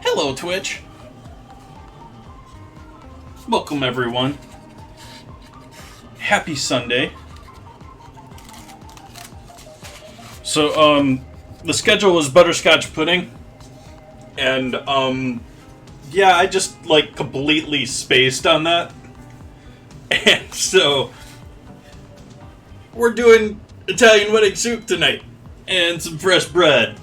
Hello, Twitch. Welcome, everyone. Happy Sunday. So, the schedule was butterscotch pudding. And, yeah, I just, completely spaced on that. And so, we're doing Italian wedding soup tonight. And some fresh bread.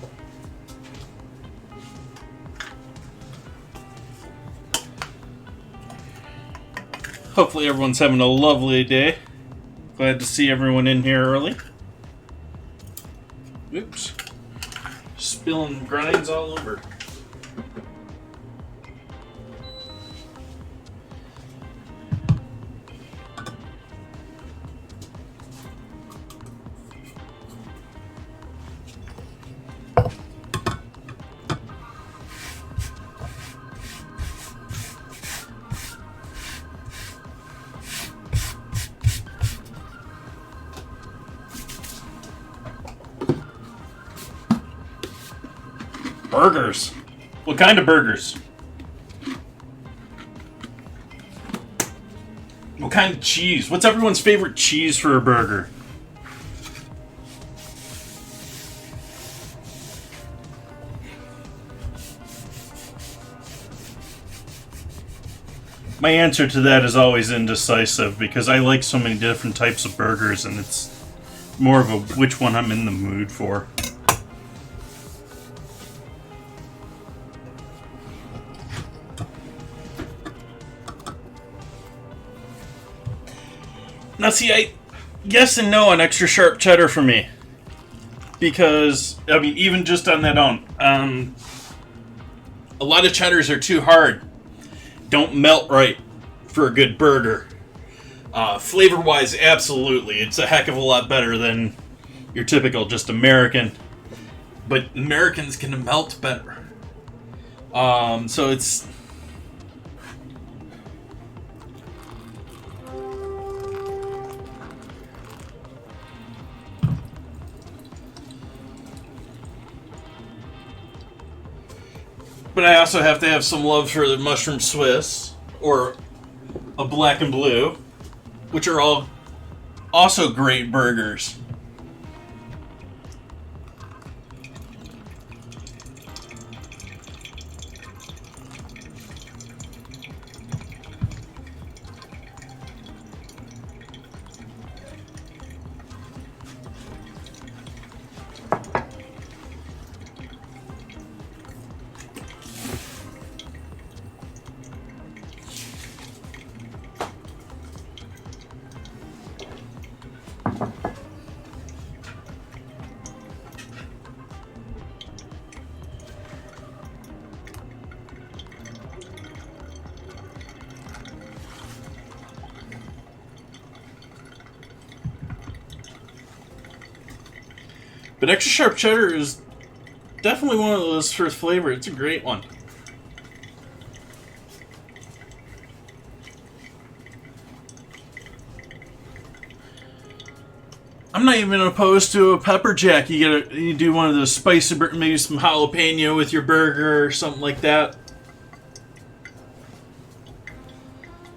Hopefully everyone's having a lovely day. Glad to see everyone in here early. Oops. Spilling grinds all over. Burgers. What kind of burgers? What kind of cheese? What's everyone's favorite cheese for a burger? My answer to that is always indecisive because I like so many different types of burgers and it's more of a which one I'm in the mood for. Now see, yes and no on extra sharp cheddar for me. Because, I mean, even just on that own, a lot of cheddars are too hard. Don't melt right for a good burger. Flavor-wise, absolutely. It's a heck of a lot better than your typical just American. But Americans can melt better. So it's... But I also have to have some love for the mushroom Swiss, or a black and blue, which are all also great burgers. But extra sharp cheddar is definitely one of those for flavor. It's a great one. I'm not even opposed to a pepper jack. You do one of those spicy, maybe some jalapeno with your burger or something like that.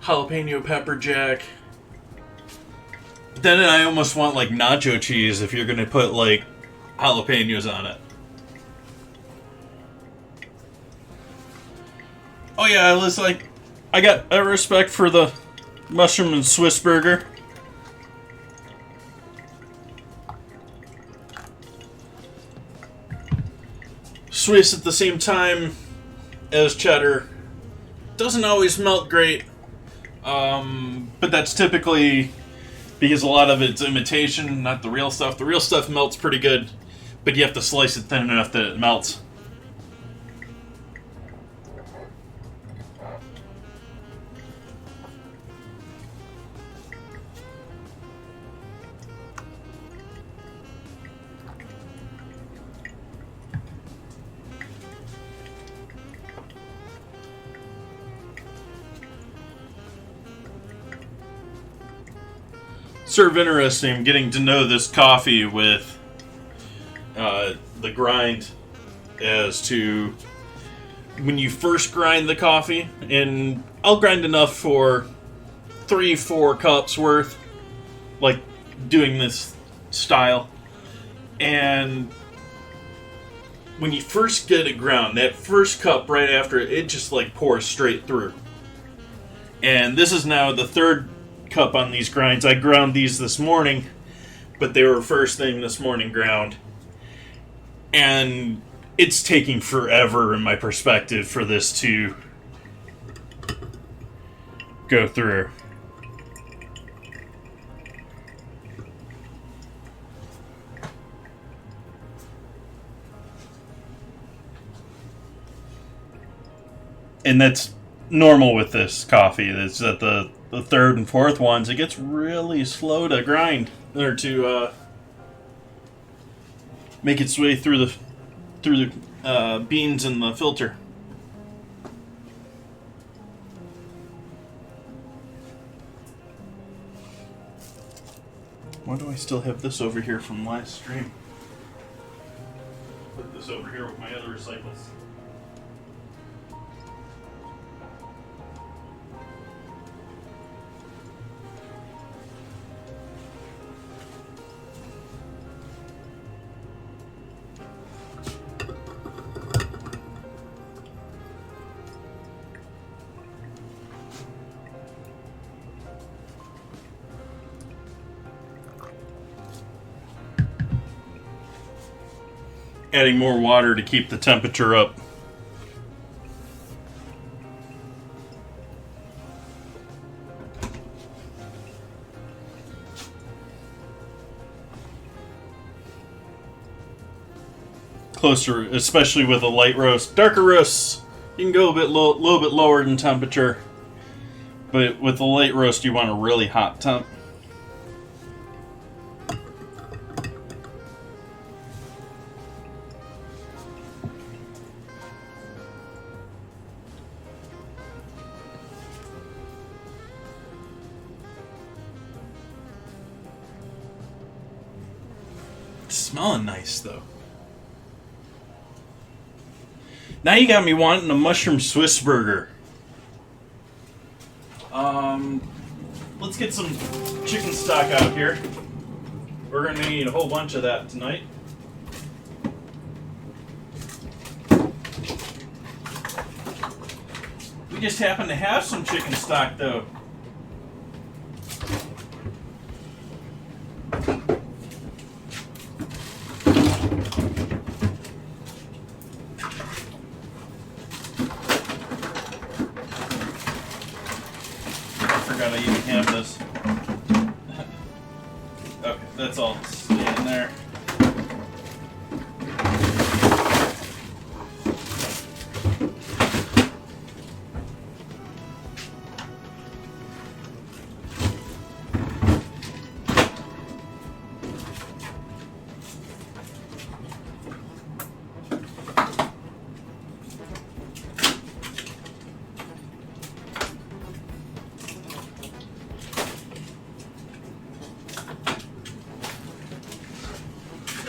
Jalapeno pepper jack. Then I almost want like nacho cheese if you're gonna put like jalapenos on it. Oh yeah, I got a respect for the mushroom and Swiss burger. Swiss at the same time as cheddar. Doesn't always melt great, but that's typically because a lot of it's imitation, not the real stuff. The real stuff melts pretty good, but you have to slice it thin enough that it melts. Sort of interesting getting to know this coffee with the grind as to when you first grind the coffee, and I'll grind enough for 3-4 cups worth, like doing this style, and when you first get it ground, that first cup right after it just like pours straight through. And this is now the third cup on these grinds. I ground these this morning, but they were first thing this morning ground, and it's taking forever in my perspective for this to go through. And that's normal with this coffee. It's that the third and fourth ones, it gets really slow to grind or to make its way through the beans in the filter. Why do I still have this over here from last stream? Put this over here with my other recycles. Adding more water to keep the temperature up. Closer, especially with a light roast. Darker roasts, you can go a little bit lower in temperature, but with a light roast, you want a really hot temp. Smelling nice though. Now you got me wanting a mushroom Swiss burger. Let's get some chicken stock out here. We're gonna need a whole bunch of that tonight. We just happen to have some chicken stock though. I even have this. Okay, that's all staying there.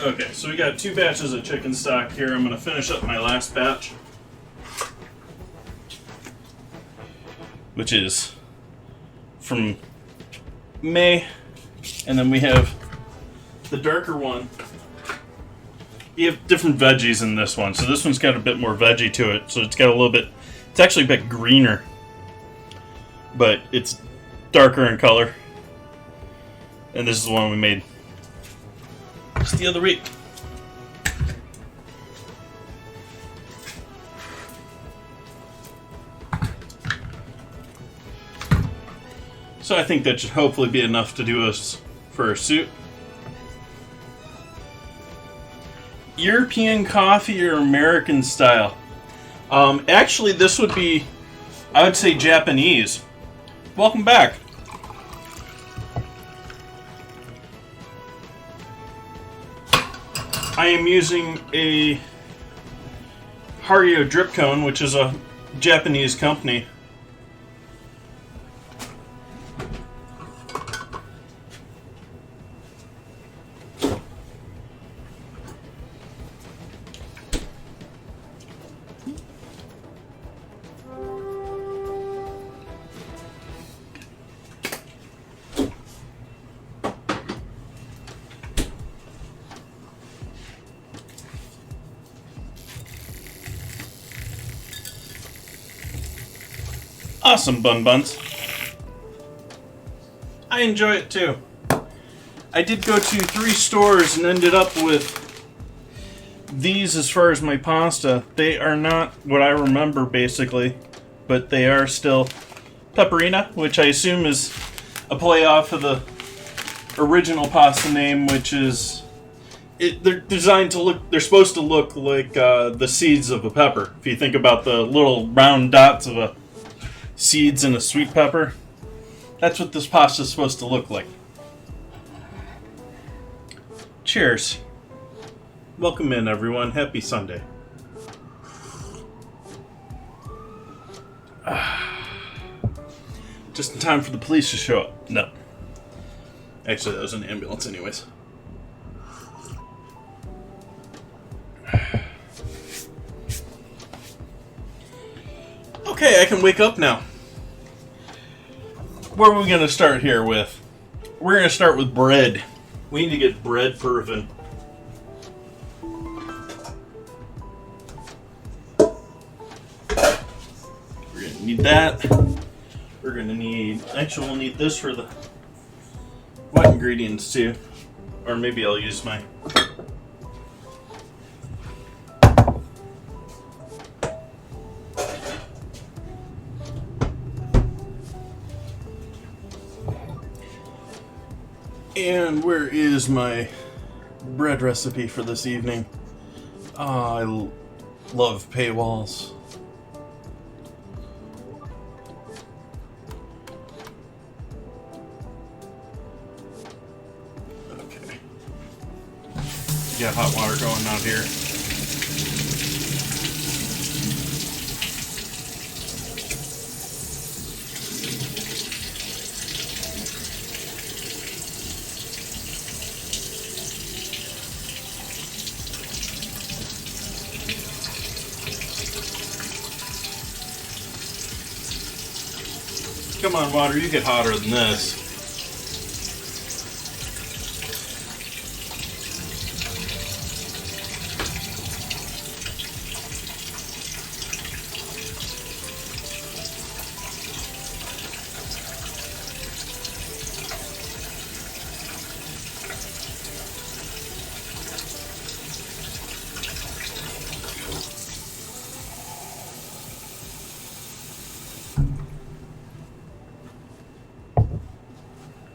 Okay, so we got 2 batches of chicken stock here. I'm going to finish up my last batch, which is from May, and then we have the darker one. You have different veggies in this one, so this one's got a bit more veggie to it, so it's got a little bit, it's actually a bit greener, but it's darker in color, and this is the one we made just the other week. So I think that should hopefully be enough to do us for a soup. European coffee or American style? Actually, this would be, I would say, Japanese. Welcome back. I am using a Hario drip cone, which is a Japanese company. Awesome, Bun Buns. I enjoy it too. I did go to 3 stores and ended up with these as far as my pasta. They are not what I remember, basically, but they are still pepperina, which I assume is a play off of the original pasta name, which is... they're designed to look... They're supposed to look like the seeds of a pepper. If you think about the little round dots of a seeds in a sweet pepper, that's what this pasta is supposed to look like. Cheers. Welcome in, everyone. Happy Sunday. Just in time for the police to show up. No. Actually, that was an ambulance anyways. Okay, I can wake up now. What are we going to start here with? We're going to start with bread. We need to get bread perfin'. We're going to need that. We're going to need... Actually, we'll need this for the wet ingredients too. Or maybe I'll use my... And where is my bread recipe for this evening? Oh, I love paywalls. Okay. You got hot water going out here. Come on, water, you get hotter than this.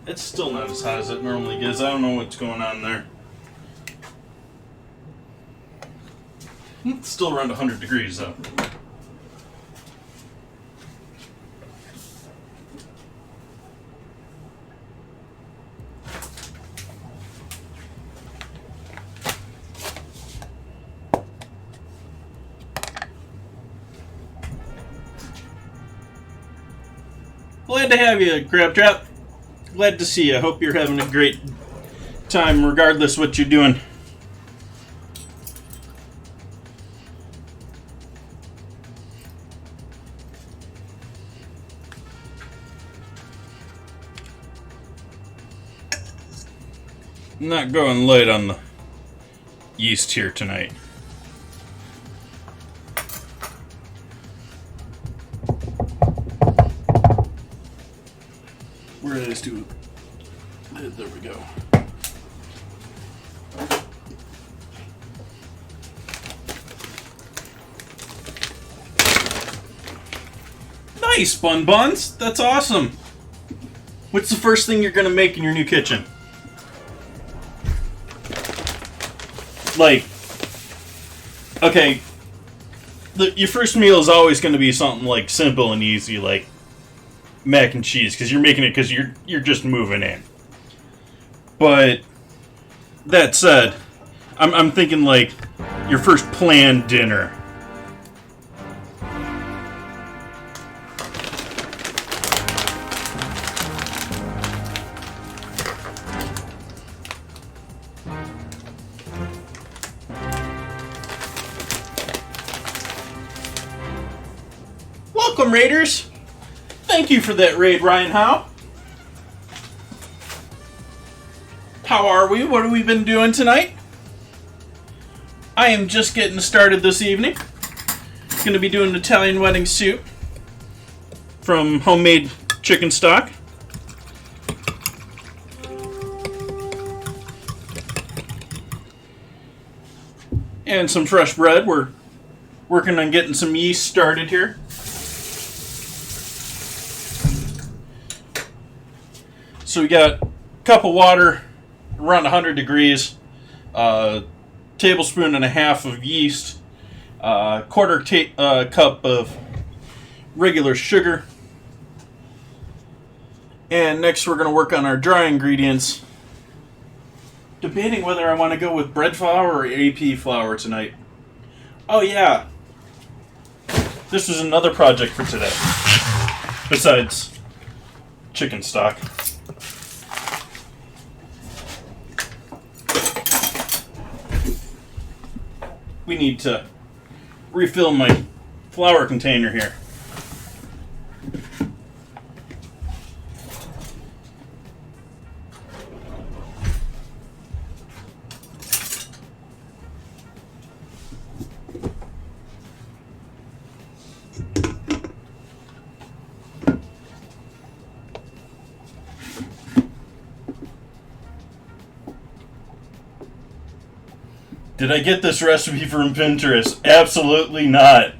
It's still not as hot as it normally gets. I don't know what's going on there. It's still around 100 degrees though. Glad to have you, Crab Trap. Glad to see you. Hope you're having a great time regardless what you're doing. I'm not going light on the yeast here tonight. Where did I just do it? There we go. Nice, Bun Buns. That's awesome. What's the first thing you're going to make in your new kitchen? Like, okay, your first meal is always going to be something like simple and easy, like mac and cheese, because you're making it because you're just moving in. But that said, I'm thinking like your first planned dinner. Welcome, Raiders! Thank you for that raid, Ryan Howe. How are we? What have we been doing tonight? I am just getting started this evening. Going to be doing an Italian wedding soup from homemade chicken stock. And some fresh bread. We're working on getting some yeast started here. So we got a cup of water, around 100 degrees, tablespoon and a half of yeast, quarter cup of regular sugar. And next we're going to work on our dry ingredients. Debating whether I want to go with bread flour or AP flour tonight. Oh yeah, this was another project for today, besides chicken stock. We need to refill my flour container here. Did I get this recipe from Pinterest? Absolutely not.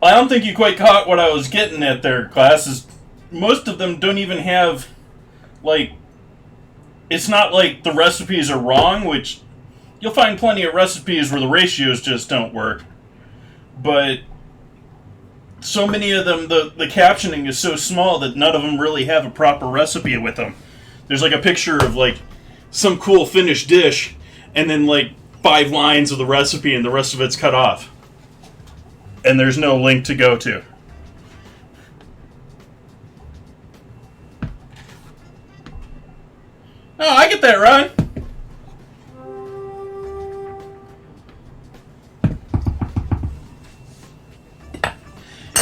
I don't think you quite caught what I was getting at there, classes. Most of them don't even have, like, it's not like the recipes are wrong, which you'll find plenty of recipes where the ratios just don't work. But so many of them, the captioning is so small that none of them really have a proper recipe with them. There's like a picture of like some cool finished dish, and then like 5 lines of the recipe, and the rest of it's cut off. And there's no link to go to. Oh, I get that, Ryan.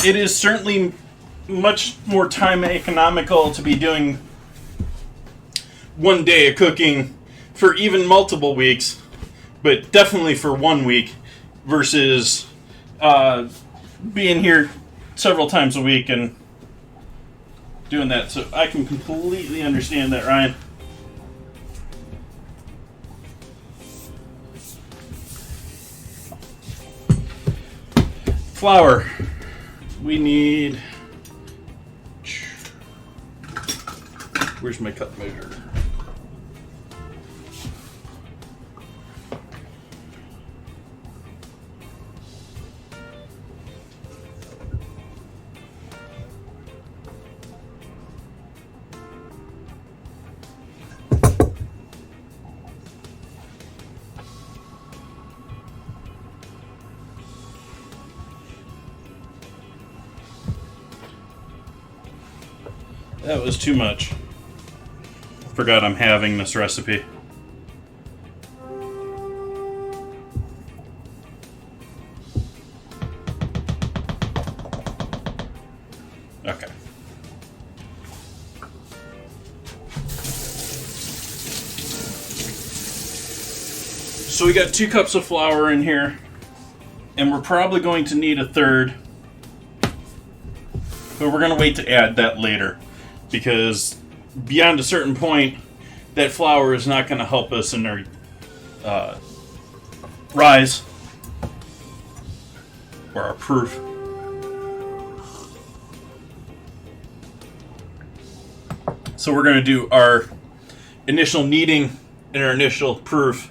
It is certainly much more time economical to be doing one day of cooking for even multiple weeks, but definitely for 1 week, versus being here several times a week and doing that. So I can completely understand that, Ryan. Flour. We need... Where's my cup measure? That was too much. Forgot I'm having this recipe. Okay. So we got 2 cups of flour in here, and we're probably going to need a third, but we're going to wait to add that later, because beyond a certain point, that flour is not going to help us in our rise or our proof. So we're going to do our initial kneading and our initial proof,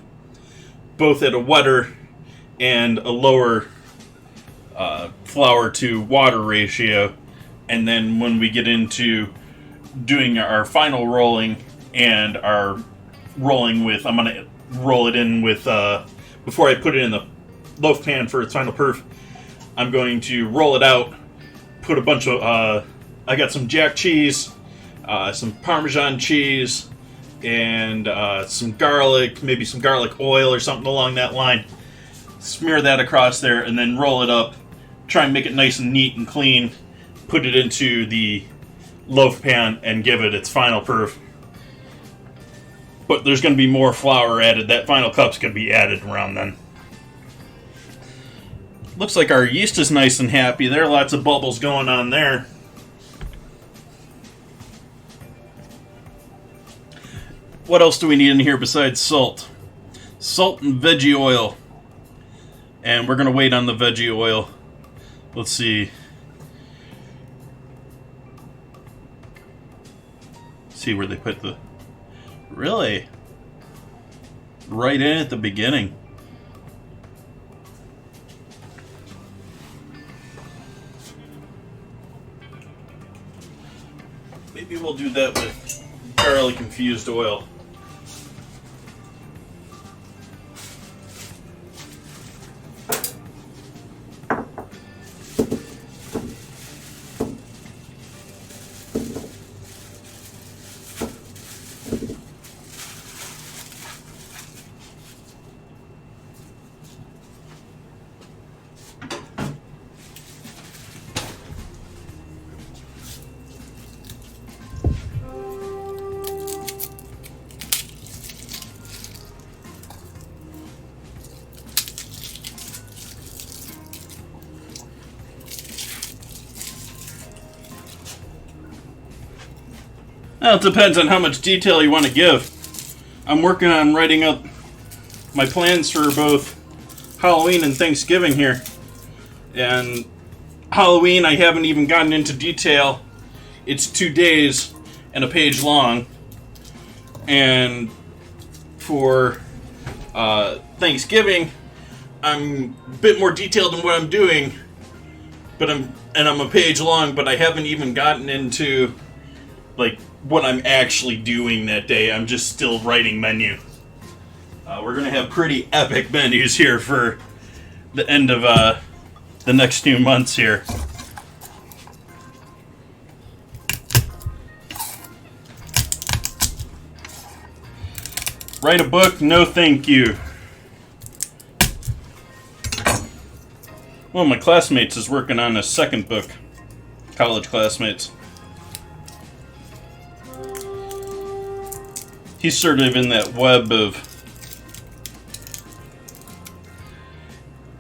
both at a wetter and a lower flour to water ratio. And then when we get into doing our final rolling and our rolling with, I'm going to roll it in with, before I put it in the loaf pan for its final proof, I'm going to roll it out, put a bunch of, I got some jack cheese, some Parmesan cheese, and some garlic, maybe some garlic oil or something along that line. Smear that across there and then roll it up. Try and make it nice and neat and clean. Put it into the loaf pan and give it its final proof. But there's going to be more flour added. That final cup's going to be added around then. Looks like our yeast is nice and happy. There are lots of bubbles going on there. What else do we need in here besides salt? Salt and veggie oil. And we're going to wait on the veggie oil. Let's see. See where they put the... Really? Right in at the beginning. Maybe we'll do that with garlic infused oil. Well, it depends on how much detail you want to give. I'm working on writing up my plans for both Halloween and Thanksgiving here. And Halloween, I haven't even gotten into detail. It's 2 days and a page long. And for Thanksgiving, I'm a bit more detailed in what I'm doing. But I'm a page long, but I haven't even gotten into like what I'm actually doing that day. I'm just still writing menu. We're gonna have pretty epic menus here for the end of the next few months here. Write a book? No, thank you. One of my classmates is working on a second book. College classmates. He's sort of in that web of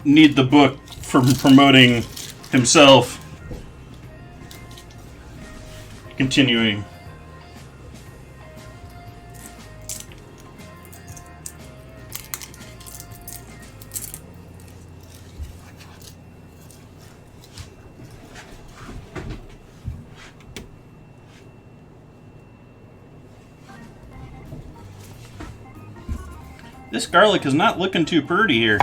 need the book for promoting himself, continuing. This garlic is not looking too pretty here.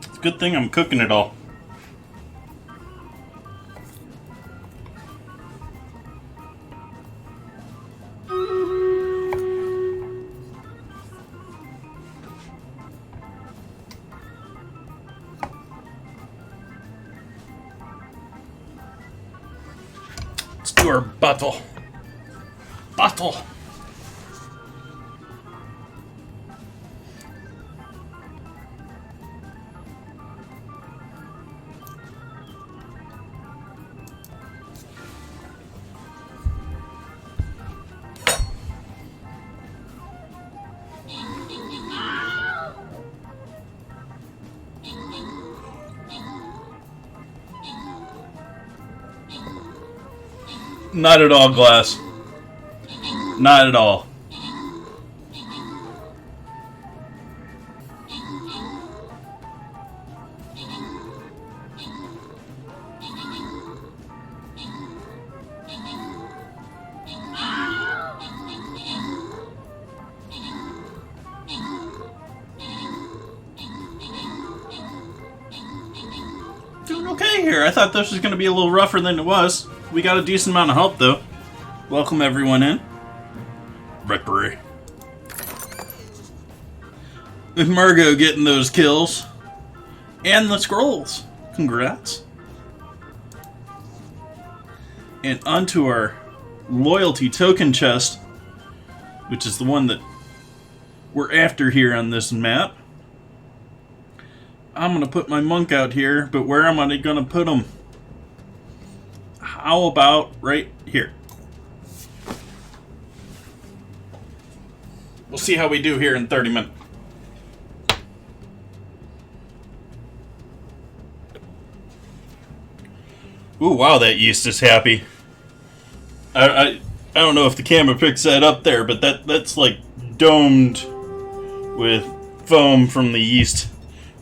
It's a good thing I'm cooking it all. Let's do our bottle. Bottle. Not at all, Glass. Not at all. doing okay here. I thought this was going to be a little rougher than it was. We got a decent amount of help, though. Welcome everyone in. Victory. With Margot getting those kills. And the scrolls. Congrats. And onto our loyalty token chest, which is the one that we're after here on this map. I'm going to put my monk out here, but where am I going to put him? How about right here? We'll see how we do here in 30 minutes. Ooh, wow, that yeast is happy. I don't know if the camera picks that up there, but that's like domed with foam from the yeast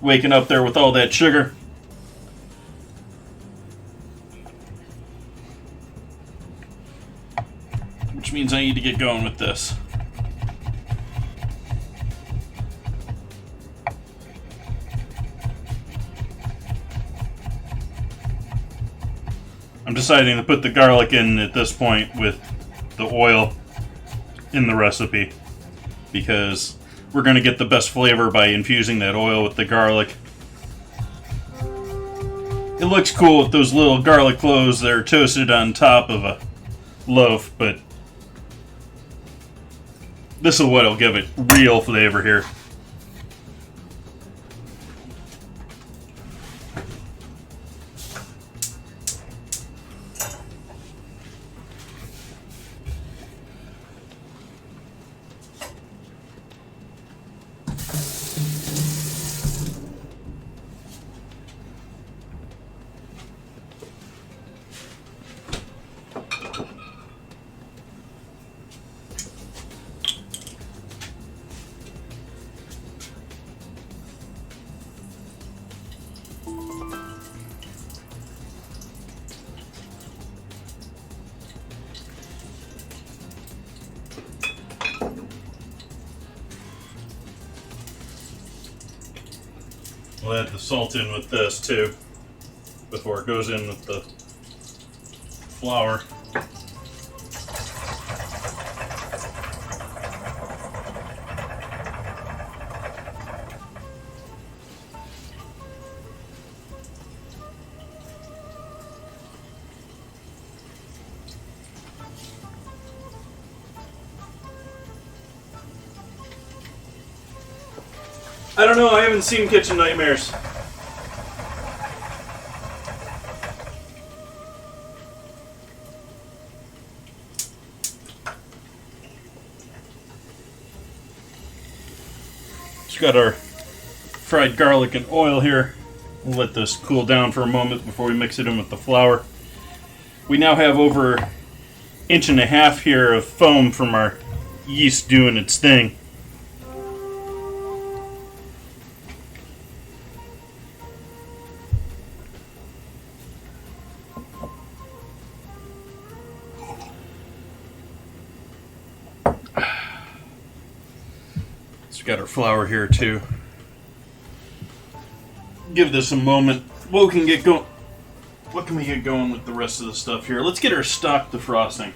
waking up there with all that sugar. Which means I need to get going with this. I'm deciding to put the garlic in at this point with the oil in the recipe because we're going to get the best flavor by infusing that oil with the garlic. It looks cool with those little garlic cloves that are toasted on top of a loaf, but this is what'll give it real flavor here. We'll add the salt in with this too before it goes in with the flour. I don't know, I haven't seen Kitchen Nightmares. Just got our fried garlic and oil here. We'll let this cool down for a moment before we mix it in with the flour. We now have over an inch and a half here of foam from our yeast doing its thing. Got our flour here too. Give this a moment. What can we get going with the rest of the stuff here? Let's get our stock defrosting.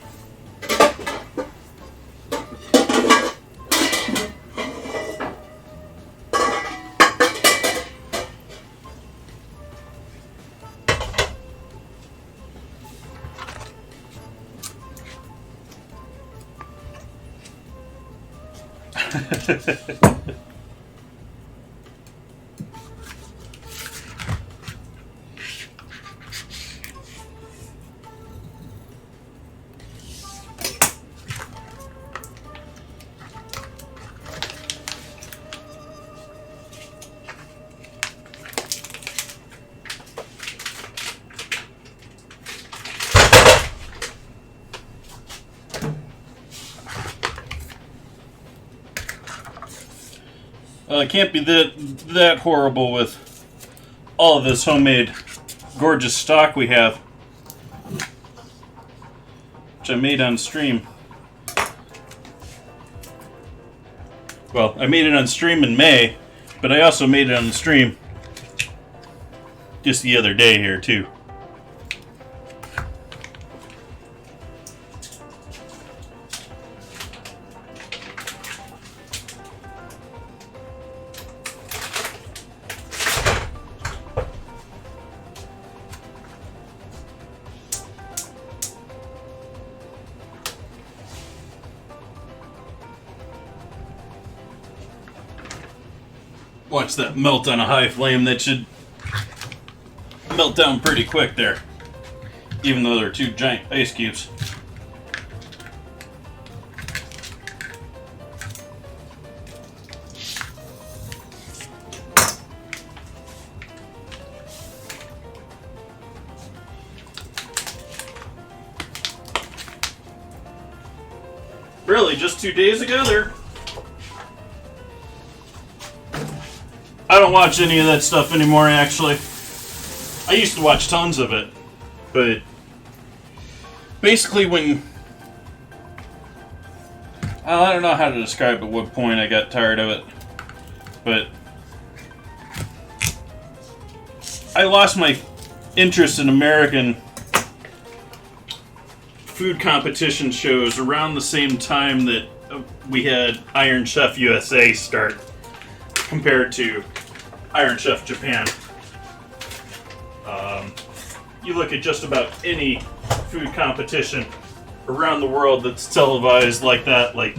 It can't be that horrible with all of this homemade gorgeous stock we have, which I made on stream. Well, I made it on stream in May, but I also made it on stream just the other day here too. Watch that melt on a high flame. That should melt down pretty quick there, even though they're two giant ice cubes. Really, just 2 days ago there. I don't watch any of that stuff anymore, actually. I used to watch tons of it, but basically when... I don't know how to describe at what point I got tired of it, but I lost my interest in American food competition shows around the same time that we had Iron Chef USA start compared to Iron Chef Japan. You look at just about any food competition around the world that's televised like that, like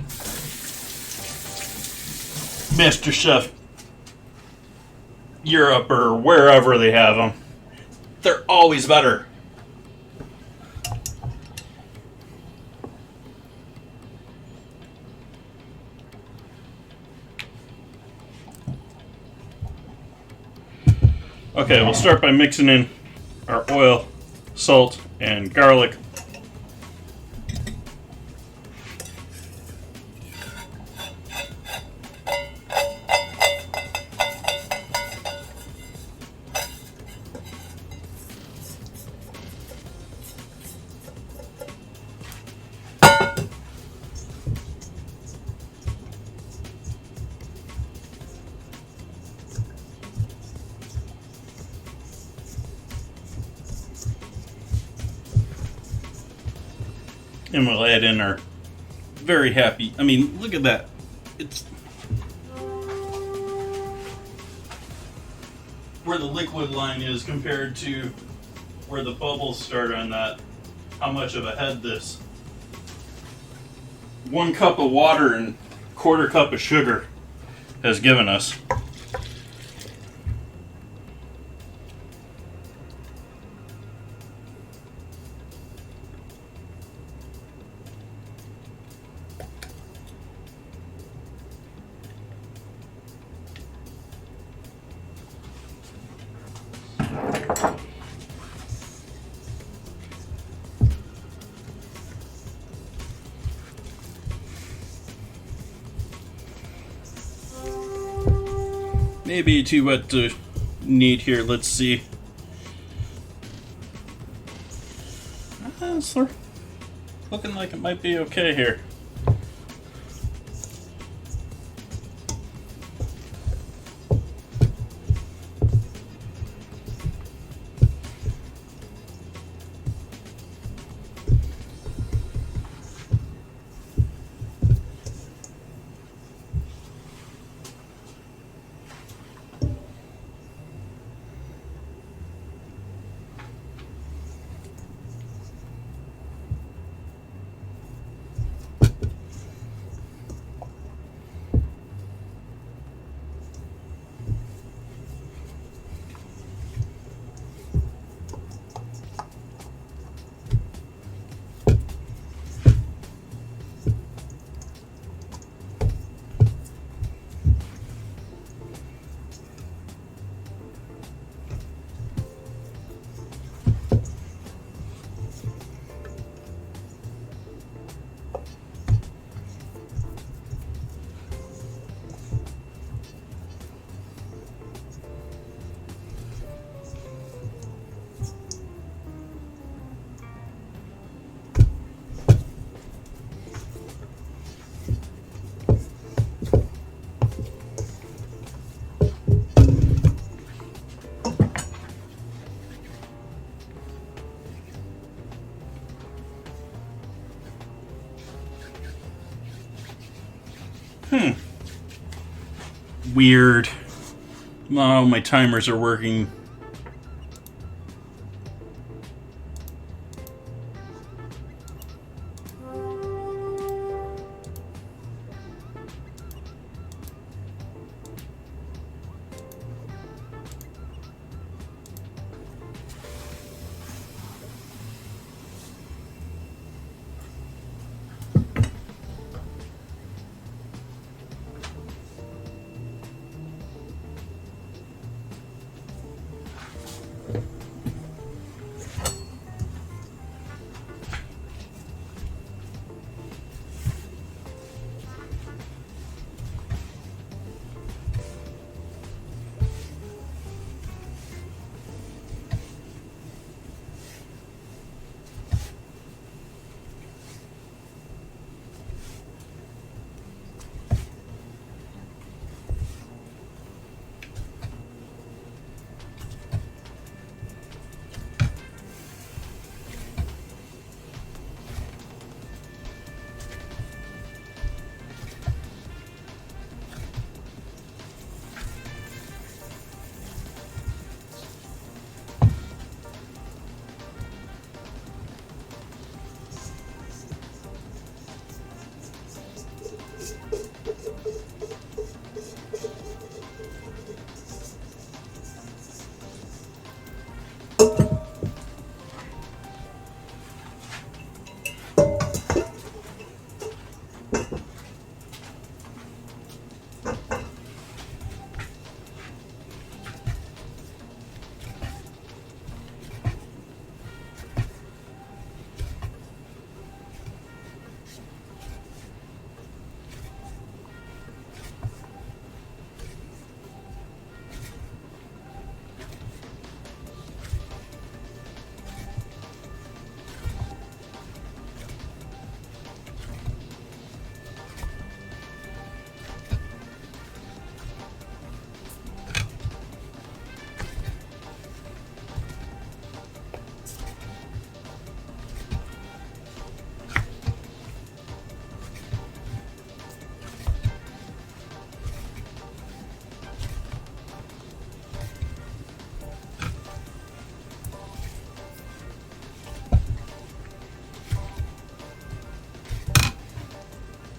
Master Chef Europe or wherever they have them, they're always better. Okay, we'll start by mixing in our oil, salt, and garlic. And we'll add in our very happy, I mean, look at that. It's where the liquid line is compared to where the bubbles start on that. How much of a head this 1 cup of water and 1/4 cup of sugar has given us. Maybe too wet to knead here. Let's see. It's looking like it might be okay here. weird. Oh, my timers are working.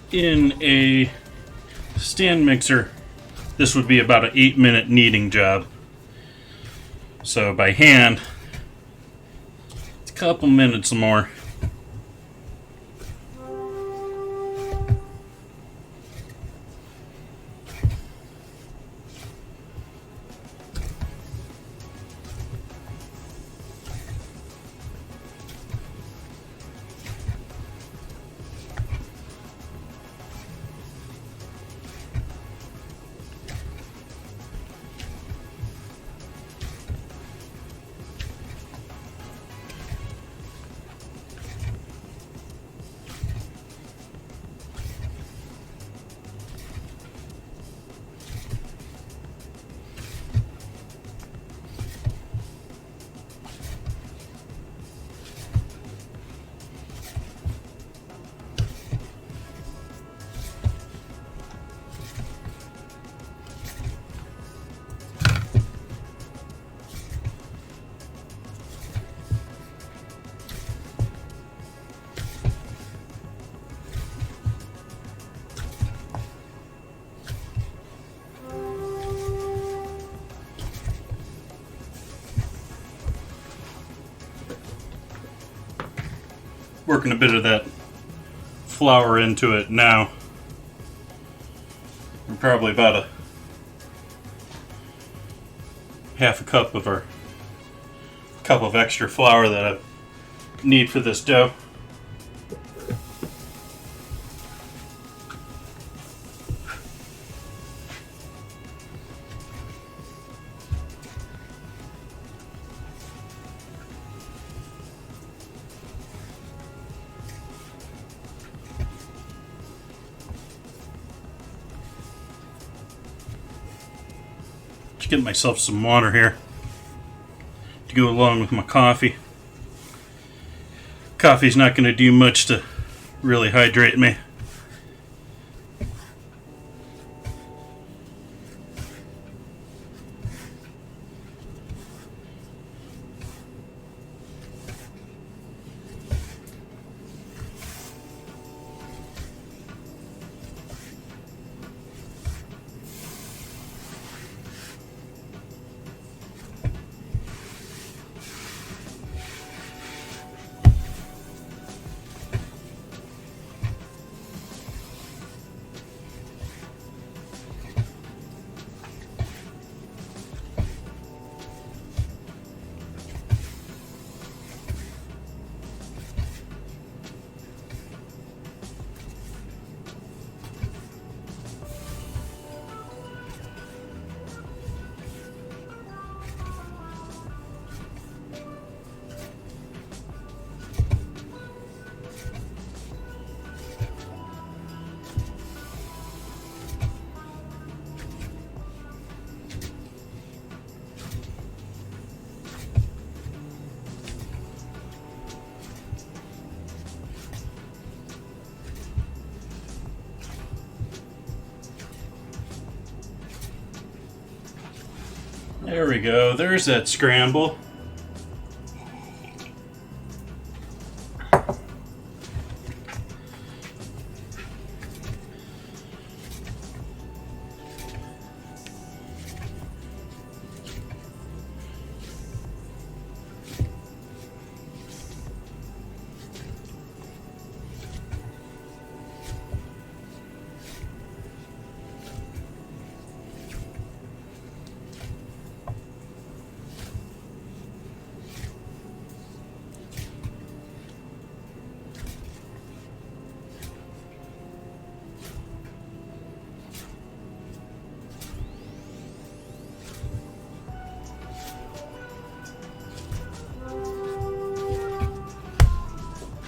In a stand mixer, this would be about an 8-minute kneading job. So by hand, it's a couple minutes more. Working a bit of that flour into it now. And probably about a half a cup of our cup of extra flour that I need for this dough. Get myself some water here to go along with my coffee. Coffee's not going to do much to really hydrate me. There we go. There's that scramble.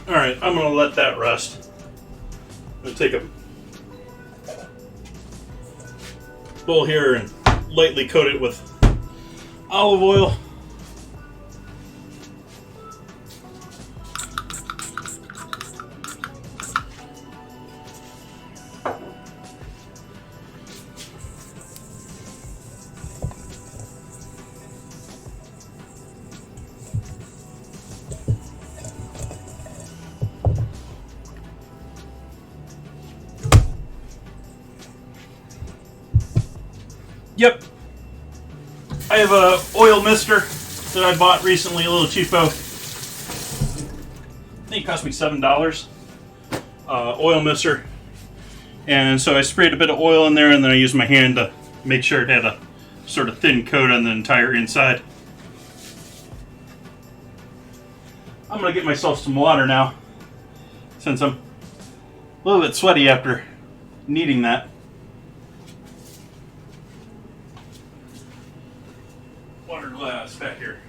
Alright, I'm going to let that rest. I'm going to take a bowl here and lightly coat it with olive oil. Yep. I have a oil mister that I bought recently, a little cheapo. I think it cost me $7. Oil mister. And so I sprayed a bit of oil in there, and then I used my hand to make sure it had a sort of thin coat on the entire inside. I'm going to get myself some water now, since I'm a little bit sweaty after kneading that. Water glass back here.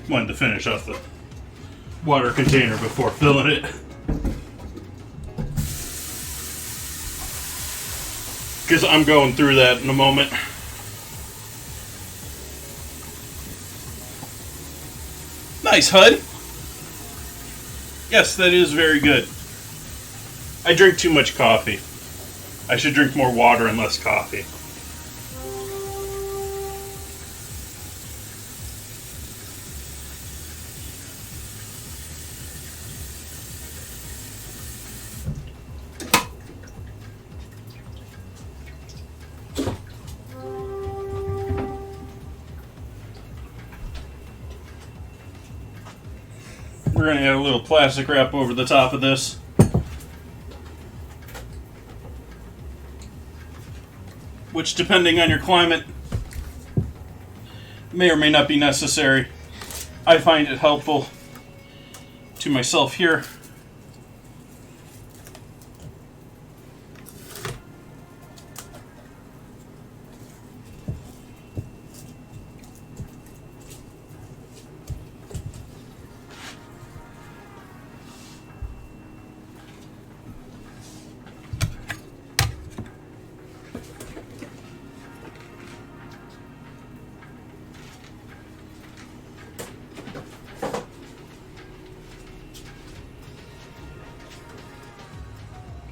Wanted to finish off the water container before filling it. Because I'm going through that in a moment. Nice, HUD. Yes, that is very good. I drink too much coffee. I should drink more water and less coffee. We're going to add a little plastic wrap over the top of this. Which, depending on your climate, may or may not be necessary. I find it helpful to myself here.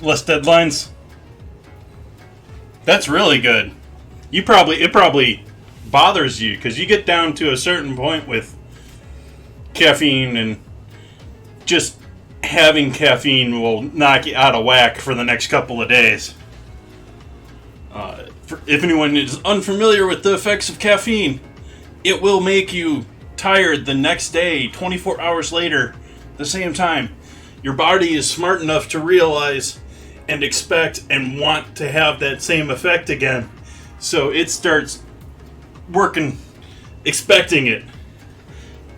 Less deadlines. That's really good. It probably bothers you because you get down to a certain point with caffeine, and just having caffeine will knock you out of whack for the next couple of days. If anyone is unfamiliar with the effects of caffeine, it will make you tired the next day, 24 hours later, the same time. Your body is smart enough to realize and expect and want to have that same effect again. So it starts working, expecting it.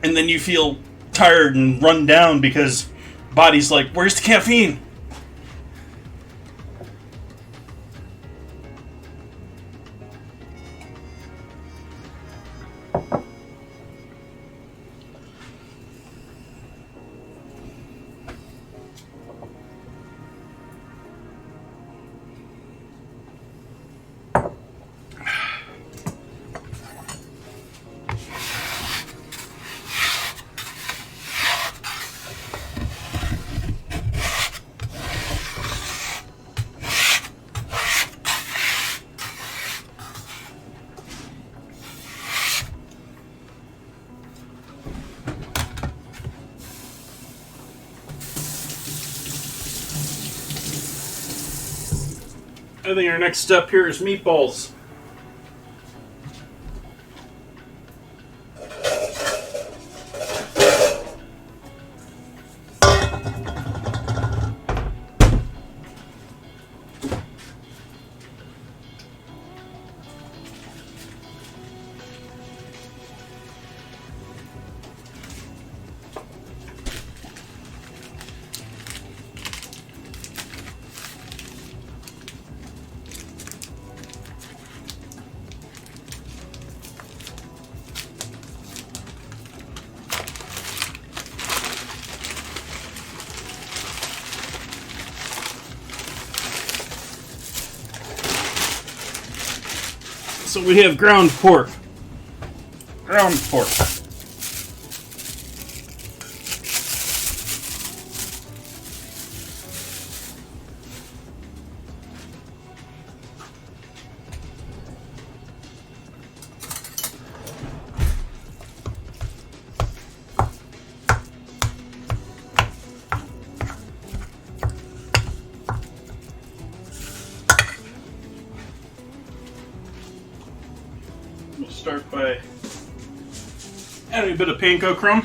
And then you feel tired and run down because body's like, where's the caffeine? I think our next step here is meatballs. So we have ground pork. Ground pork. We'll start by adding a bit of panko crumb.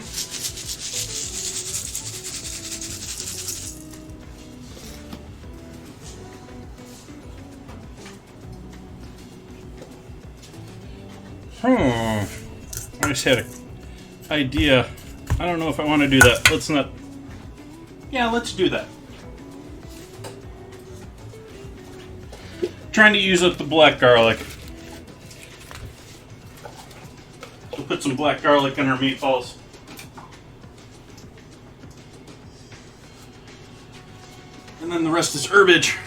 I just had an idea. I don't know if I want to do that. Let's not. Yeah, let's do that. Trying to use up the black garlic. We'll put some black garlic in our meatballs. And then the rest is herbage.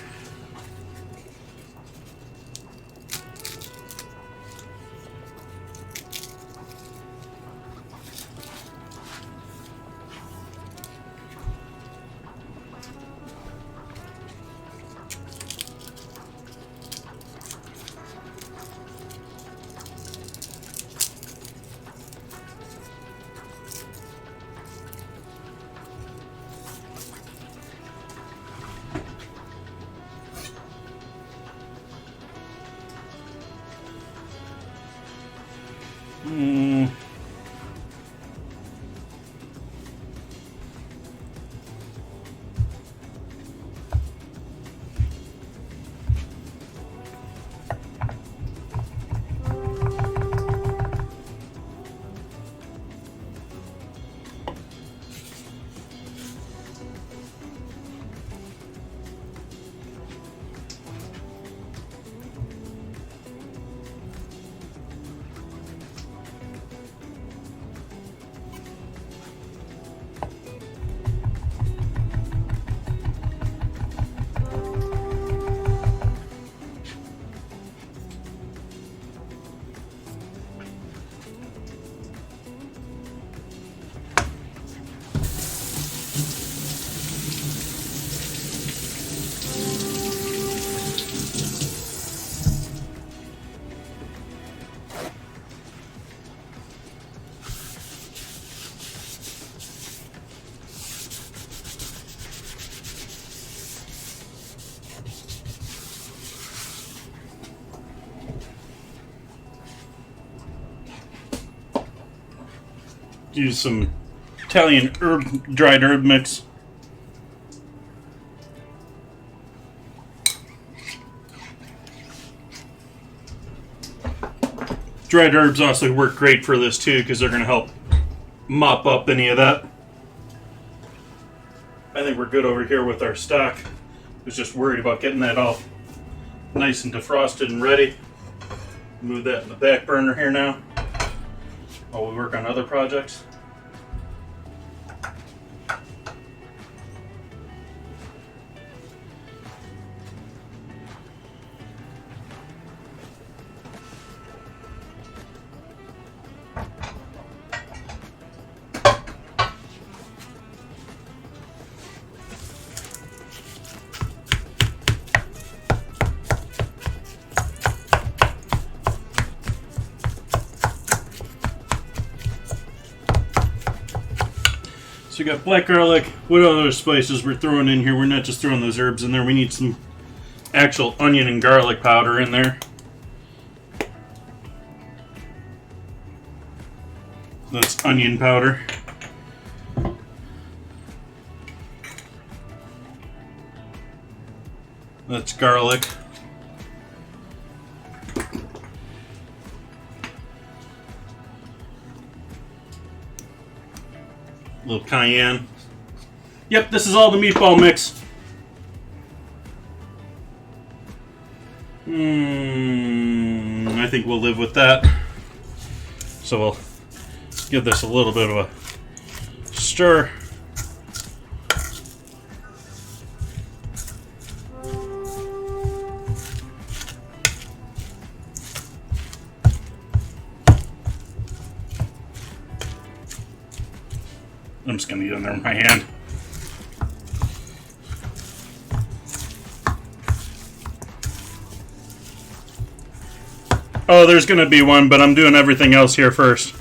Use some Italian dried herb mix. Dried herbs also work great for this too, because they're going to help mop up any of that. I think we're good over here with our stock. I was just worried about getting that all nice and defrosted and ready. Move that in the back burner here now while we work on other projects. So we got black garlic. What other spices we're throwing in here? We're not just throwing those herbs in there. We need some actual onion and garlic powder in there. That's onion powder. That's garlic. A little cayenne. Yep, this is all the meatball mix. I think we'll live with that. So we'll give this a little bit of a stir. I'm just going to get in there with my hand. Oh, there's going to be one, but I'm doing everything else here first.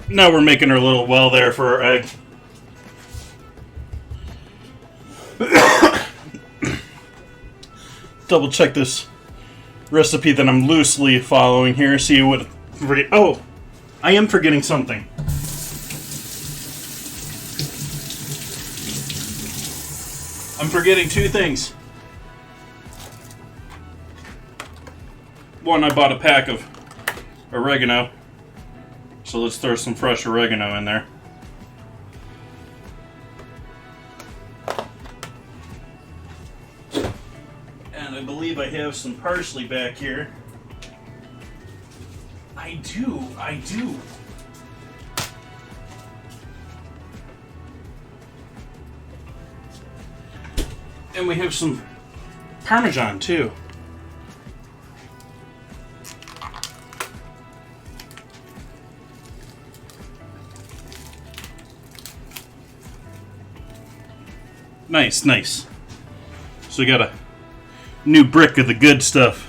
Now we're making our little well there for our egg. Double check this recipe that I'm loosely following here. See what. Oh, I am forgetting something. I'm forgetting two things. One, I bought a pack of oregano. So let's throw some fresh oregano in there. I believe I have some parsley back here. I do. And we have some Parmesan too. Nice. So we got a new brick of the good stuff.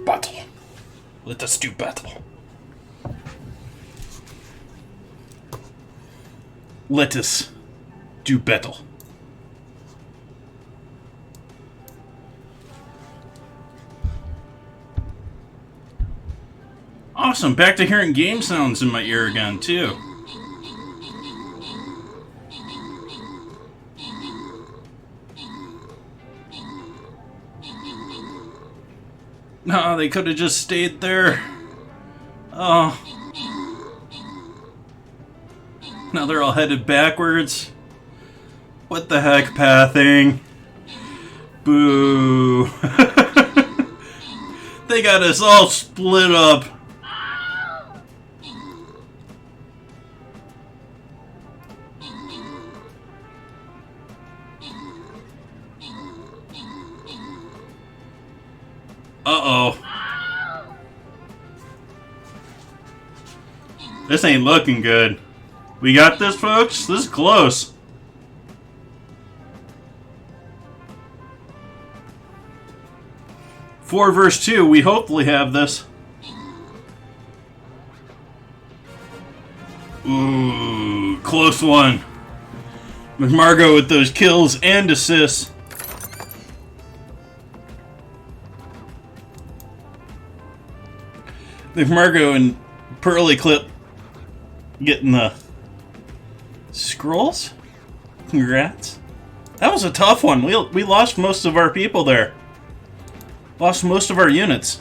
Battle. Let us do battle. Let us do battle. Awesome, back to hearing game sounds in my ear again, too. No, they could have just stayed there. Oh. Now they're all headed backwards. What the heck, pathing? Boo. They got us all split up. Uh-oh. This ain't looking good. We got this, folks. This is close. Four versus 2. We hopefully have this. Ooh, close one. McMargo with those kills and assists. McMargo and Pearly Clip getting the scrolls. Congrats. That was a tough one. We lost most of our people there. Lost most of our units.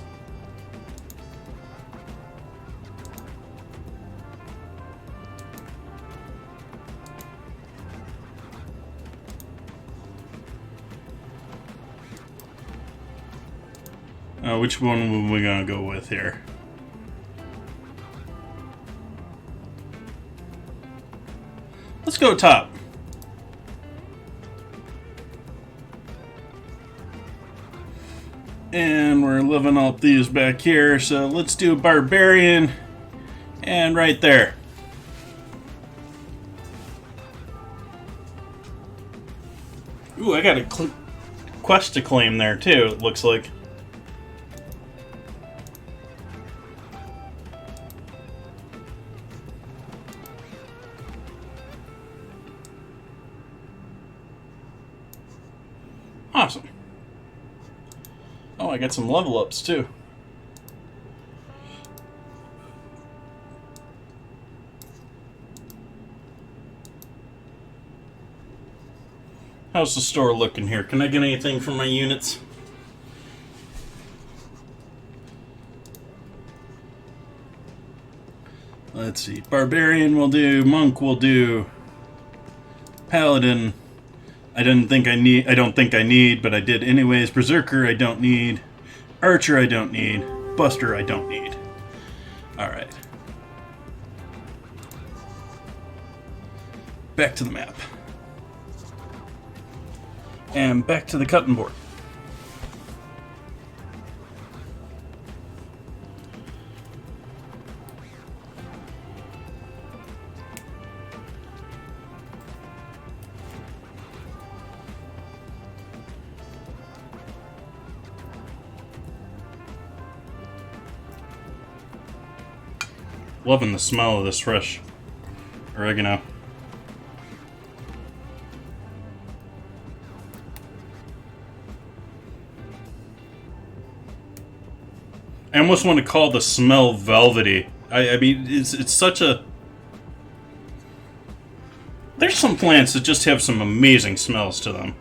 Which one are we gonna go with here? Let's go top. And we're living up these back here, so let's do Barbarian. And right there. Ooh, I got a quest to claim there too, it looks like. Awesome. Oh, I got some level ups too. How's the store looking here? Can I get anything from my units? Let's see. Barbarian will do. Monk will do. Paladin. I don't think I need, but I did anyways. Berserker, I don't need. Archer, I don't need. Buster, I don't need. Alright. Back to the map. And back to the cutting board. Loving the smell of this fresh oregano. I almost want to call the smell velvety. I mean, it's such a... There's some plants that just have some amazing smells to them.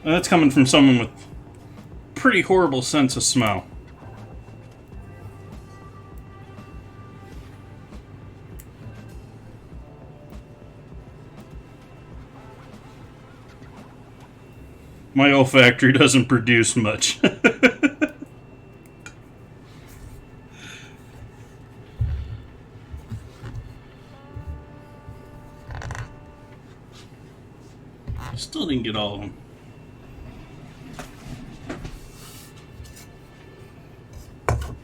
And that's coming from someone with pretty horrible sense of smell. My olfactory doesn't produce much. I still didn't get all of them.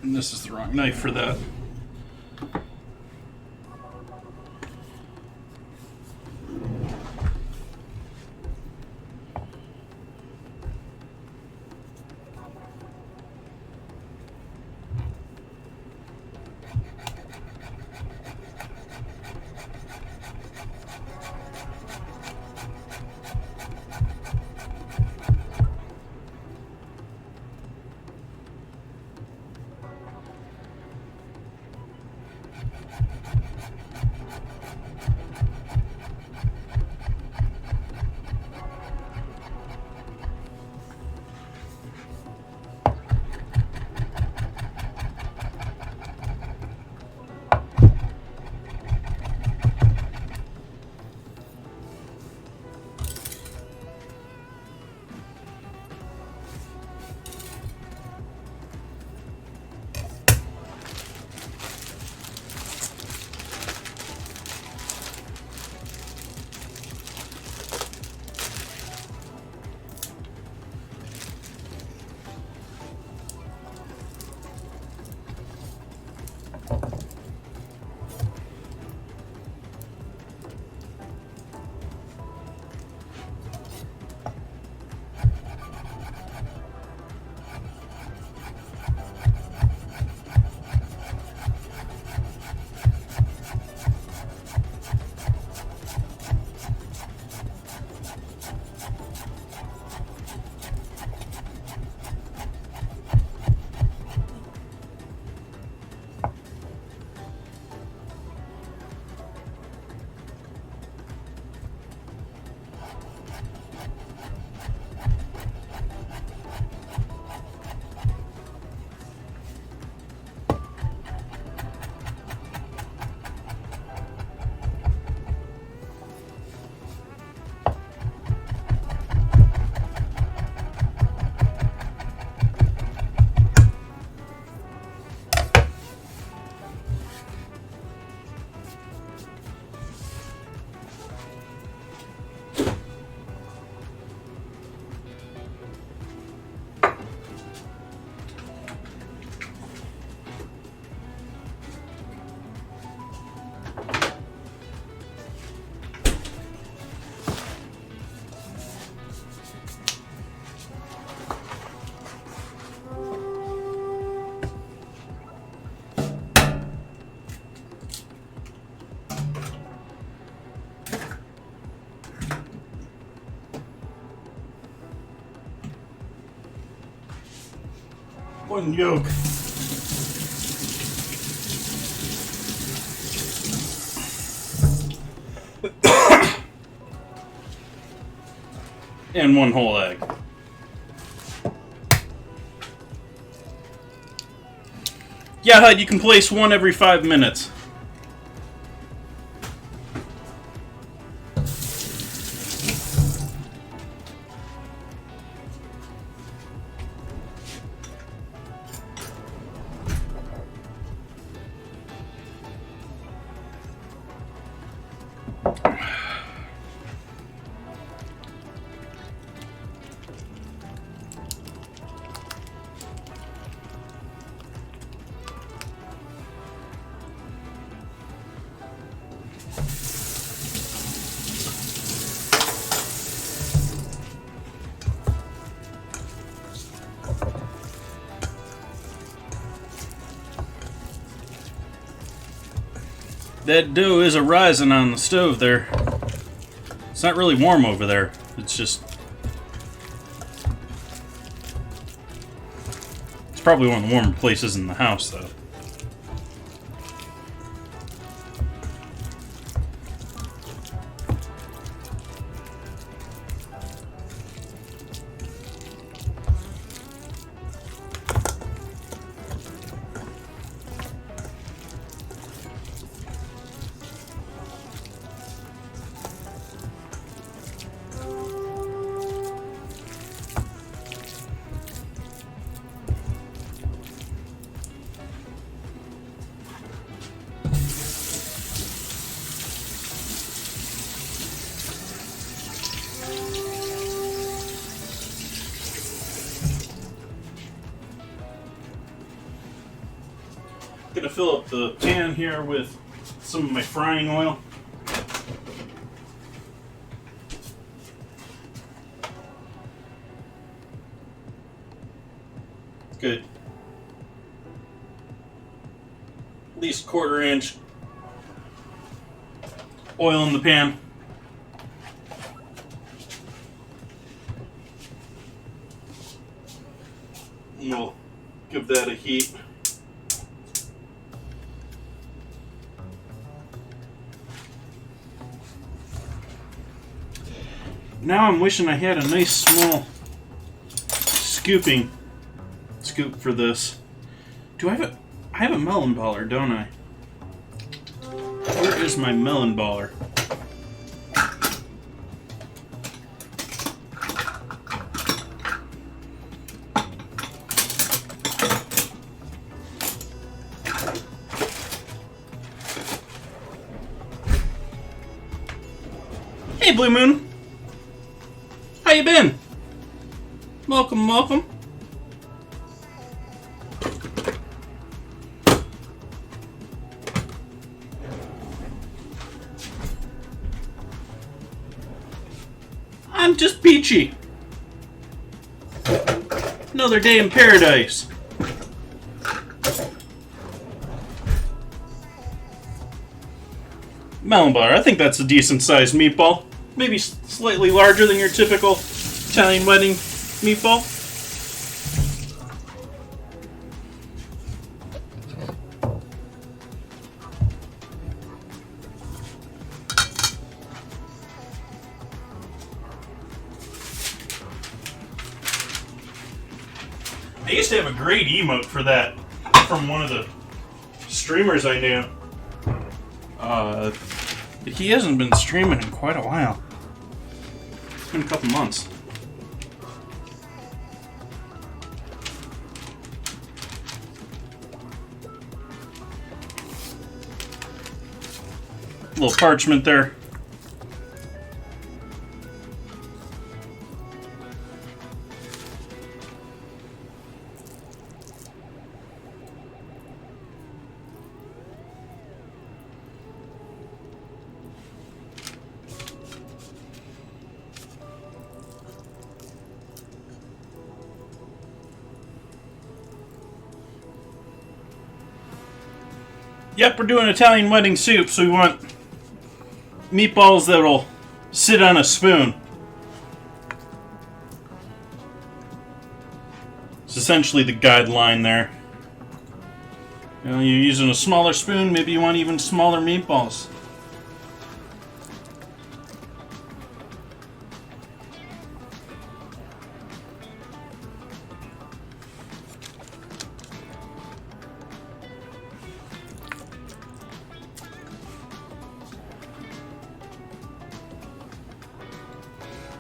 And this is the wrong knife for that. One yolk. And one whole egg. Yeah, Hud, you can place one every 5 minutes. That dough is a-rising on the stove there. It's not really warm over there. It's just... It's probably one of the warmer places in the house, though. Gonna fill up the pan here with some of my frying oil. Good. At least 1/4 inch oil in the pan. And we'll give that a heat. Now I'm wishing I had a nice small scoop for this. Do I have a... I have a melon baller, don't I? Where is my melon baller? Hey, Blue Moon! How you been? Welcome, welcome. I'm just peachy. Another day in paradise. Melon butter. I think that's a decent sized meatball. Maybe slightly larger than your typical Italian wedding meatball. I used to have a great emote for that from one of the streamers I knew. But he hasn't been streaming in quite a while. It's been a couple months. A little parchment there. Yep, we're doing Italian wedding soup, so we want meatballs that'll sit on a spoon. It's essentially the guideline there. You know, you're using a smaller spoon, maybe you want even smaller meatballs.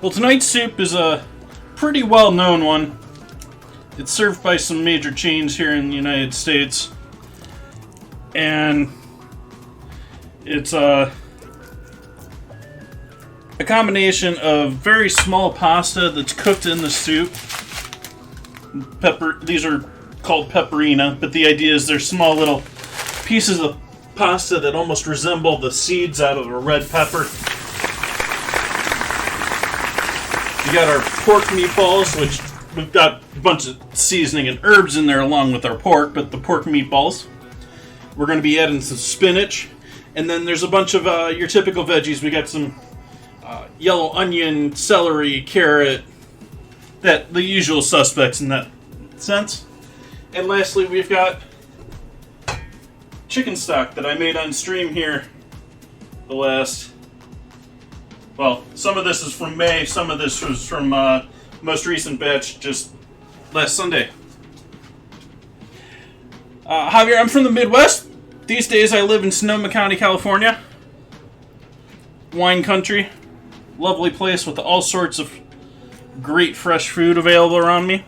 Well, tonight's soup is a pretty well-known one. It's served by some major chains here in the United States. And it's a combination of very small pasta that's cooked in the soup. These are called pepperina, but the idea is they're small little pieces of pasta that almost resemble the seeds out of a red pepper. We got our pork meatballs, which we've got a bunch of seasoning and herbs in there along with our pork, but the pork meatballs. We're going to be adding some spinach, and then there's a bunch of your typical veggies. We got some yellow onion, celery, carrot, the usual suspects in that sense. And lastly, we've got chicken stock that I made on stream here the last... Well, some of this is from May, some of this was from most recent batch just last Sunday. Javier, I'm from the Midwest. These days I live in Sonoma County, California. Wine country. Lovely place with all sorts of great fresh food available around me.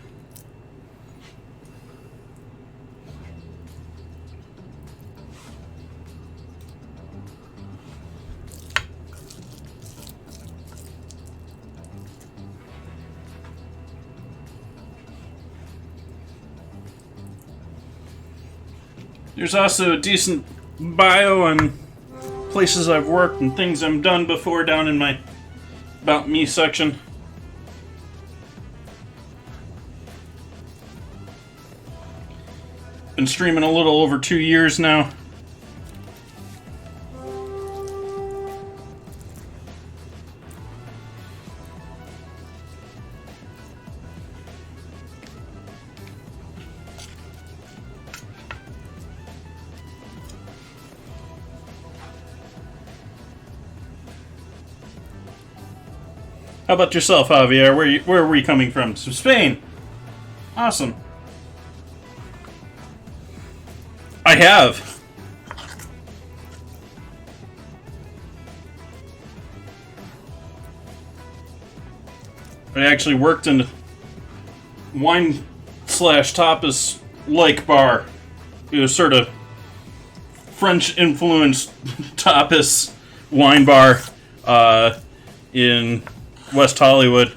There's also a decent bio on places I've worked and things I've done before down in my About Me section. Been streaming a little over 2 years now. How about yourself, Javier? Where are we coming from? From Spain. Awesome. I have. I actually worked in a wine / tapas like bar. It was sort of French influenced tapas wine bar in West Hollywood.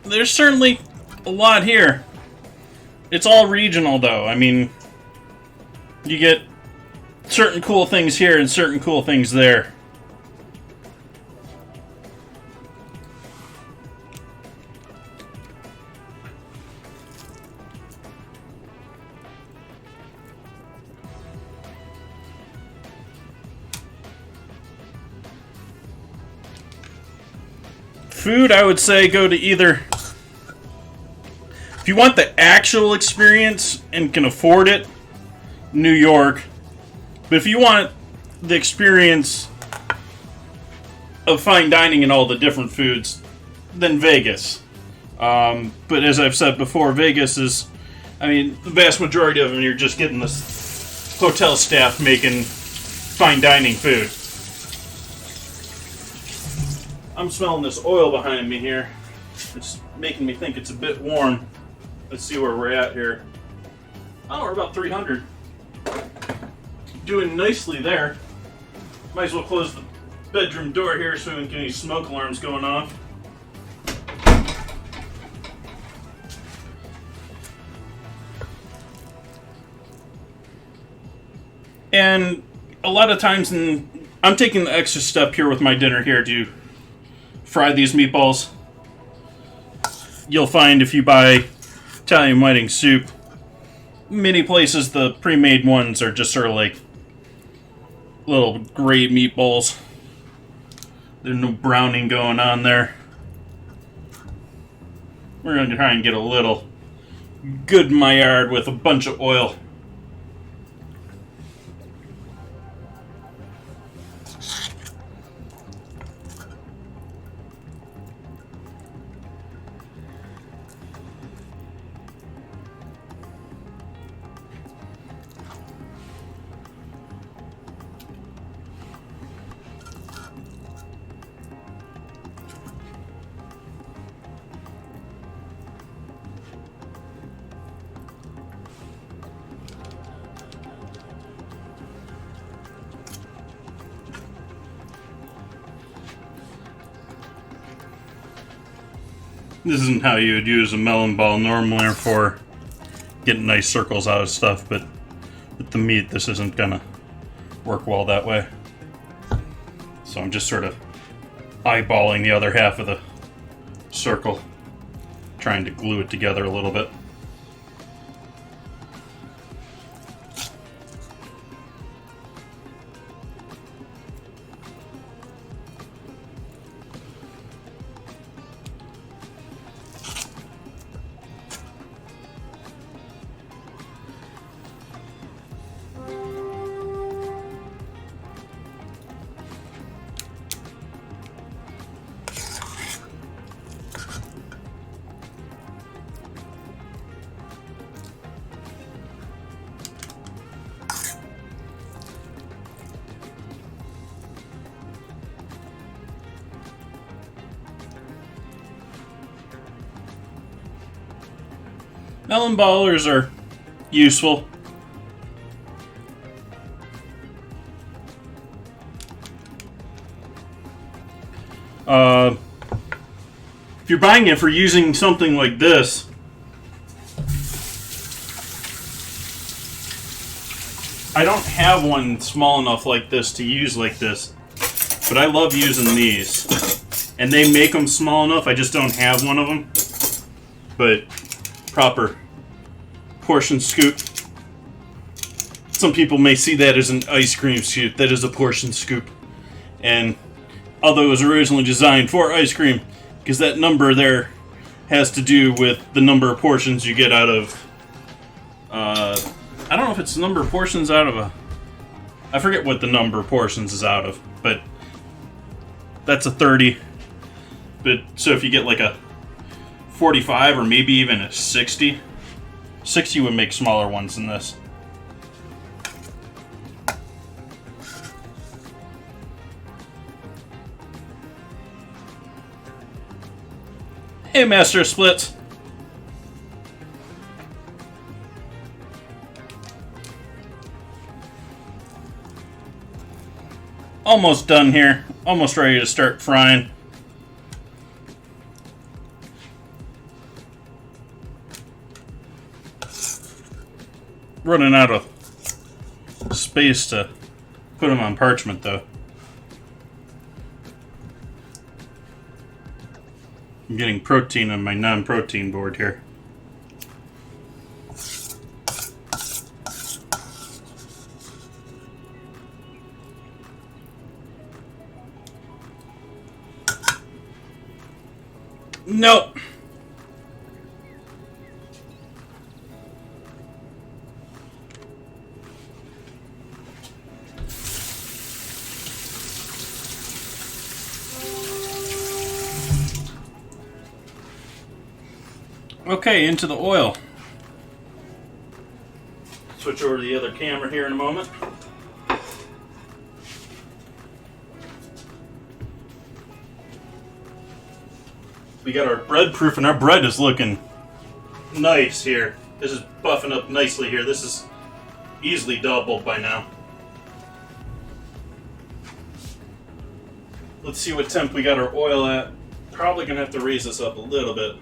There's certainly a lot here. It's all regional, though. I mean, you get certain cool things here and certain cool things there. Food, I would say go to either... If you want the actual experience and can afford it, New York. But if you want the experience of fine dining and all the different foods, then Vegas. But as I've said before, Vegas is... I mean, the vast majority of them, you're just getting the hotel staff making fine dining food. I'm smelling this oil behind me here. It's making me think it's a bit warm. Let's see where we're at here. Oh, we're about 300. Doing nicely there. Might as well close the bedroom door here so we don't get any smoke alarms going off. And a lot of times, I'm taking the extra step here with my dinner here to fry these meatballs. You'll find if you buy Italian whiting soup, many places the pre-made ones are just sort of like little gray meatballs. There's no browning going on there. We're going to try and get a little good Maillard with a bunch of oil. This isn't how you would use a melon ball normally for getting nice circles out of stuff, but with the meat, this isn't gonna work well that way. So I'm just sort of eyeballing the other half of the circle, trying to glue it together a little bit. Melon ballers are useful. If you're buying it for using something like this, I don't have one small enough like this to use like this, but I love using these. And they make them small enough, I just don't have one of them. But proper portion scoop. Some people may see that as an ice cream scoop. That is a portion scoop. And although it was originally designed for ice cream, because that number there has to do with the number of portions you get out of, I don't know if it's the number of portions out of I forget what the number of portions is out of, but that's a 30. But so if you get like a 45 or maybe even a 60, 60 would make smaller ones than this. Hey, Master of Splits. Almost done here. Almost ready to start frying. Running out of space to put them on parchment, though. I'm getting protein on my non-protein board here. Nope. Okay, into the oil. Switch over to the other camera here in a moment. We got our bread proof, and our bread is looking nice here. This is buffing up nicely here. This is easily doubled by now. Let's see what temp we got our oil at. Probably gonna have to raise this up a little bit.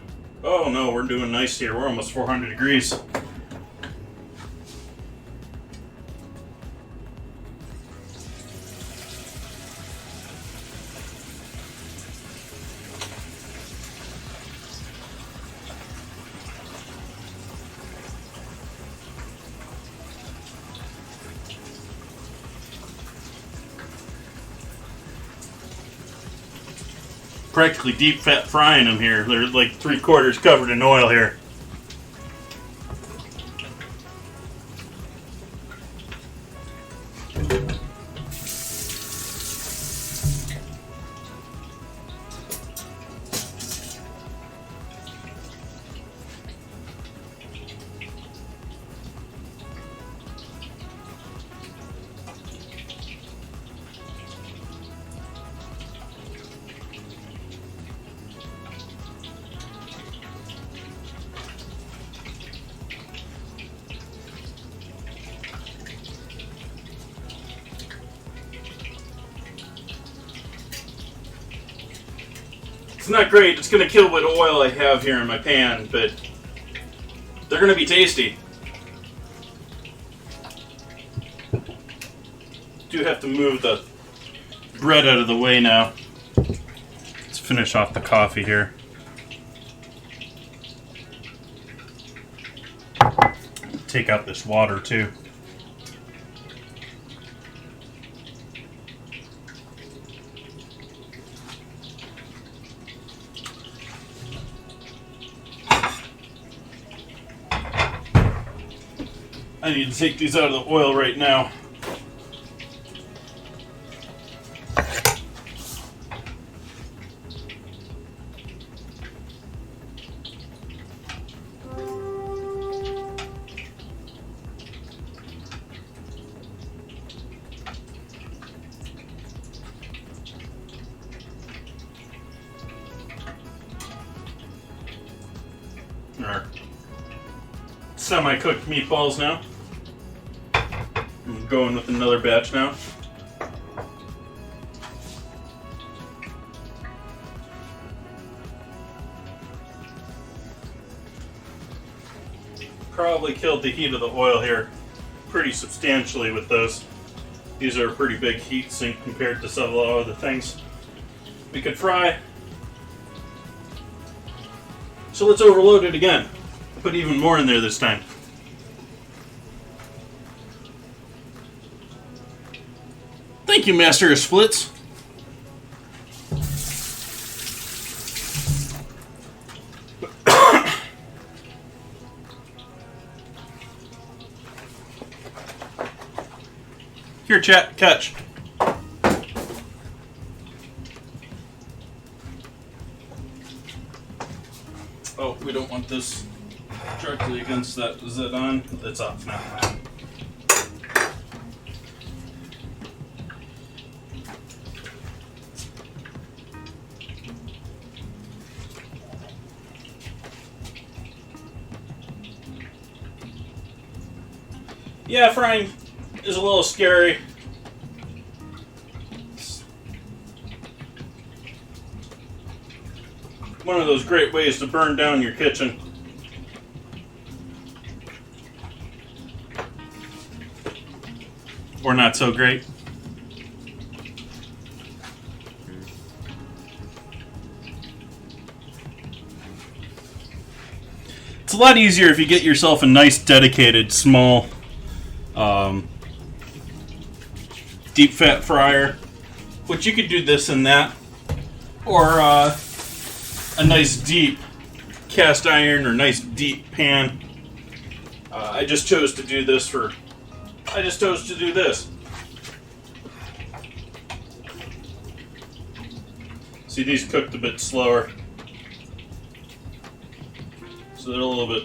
Oh no, we're doing nice here. We're almost 400 degrees. practically deep fat frying them here. They're like 3/4 covered in oil here. It's not great. It's going to kill what oil I have here in my pan, but they're going to be tasty. Do have to move the bread out of the way now. Let's finish off the coffee here. Take out this water too. I need to take these out of the oil right now. Our semi-cooked meatballs now. I'm going with another batch now. Probably killed the heat of the oil here pretty substantially with those. These are a pretty big heat sink compared to some of the things we could fry. So let's overload it again. Put even more in there this time. Thank you, Master of Splits. Here, chat, catch. Oh, we don't want this directly against that. Is that on? It's off now. Yeah, frying is a little scary. It's one of those great ways to burn down your kitchen. Or not so great. It's a lot easier if you get yourself a nice, dedicated, small deep fat fryer, which you could do this and that, or a nice deep cast iron or nice deep pan. I just chose to do this. See, these cooked a bit slower, so they're a little bit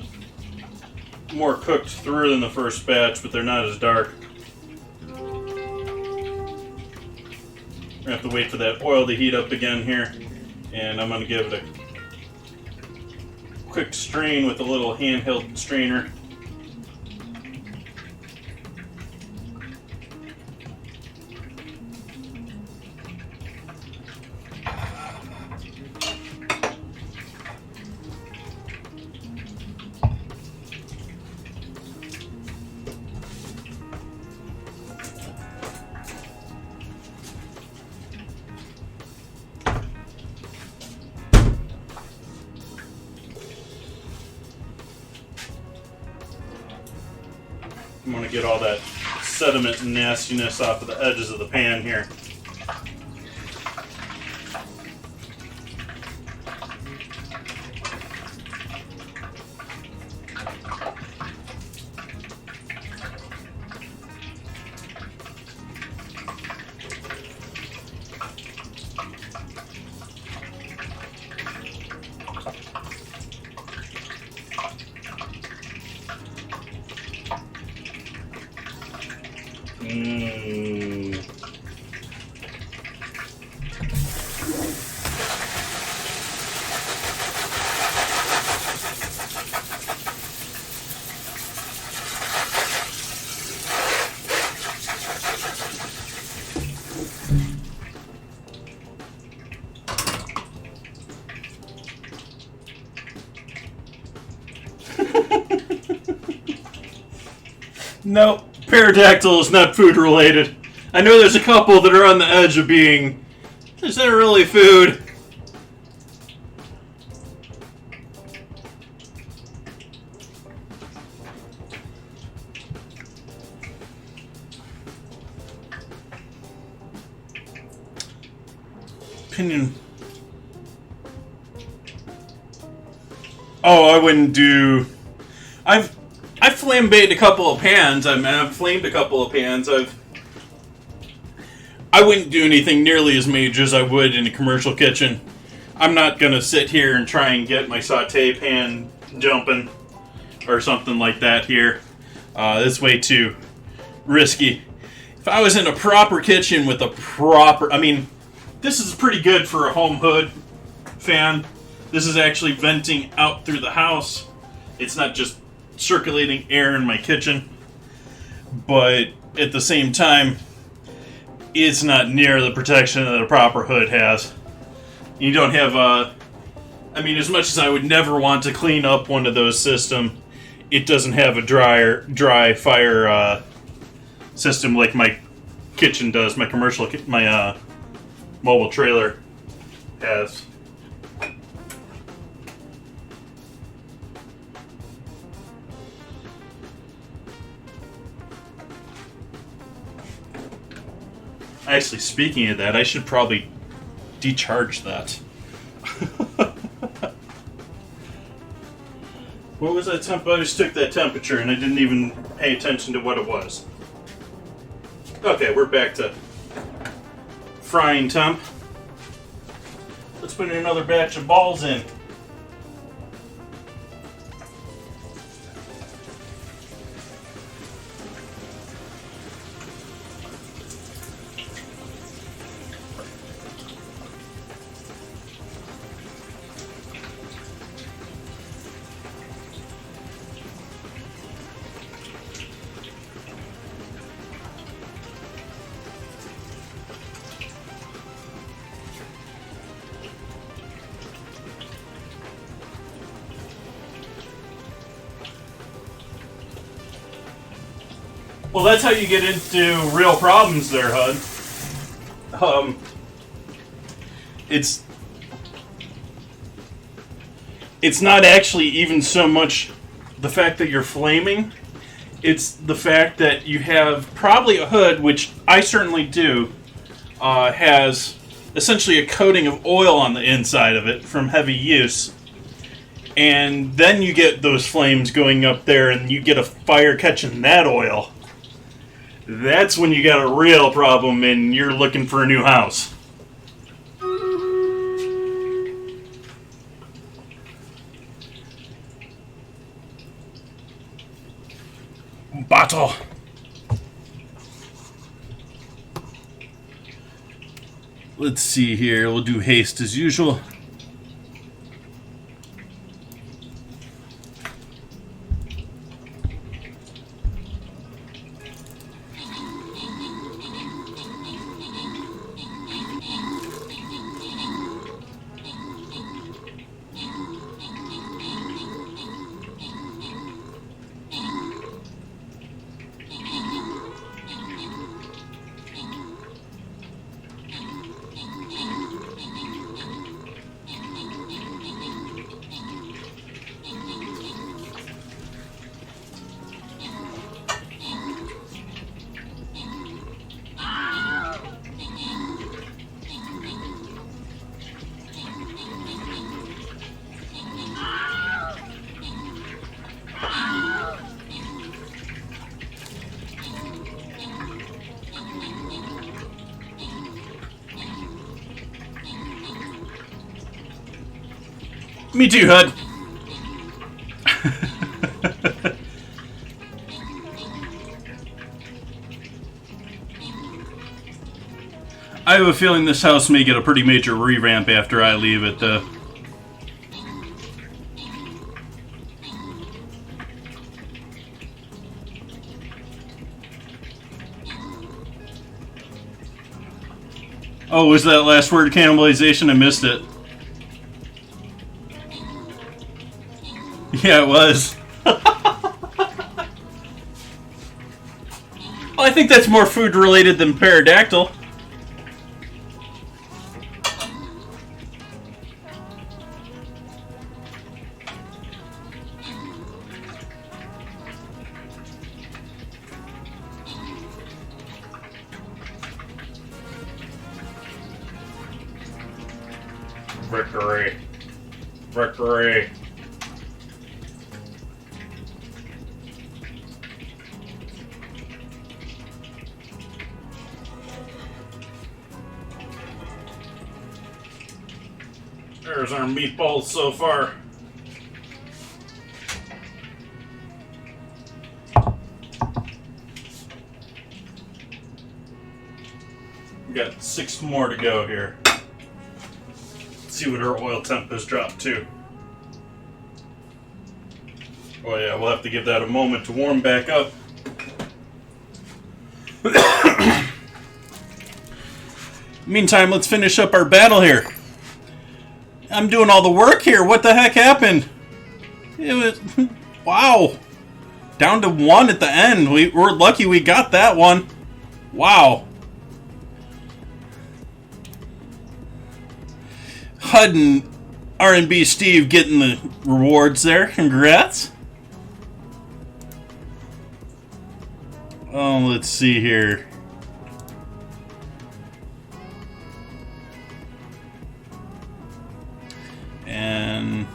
more cooked through than the first batch, but they're not as dark. We're gonna have to wait for that oil to heat up again here, and I'm gonna give it a quick strain with a little handheld strainer. I'm going to get all that sediment and nastiness off of the edges of the pan here. Mm. Nope. Pterodactyl is not food related. I know there's a couple that are on the edge of being... Is that really food? Opinion. Oh, I wouldn't do... I've flambéed a couple of pans. I've flamed a couple of pans. I wouldn't do anything nearly as major as I would in a commercial kitchen. I'm not gonna sit here and try and get my saute pan jumping or something like that here. That's way too risky. If I was in a proper kitchen with a proper... I mean, this is pretty good for a home hood fan. This is actually venting out through the house. It's not just circulating air in my kitchen. But at the same time, it's not near the protection that a proper hood has. You don't have I mean, as much as I would never want to clean up one of those systems, it doesn't have a dry fire system like my kitchen does. My my mobile trailer has. Actually, speaking of that, I should probably decharge that. What was that temp? I just took that temperature and I didn't even pay attention to what it was. Okay, we're back to frying temp. Let's put in another batch of balls in. Well, that's how you get into real problems there, HUD. It's not actually even so much the fact that you're flaming. It's the fact that you have probably a hood, which I certainly do, has essentially a coating of oil on the inside of it from heavy use. And then you get those flames going up there and you get a fire catching that oil. That's when you got a real problem and you're looking for a new house. Bottle. Let's see here. We'll do haste as usual. Me too, HUD. I have a feeling this house may get a pretty major revamp after I leave it. Oh, was that last word cannibalization? I missed it. Yeah, it was. Well, I think that's more food related than pterodactyl. Victory. Victory. There's our meatballs so far. We got 6 more to go here. Let's see what our oil temp has dropped to. Oh yeah, we'll have to give that a moment to warm back up. Meantime, let's finish up our battle here. I'm doing all the work here. What the heck happened? It was... Wow. Down to 1 at the end. We're lucky we got that one. Wow. HUD and R&B Steve getting the rewards there. Congrats. Oh, let's see here. And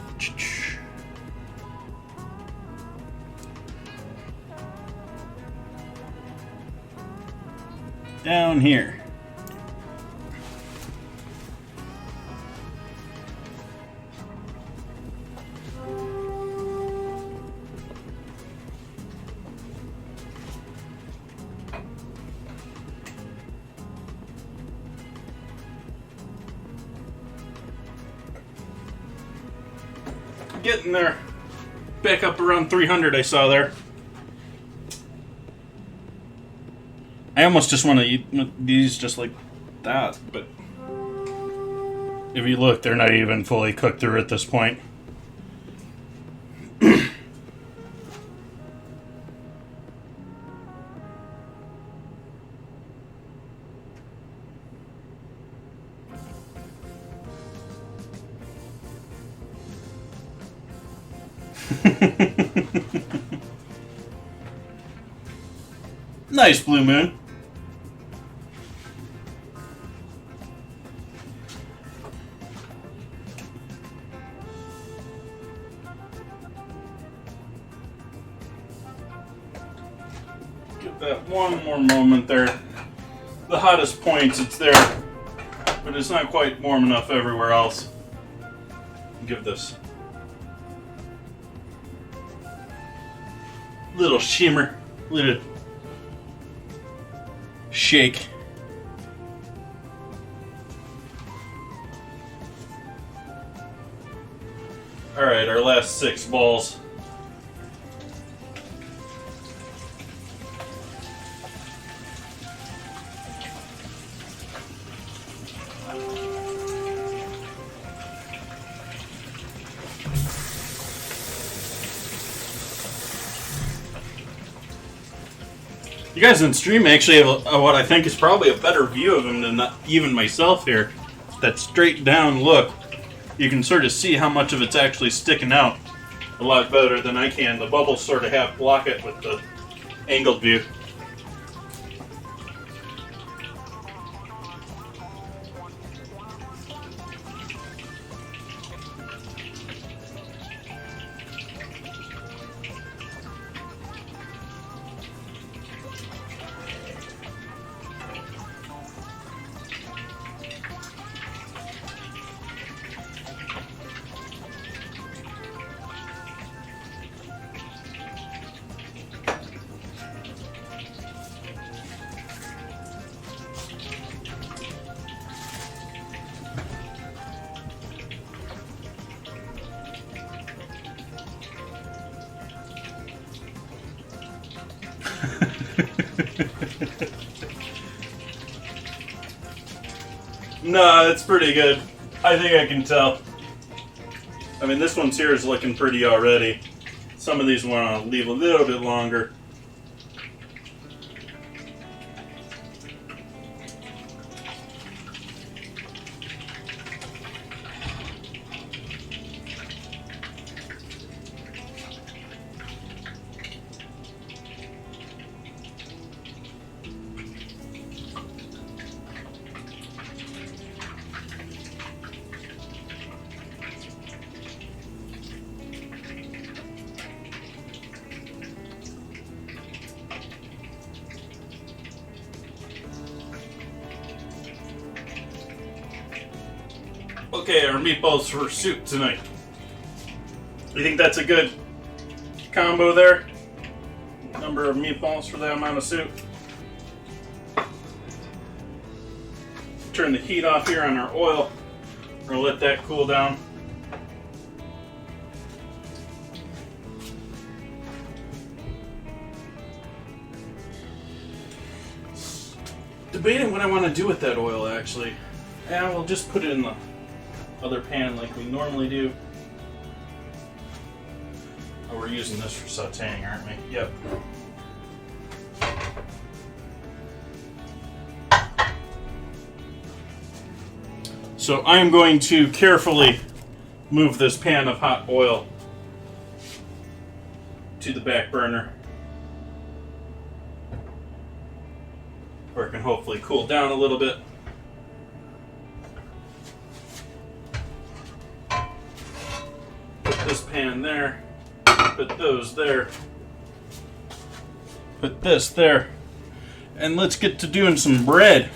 down here. Getting there. Back up around 300 I saw there. I almost just want to eat these just like that, but if you look, they're not even fully cooked through at this point. Nice, Blue Moon. Give that one more moment there. The hottest points, it's there, but it's not quite warm enough everywhere else. Give this little shimmer, little shake. Alright, our last 6 balls. You guys in stream actually have what I think is probably a better view of him than even myself here. That straight down look, you can sort of see how much of it's actually sticking out a lot better than I can. The bubbles sort of half block it with the angled view. No, it's pretty good. I think I can tell. I mean, this one's here is looking pretty already. Some of these want to leave a little bit longer. Okay, our meatballs for soup tonight. You think that's a good combo there? Number of meatballs for that amount of soup. Turn the heat off here on our oil. We're gonna let that cool down. Debating what I want to do with that oil, actually. Yeah, we'll just put it in the other pan like we normally do. Oh, we're using this for sauteing, aren't we? Yep. So I am going to carefully move this pan of hot oil to the back burner, where it can hopefully cool down a little bit. Put this pan there, put those there, put this there, and let's get to doing some bread.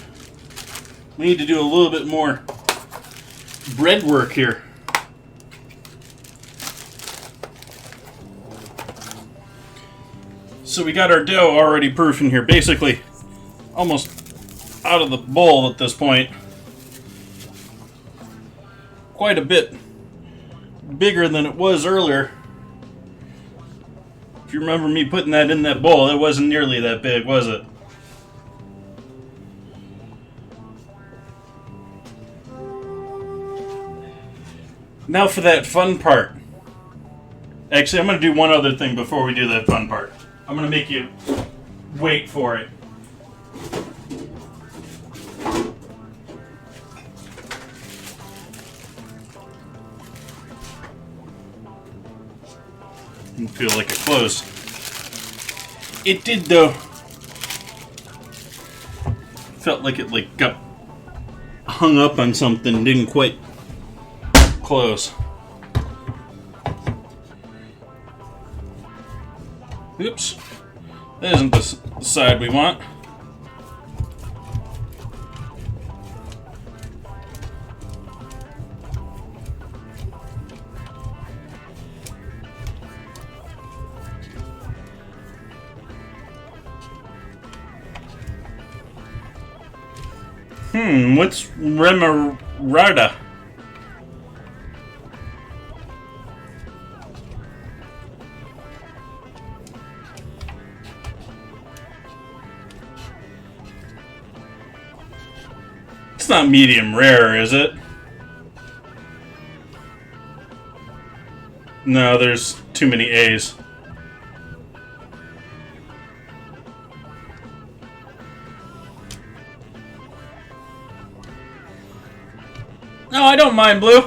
We need to do a little bit more bread work here. So we got our dough already proof in here, basically almost out of the bowl at this point. Quite a bit bigger than it was earlier. If you remember me putting that in that bowl, it wasn't nearly that big, was it? Now for that fun part. Actually, I'm going to do one other thing before we do that fun part. I'm going to make you wait for it. I feel like it closed. It did, though. Felt like it got hung up on something, didn't quite close. Oops. That isn't the side we want. What's remoratta? It's not medium rare, is it? No, there's too many A's. No, I don't mind blue.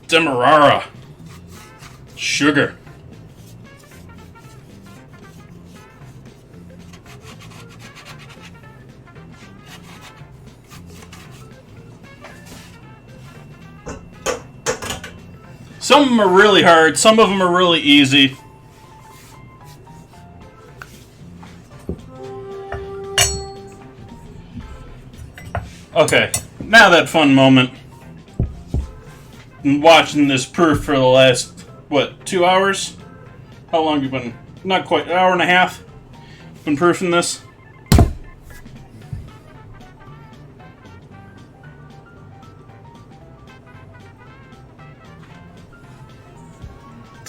Demerara. Sugar. Some of them are really hard, some of them are really easy. Okay, now that fun moment. Been watching this proof for the last, what, 2 hours? How long have you been? Not quite, an hour and a half? Been proofing this?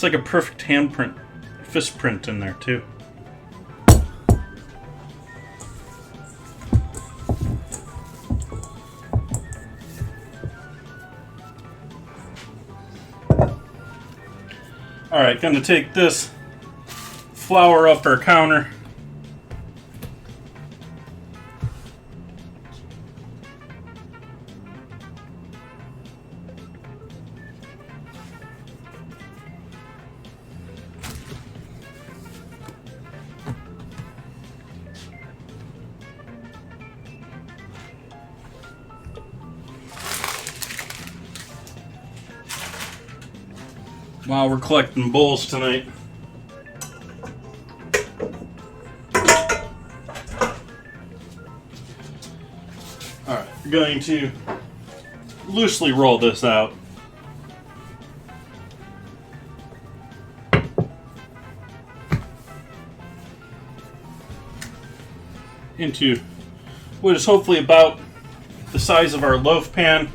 It's like a perfect handprint, fist print in there too. Alright, gonna take this flour up our counter. While we're collecting bowls tonight. Alright, we're going to loosely roll this out. Into what is hopefully about the size of our loaf pan.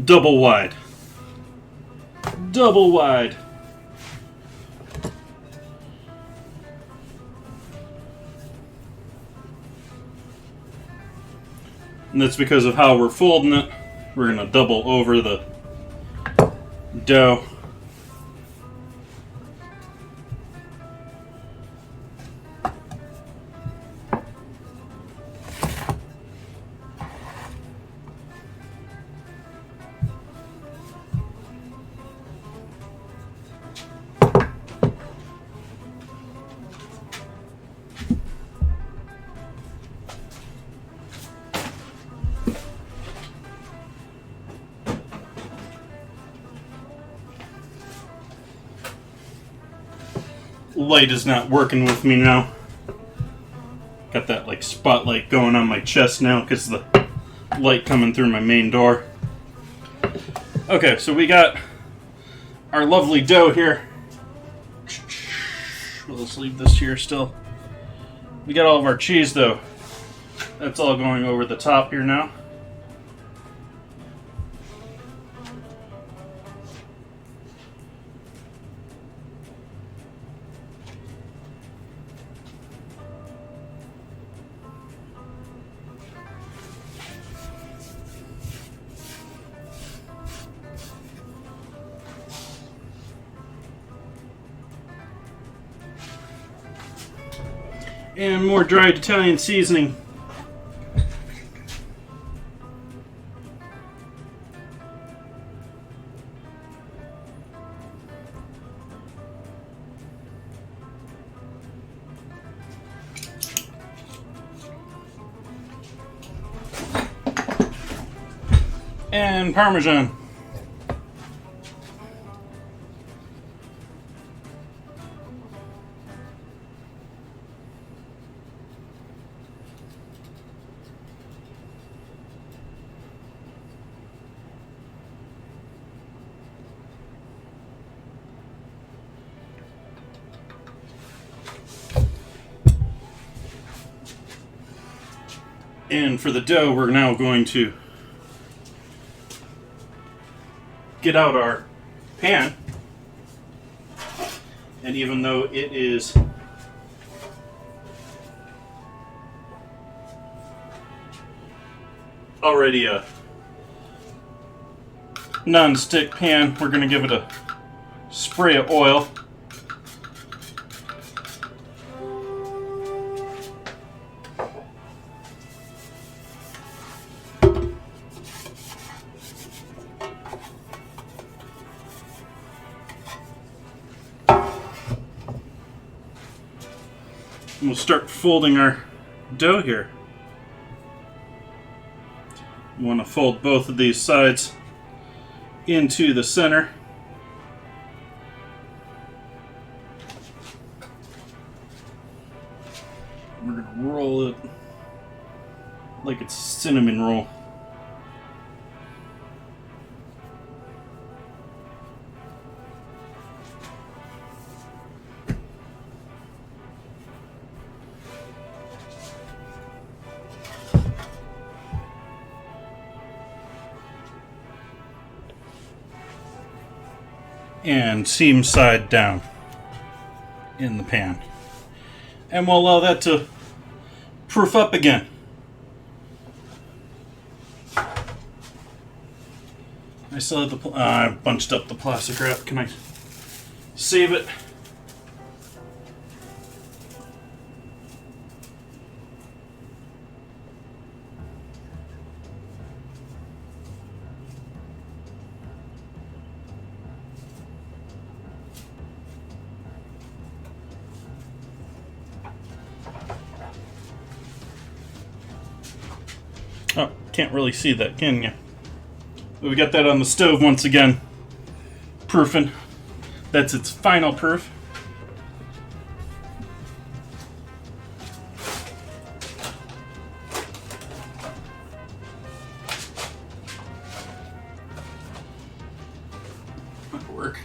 Double wide. Double wide. And that's because of how we're folding it. We're going to double over the dough. Light is not working with me now. Got that like spotlight going on my chest now because the light coming through my main door. Okay, so we got our lovely dough here. Let's leave this here still. We got all of our cheese though. That's all going over the top here now. And more dried Italian seasoning. And Parmesan. And for the dough, we're now going to get out our pan. And even though it is already a non-stick pan, we're going to give it a spray of oil. And we'll start folding our dough here. You want to fold both of these sides into the center. We're going to roll it like it's cinnamon roll. and seam side down in the pan. And we'll allow that to proof up again. I still have the I bunched up the plastic wrap. Can I save it? Oh, can't really see that, can you? We got that on the stove once again. Proofing. That's its final proof. That'll work.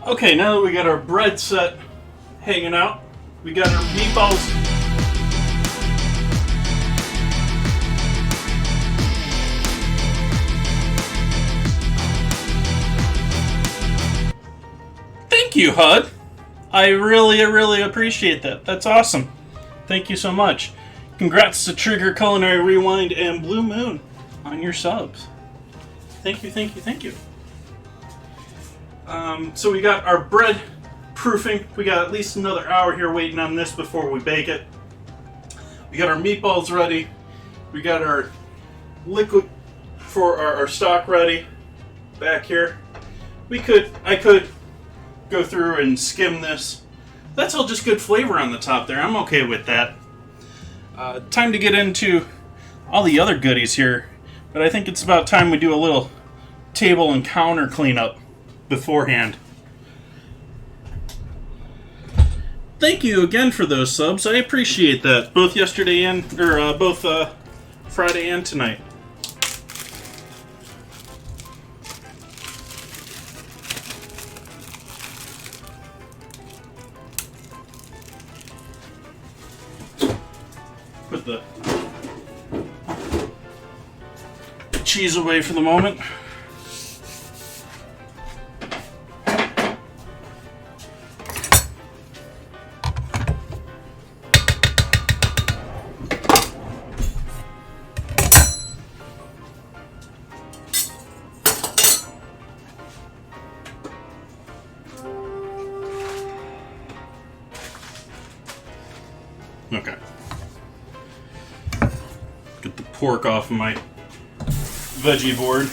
Okay, now that we got our bread set hanging out, we got our meatballs. Thank you, HUD. I really appreciate that. That's awesome. Thank you so much. Congrats to Trigger, Culinary Rewind, and Blue Moon on your subs. Thank you, thank you, thank you. So we got our bread proofing. We got at least another hour here waiting on this before we bake it. We got our meatballs ready. We got our liquid for our stock ready back here. I could go through and skim this. That's all just good flavor on the top there. I'm okay with that. Time to get into all the other goodies here, but I think it's about time we do a little table and counter cleanup beforehand. Thank you again for those subs. I appreciate that, both yesterday and both Friday and tonight. Put the cheese away for the moment. Okay. Get the pork off of my veggie board.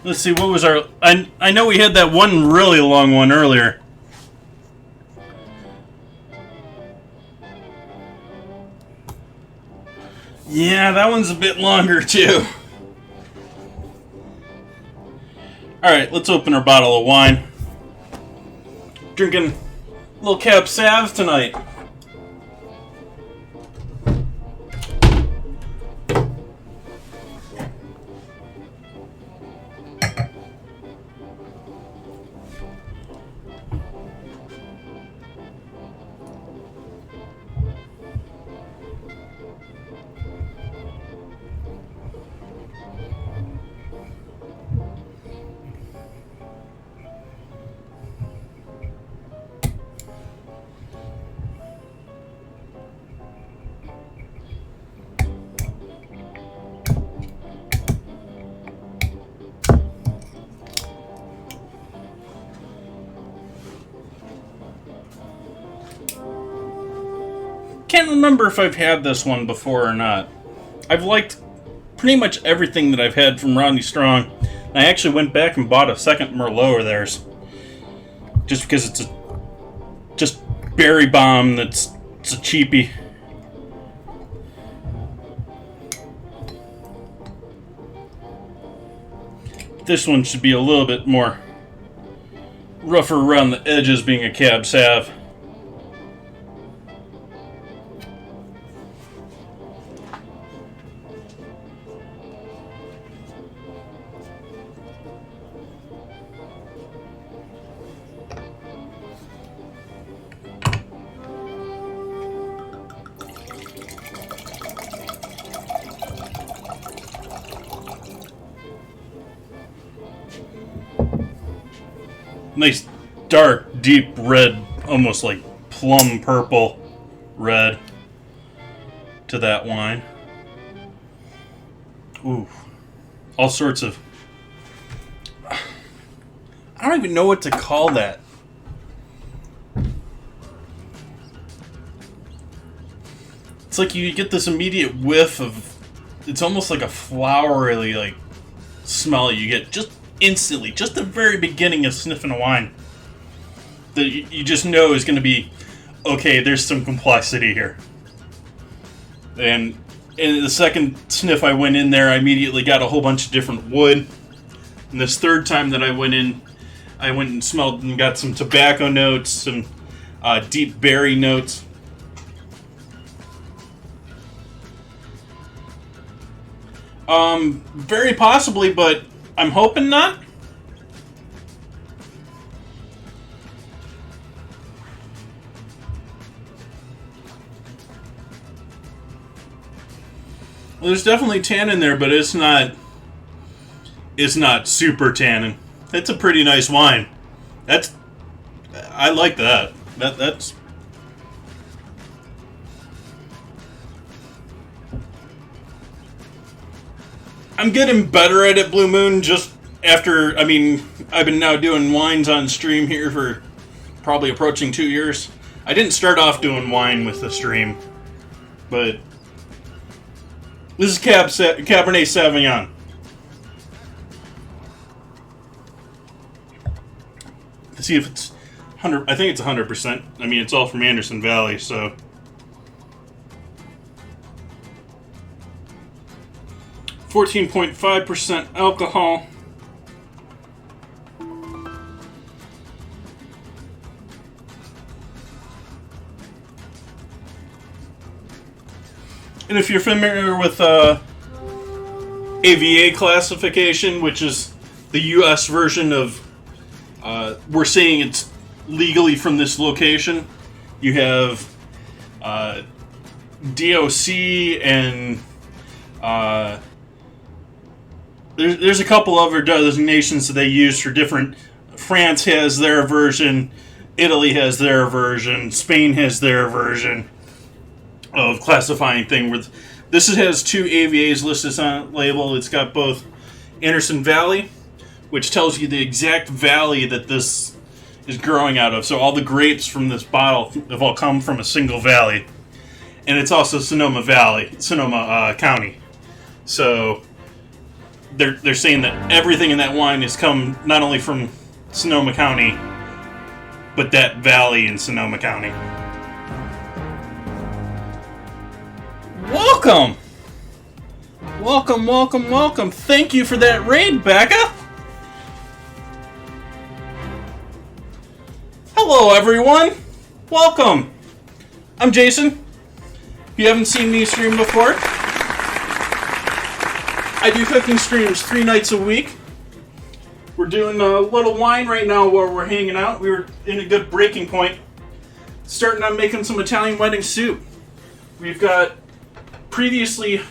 Let's see, what was our... I know we had that one really long one earlier. Yeah, that one's a bit longer too. Alright, let's open our bottle of wine. Drinking a little Cab Sav tonight. can't remember if I've had this one before or not. I've liked pretty much everything that I've had from Rodney Strong. And I actually went back and bought a second Merlot of theirs. Just because it's a just berry bomb it's a cheapie. This one should be a little bit more rougher around the edges, being a Cab Sav. Nice dark, deep red, almost like plum purple red to that wine. Ooh. All sorts of... I don't even know what to call that. It's like you get this immediate whiff of... It's almost like a flowery, like, smell you get just instantly, just the very beginning of sniffing a wine, that you just know is going to be, okay, there's some complexity here. And in the second sniff I went in there, I immediately got a whole bunch of different wood. And this third time that I went in, I went and smelled and got some tobacco notes, some deep berry notes. Very possibly, but I'm hoping not. Well, there's definitely tannin there, but it's not super tannin. It's a pretty nice wine. I like that. That's I'm getting better at it, Blue Moon, just after, I've been now doing wines on stream here for probably approaching 2 years. I didn't start off doing wine with the stream, but this is Cabernet Sauvignon. Let's see if it's 100, I think it's 100%. It's all from Anderson Valley, so... 14.5% alcohol. And if you're familiar with AVA classification, which is the US version of, we're saying it's legally from this location, you have DOC and there's a couple other designations that they use for different... France has their version, Italy has their version, Spain has their version of classifying thing. This has 2 AVAs listed on the label. It's got both Anderson Valley, which tells you the exact valley that this is growing out of. So all the grapes from this bottle have all come from a single valley. And it's also Sonoma County. So... They're saying that everything in that wine has come not only from Sonoma County, but that valley in Sonoma County. Welcome! Welcome, welcome, welcome. Thank you for that raid, Becca! Hello, everyone! Welcome! I'm Jason. If you haven't seen me stream before, I do cooking streams 3 nights a week. We're doing a little wine right now while we're hanging out. We were in a good breaking point. Starting on making some Italian wedding soup. We've got previously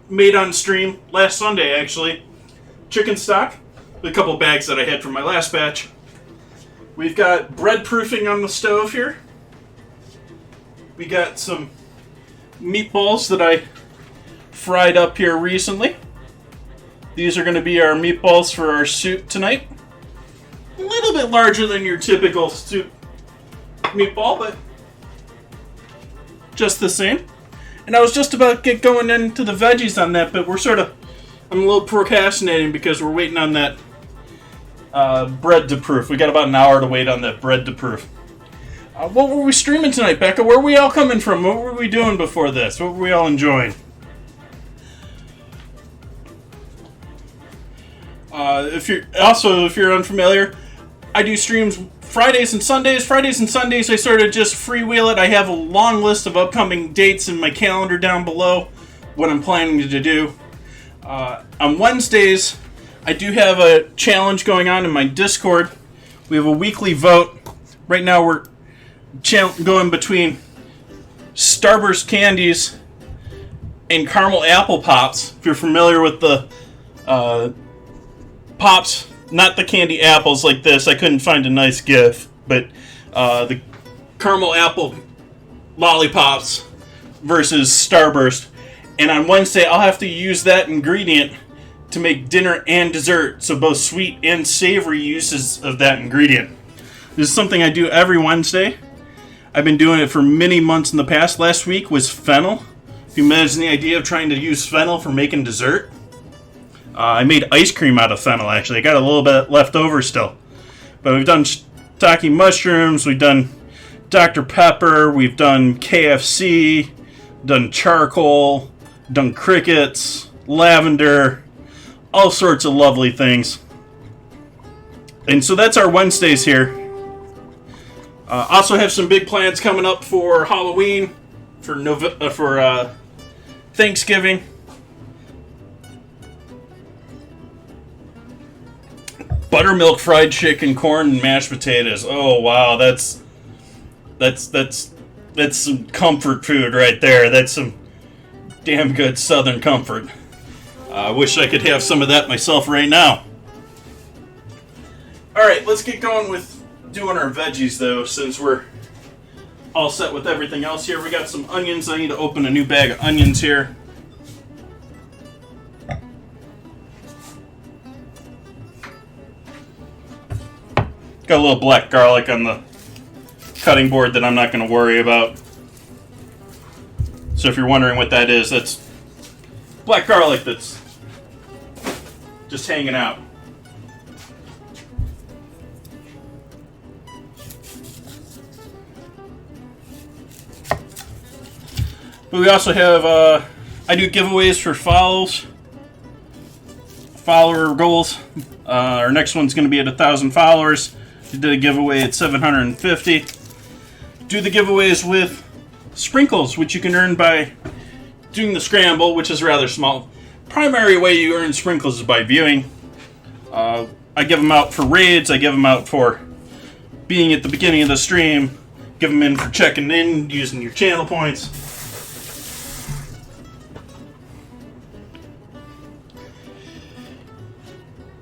made on stream, last Sunday actually, chicken stock, with a couple bags that I had from my last batch. We've got bread proofing on the stove here. We got some meatballs that I fried up here recently. These are going to be our meatballs for our soup tonight. A little bit larger than your typical soup meatball, but just the same. And I was just about to get going into the veggies on that, but I'm a little procrastinating because we're waiting on that bread to proof. We got about an hour to wait on that bread to proof. What were we streaming tonight, Becca? Where were we all coming from? What were we doing before this? What were we all enjoying? If you're unfamiliar, I do streams Fridays and Sundays. Fridays and Sundays, I sort of just freewheel it. I have a long list of upcoming dates in my calendar down below, what I'm planning to do. On Wednesdays, I do have a challenge going on in my Discord. We have a weekly vote. Right now, we're going between Starburst candies and caramel apple pops. If you're familiar with the pops, not the candy apples like this. I couldn't find a nice gif, but the caramel apple lollipops versus Starburst. And on Wednesday, I'll have to use that ingredient to make dinner and dessert, so both sweet and savory uses of that ingredient. This is something I do every Wednesday. I've been doing it for many months in the past. Last week was fennel. If you imagine the idea of trying to use fennel for making dessert. I made ice cream out of fennel, actually. I got a little bit left over still. But we've done shiitake mushrooms, we've done Dr. Pepper, we've done KFC, done charcoal, done crickets, lavender, all sorts of lovely things. And so that's our Wednesdays here. Also have some big plans coming up for Halloween, for Thanksgiving. Buttermilk fried chicken, corn, and mashed potatoes. Oh wow, that's some comfort food right there. That's some damn good Southern comfort. I wish I could have some of that myself right now. All right, let's get going with doing our veggies though, since we're all set with everything else here. We got some onions. I need to open a new bag of onions here. Got a little black garlic on the cutting board that I'm not going to worry about. So if you're wondering what that is, that's black garlic that's just hanging out. But we also have, I do giveaways for follower goals. Our next one's going to be at 1,000 followers. We did a giveaway at 750. Do the giveaways with sprinkles, which you can earn by doing the scramble, which is rather small. Primary way you earn sprinkles is by viewing. I give them out for raids. I give them out for being at the beginning of the stream. Give them in for checking in, using your channel points.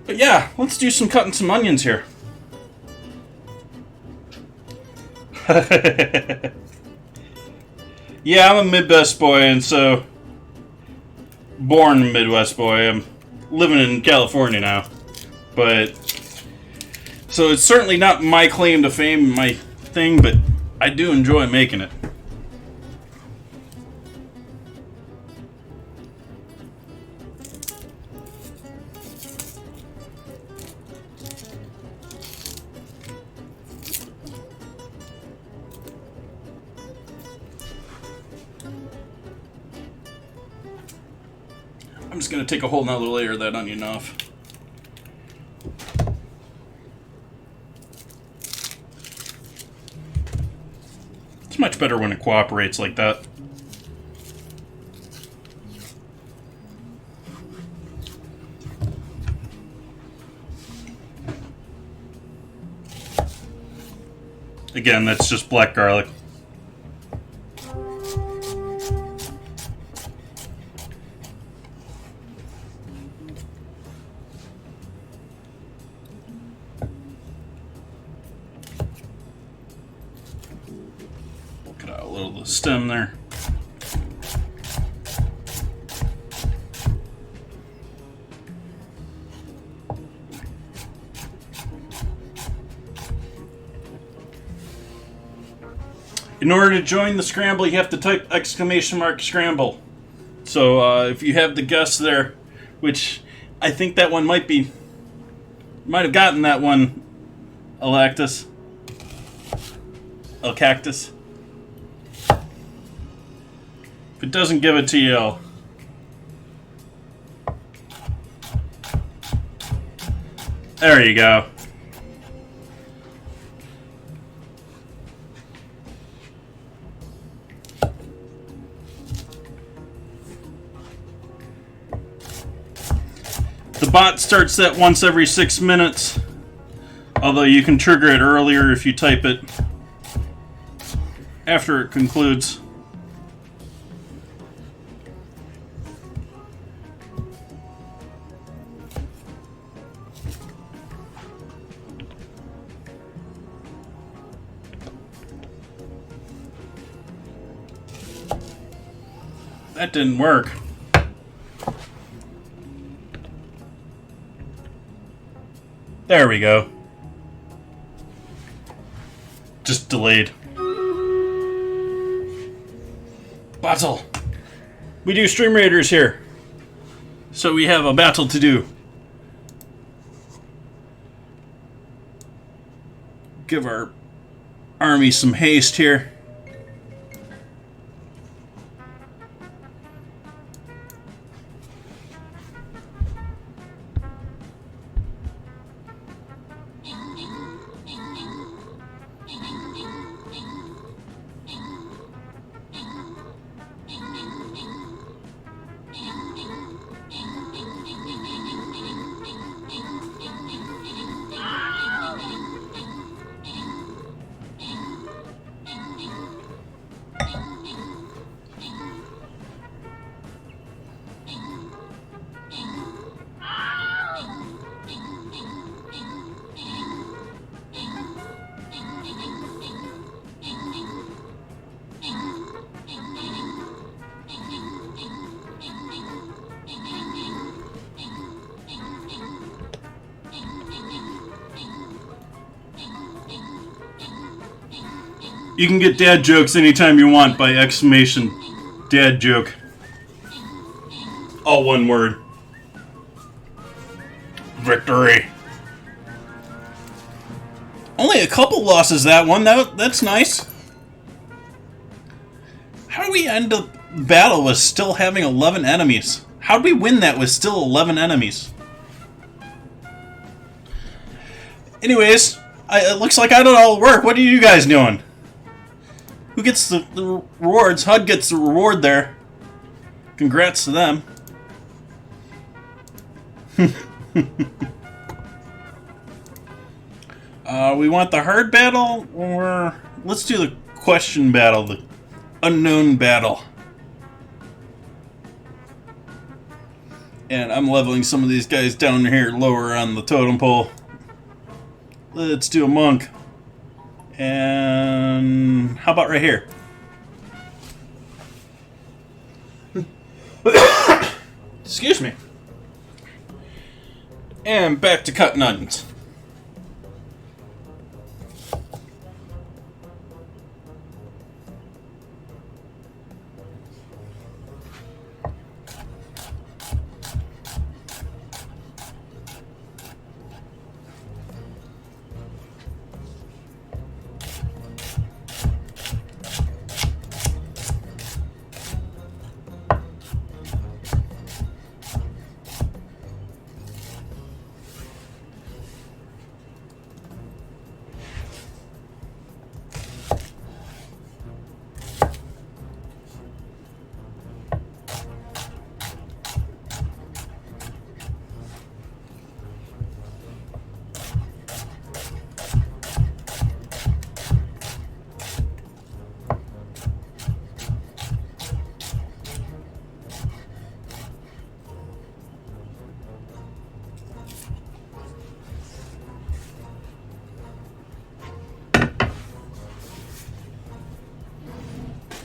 But yeah, let's do some cutting some onions here. Yeah, I'm a Midwest boy, and so born a Midwest boy. I'm living in California now, but so it's certainly not my claim to fame, my thing, but I do enjoy making it. I'm just going to take a whole nother layer of that onion off. It's much better when it cooperates like that. Again, that's just black garlic. Stem there. In order to join the scramble, you have to type !scramble. So if you have the guess there, which I think that one might have gotten that one, Alactus. Cactus. If it doesn't give it to you, there you go. The bot starts that once every 6 minutes, although you can trigger it earlier if you type it after it concludes. That didn't work. There we go. Just delayed. Battle. We do Stream Raiders here. So we have a battle to do. Give our army some haste here. You can get dad jokes anytime you want by exclamation dad joke. All one word. Victory. Only a couple losses that one. That's nice. How do we end the battle with still having 11 enemies? How do we win that with still 11 enemies? Anyways, it looks like I did all the work. What are you guys doing? Who gets the rewards? HUD gets the reward there. Congrats to them. We want the hard battle, or let's do the question battle, the unknown battle. And I'm leveling some of these guys down here lower on the totem pole. Let's do a monk. And how about right here? Excuse me. And back to cutting onions.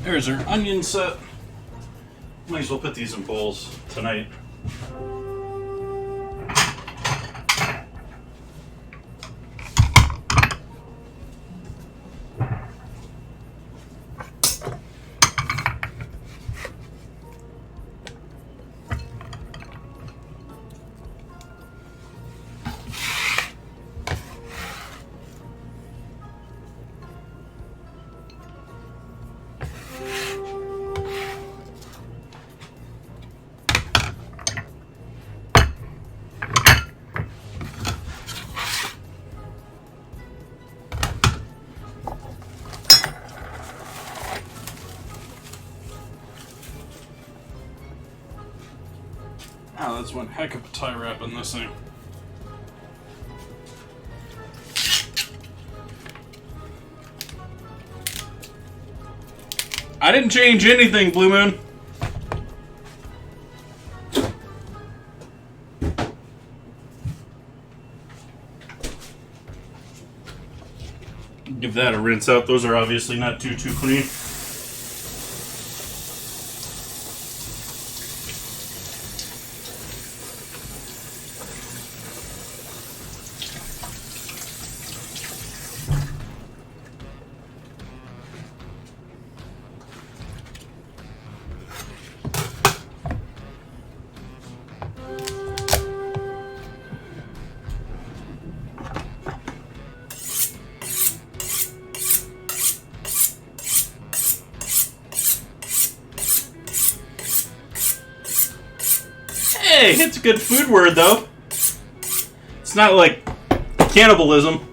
There's our onion set. Might as well put these in bowls tonight. That's one heck of a tie wrap on this thing. I didn't change anything, Blue Moon. Give that a rinse out. Those are obviously not too clean. Hey, it's a good food word, though. It's not like cannibalism.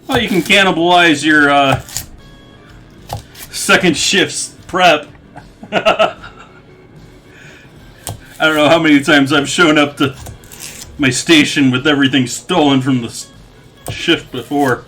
Well, you can cannibalize your second shift's prep. I don't know how many times I've shown up to my station with everything stolen from the shift before.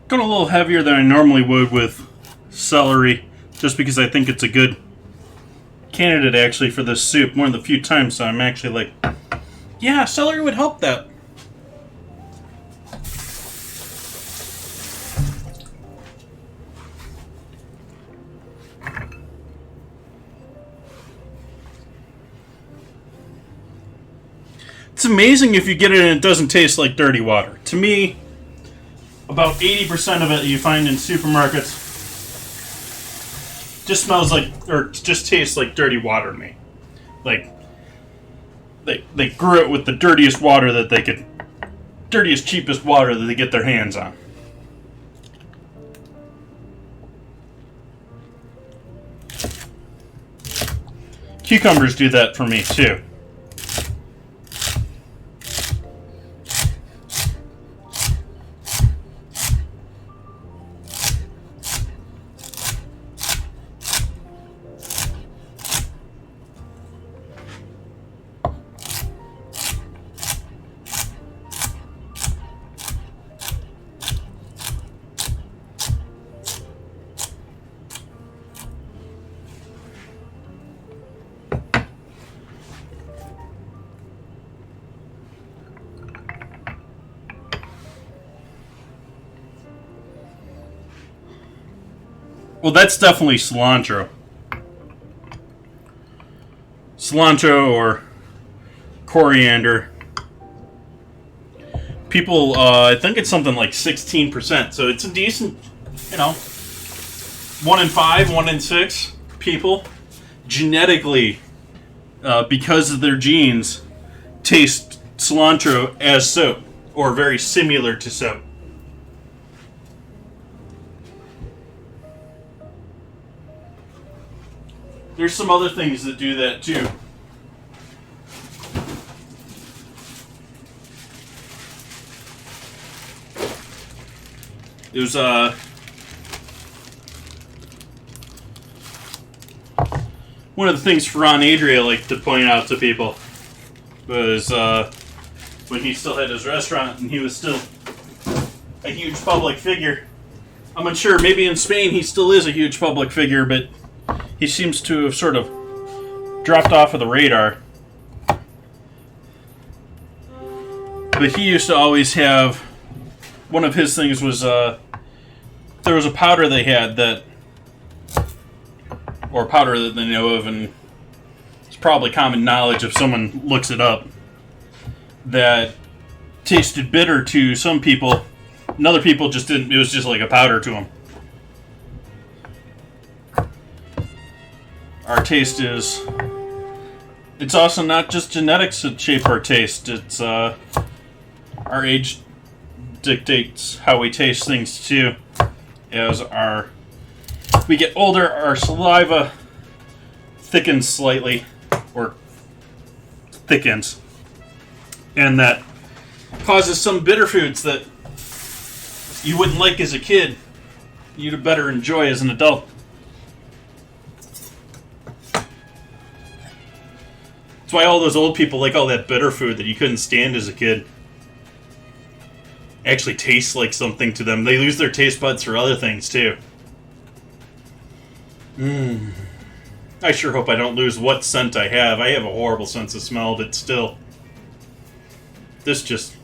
Going a little heavier than I normally would with celery, just because I think it's a good candidate actually for this soup. One of the few times I'm actually like, yeah, celery would help that. It's amazing if you get it and it doesn't taste like dirty water. To me, about 80% of it you find in supermarkets just smells like, or just tastes like dirty water to me. Like, they grew it with the dirtiest water that they could, dirtiest, cheapest water that they get their hands on. Cucumbers do that for me too. Well, that's definitely cilantro. Cilantro or coriander. People, I think it's something like 16%, so it's a decent, 1 in 5, 1 in 6 people genetically, because of their genes, taste cilantro as soap, or very similar to soap. There's some other things that do that too. It was one of the things Ferran Adria liked to point out to people was when he still had his restaurant and he was still a huge public figure. I'm unsure, maybe in Spain he still is a huge public figure, but he seems to have sort of dropped off of the radar. But he used to always have, one of his things was, there was a powder they had that, or powder that they know of, and it's probably common knowledge if someone looks it up, that tasted bitter to some people, and other people just didn't, it was just like a powder to them. Our taste is, it's also not just genetics that shape our taste, it's our age dictates how we taste things too. As we get older, our saliva thickens slightly, or thickens, and that causes some bitter foods that you wouldn't like as a kid, you'd better enjoy as an adult. That's why all those old people like all that bitter food that you couldn't stand as a kid. Actually tastes like something to them. They lose their taste buds for other things too. I sure hope I don't lose what scent I have. I have a horrible sense of smell, but still. This just...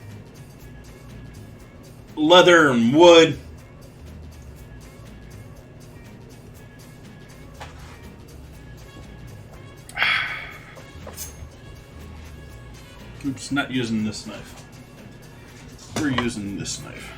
leather and wood. Oops, not using this knife. We're using this knife.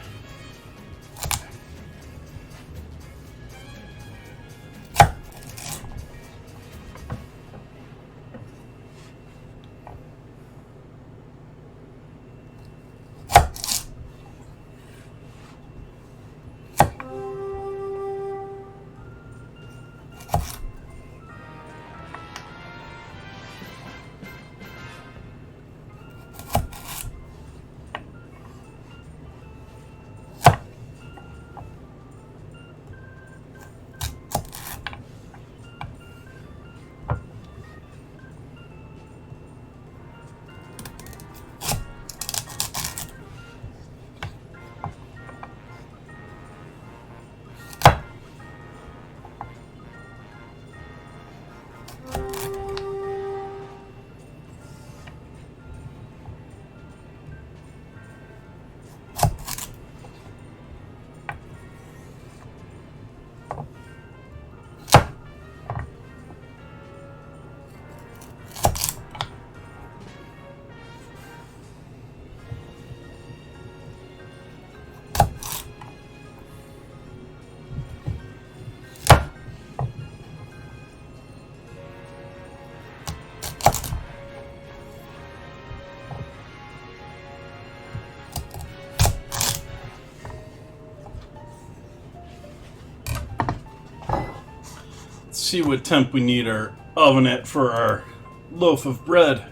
See what temp we need our oven at for our loaf of bread.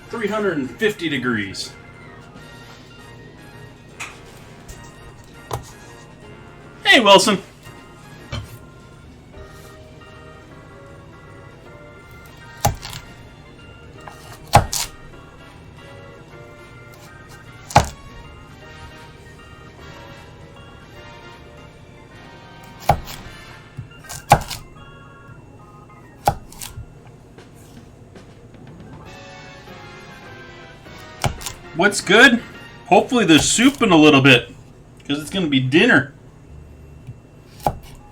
$350. Hey, Wilson. What's good? Hopefully there's soup in a little bit, because it's going to be dinner.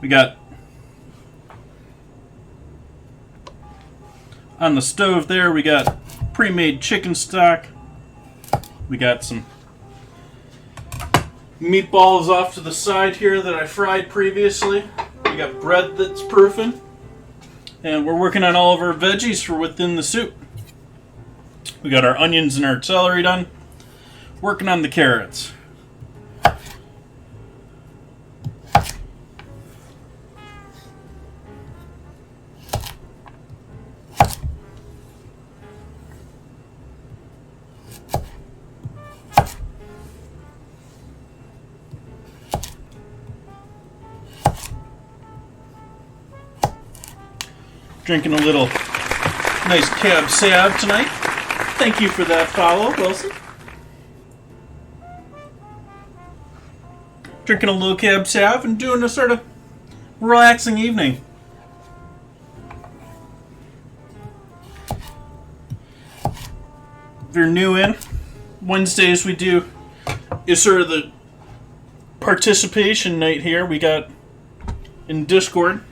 We got on the stove there, we got pre-made chicken stock. We got some meatballs off to the side here that I fried previously. We got bread that's proofing. And we're working on all of our veggies for within the soup. We got our onions and our celery done. Working on the carrots. Drinking a little nice Cab Sav tonight. Thank you for that follow, Wilson. Drinking a little Cab Sav and doing a sort of relaxing evening. If you're new in, Wednesdays we do is sort of the participation night here. We got in Discord.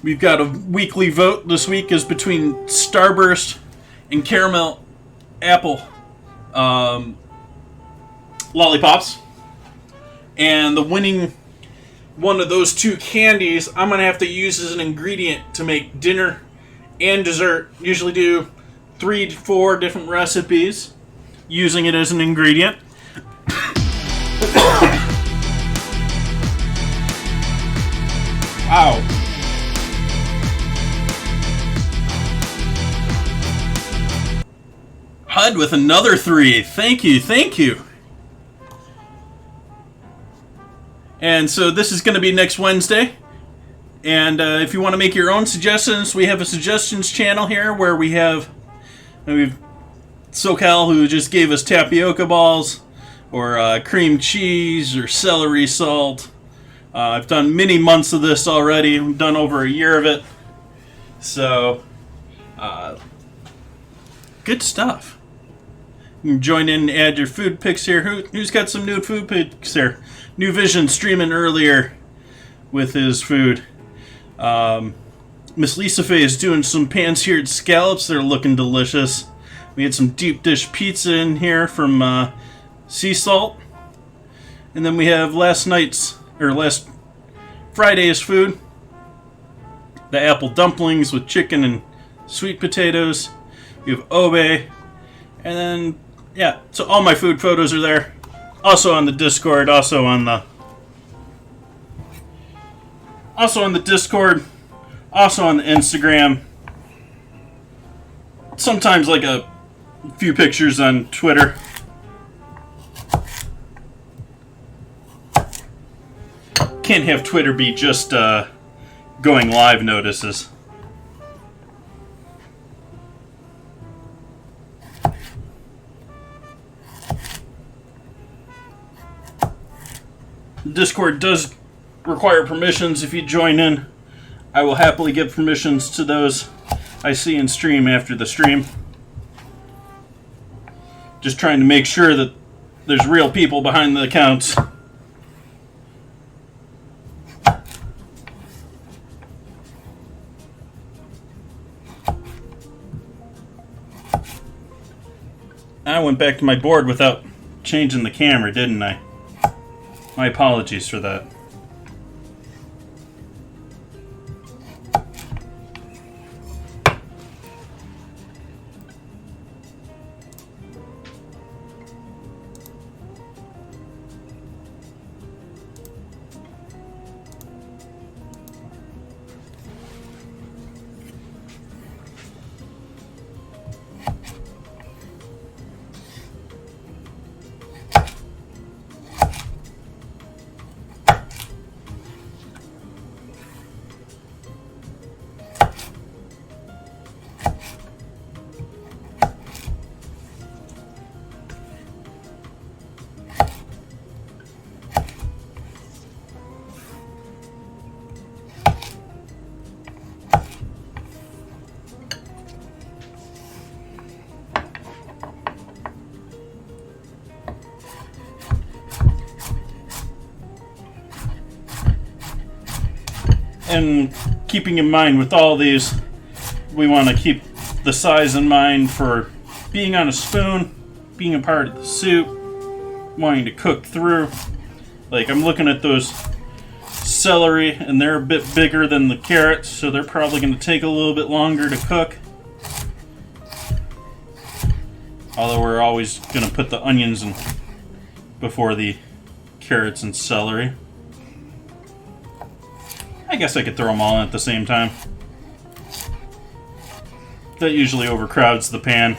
We've got a weekly vote. This week is between Starburst and Caramel Apple lollipops. And the winning one of those two candies, I'm going to have to use as an ingredient to make dinner and dessert. Usually do 3 to 4 different recipes using it as an ingredient. Wow. HUD with another 3. Thank you, thank you. And so this is going to be next Wednesday. And if you want to make your own suggestions, we have a suggestions channel here where we've SoCal who just gave us tapioca balls or cream cheese or celery salt. I've done many months of this already. We've done over a year of it. So, good stuff. You can join in and add your food pics here. Who's got some new food pics here? New Vision streaming earlier with his food. Miss Lisa Faye is doing some pan-seared scallops. They're looking delicious. We had some deep dish pizza in here from Sea Salt. And then we have last Friday's food. The apple dumplings with chicken and sweet potatoes. You have Obe. And then, yeah, so all my food photos are there. Also on the Discord, also on the Instagram. Sometimes like a few pictures on Twitter. Can't have Twitter be just going live notices. Discord does require permissions. If you join in, I will happily give permissions to those I see in stream after the stream. Just trying to make sure that there's real people behind the accounts. I went back to my board without changing the camera, didn't I? My apologies for that. And keeping in mind with all these, we want to keep the size in mind for being on a spoon, being a part of the soup, wanting to cook through. Like, I'm looking at those celery, and they're a bit bigger than the carrots, so they're probably going to take a little bit longer to cook. Although we're always going to put the onions in before the carrots and celery. I guess I could throw them all in at the same time. That usually overcrowds the pan.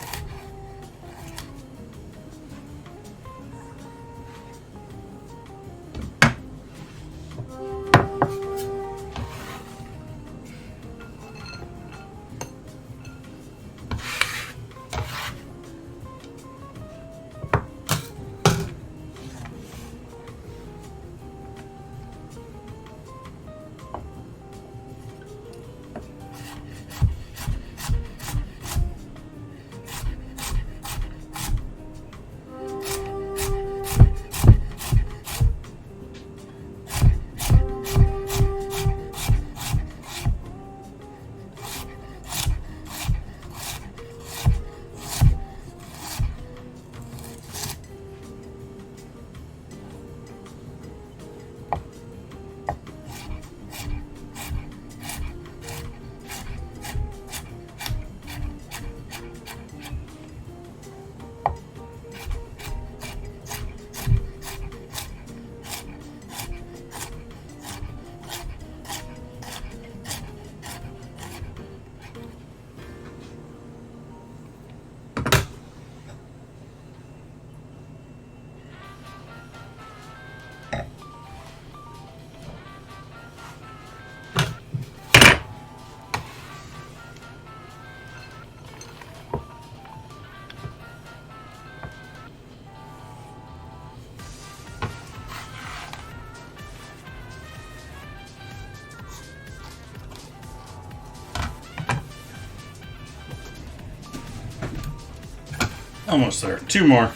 Almost there. 2 more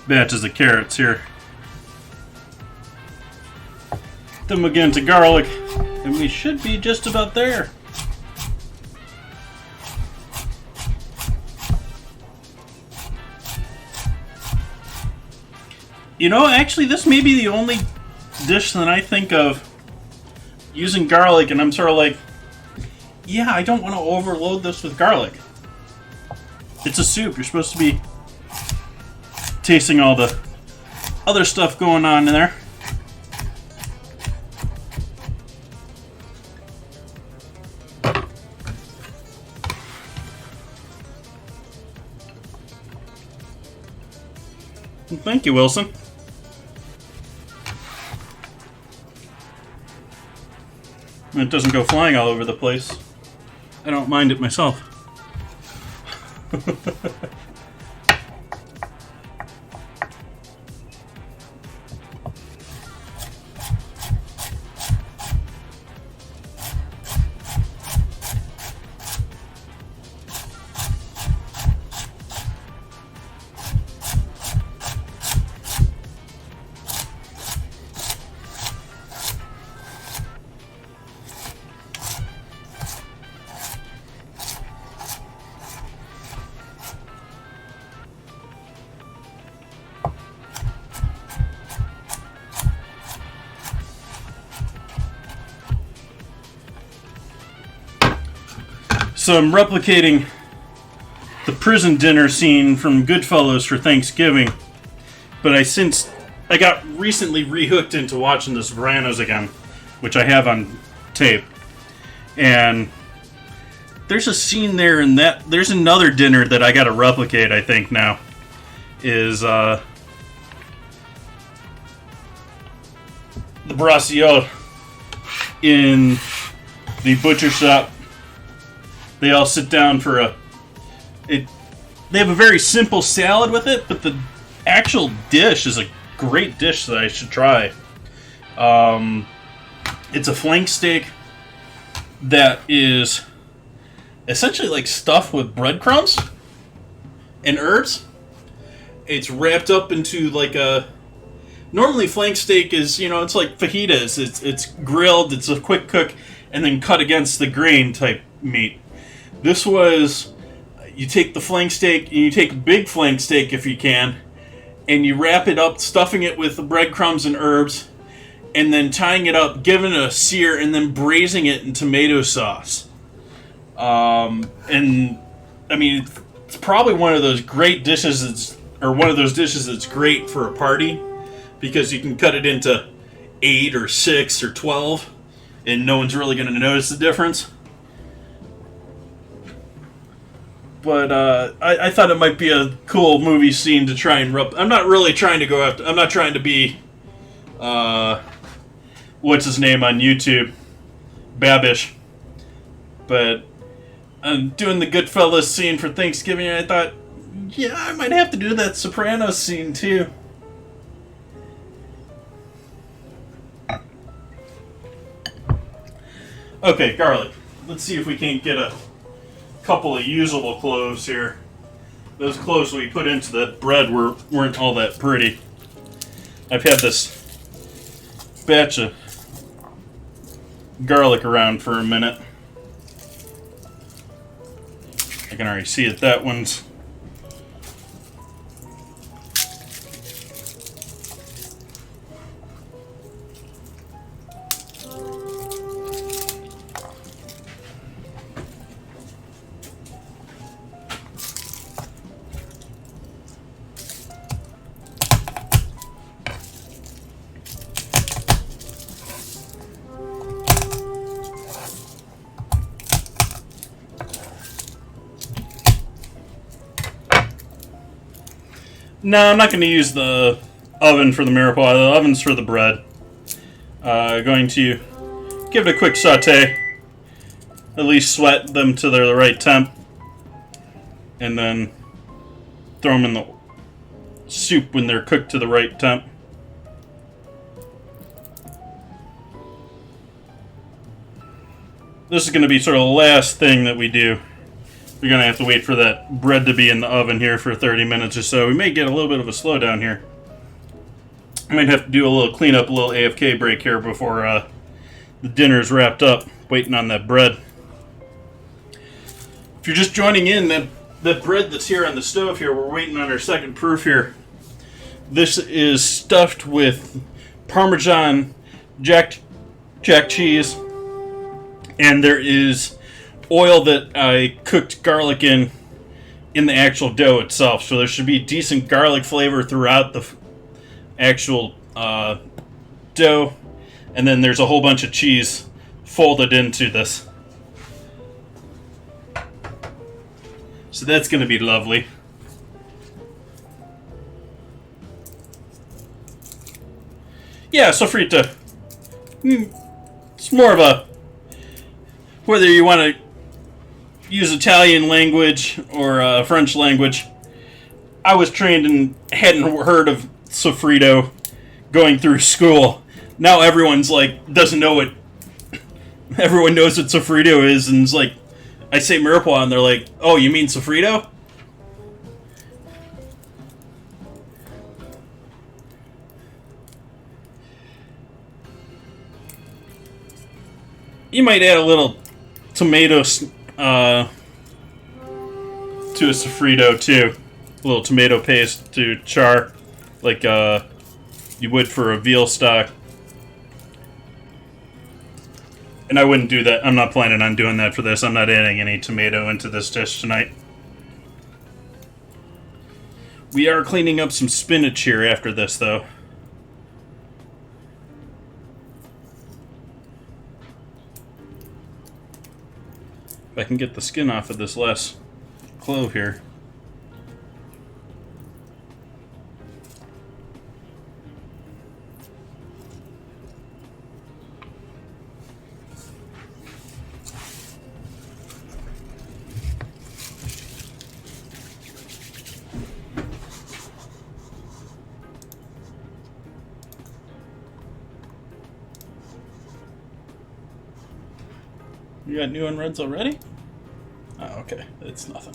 batches of carrots here. Then we'll get into garlic, and we should be just about there. You know, actually, this may be the only dish that I think of using garlic, and I'm sort of like, yeah, I don't want to overload this with garlic. It's a soup. You're supposed to be tasting all the other stuff going on in there. Thank you, Wilson. It doesn't go flying all over the place. I don't mind it myself. So I'm replicating the prison dinner scene from Goodfellas for Thanksgiving, but I got recently rehooked into watching The Sopranos again, which I have on tape. And there's a scene there in that. There's another dinner that I got to replicate, I think, now. Is the Braccio in the butcher shop. They all sit down for they have a very simple salad with it, but the actual dish is a great dish that I should try. It's a flank steak that is essentially like stuffed with breadcrumbs and herbs. It's wrapped up into like a... Normally flank steak is, it's like fajitas. It's grilled, it's a quick cook, and then cut against the grain type meat. This was, you take the flank steak, and you take a big flank steak if you can, and you wrap it up, stuffing it with breadcrumbs and herbs, and then tying it up, giving it a sear, and then braising it in tomato sauce. And I mean, it's probably one of those great dishes one of those dishes that's great for a party, because you can cut it into 8 or 6 or 12, and no one's really going to notice the difference. But I thought it might be a cool movie scene to try and I'm not really trying to go after. I'm not trying to be, what's his name on YouTube, Babish. But I'm doing the Goodfellas scene for Thanksgiving, and I thought, yeah, I might have to do that Sopranos scene too. Okay, garlic. Let's see if we can't get a couple of usable cloves here. Those cloves we put into the bread weren't all that pretty. I've had this batch of garlic around for a minute. I can already see it. That one's no, I'm not going to use the oven for the mirepoix. The oven's for the bread. Going to give it a quick saute. At least sweat them to the right temp. And then throw them in the soup when they're cooked to the right temp. This is going to be sort of the last thing that we do. We're going to have to wait for that bread to be in the oven here for 30 minutes or so. We may get a little bit of a slowdown here. I might have to do a little cleanup, a little AFK break here before the dinner's wrapped up, waiting on that bread. If you're just joining in, that bread that's here on the stove here, we're waiting on our second proof here. This is stuffed with Parmesan jack cheese, and there is oil that I cooked garlic in the actual dough itself. So there should be decent garlic flavor throughout the actual dough. And then there's a whole bunch of cheese folded into this. So that's going to be lovely. Yeah, sofrito. It's more of a, whether you want to use Italian language or French language. I was trained and hadn't heard of sofrito going through school. Now everyone's like, doesn't know what, everyone knows what sofrito is, and it's like, I say mirepoix and they're like, oh, you mean sofrito? You might add a little tomatoes to a sofrito too. A little tomato paste to char, like you would for a veal stock. And I wouldn't do that. I'm not planning on doing that for this. I'm not adding any tomato into this dish tonight. We are cleaning up some spinach here after this, though. If I can get the skin off of this last clove here. You got new unreds already? Oh, okay. It's nothing.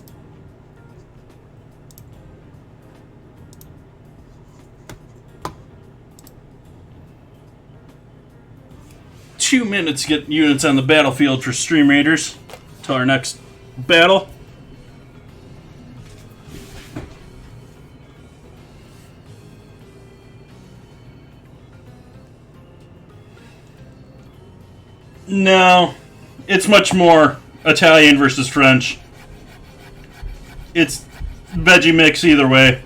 2 minutes to get units on the battlefield for Stream Raiders till our next battle. No, it's much more Italian versus French. It's veggie mix either way.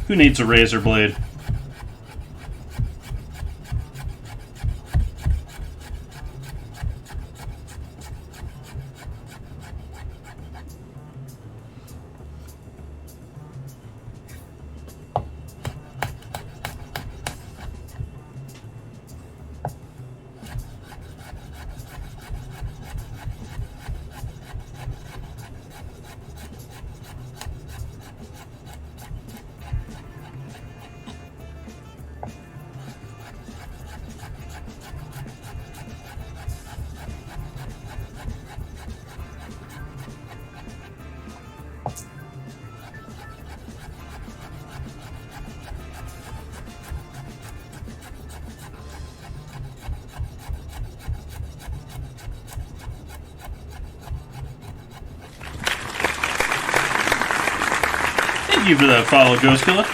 Who needs a razor blade? Thank you for that follow, Ghost Killer.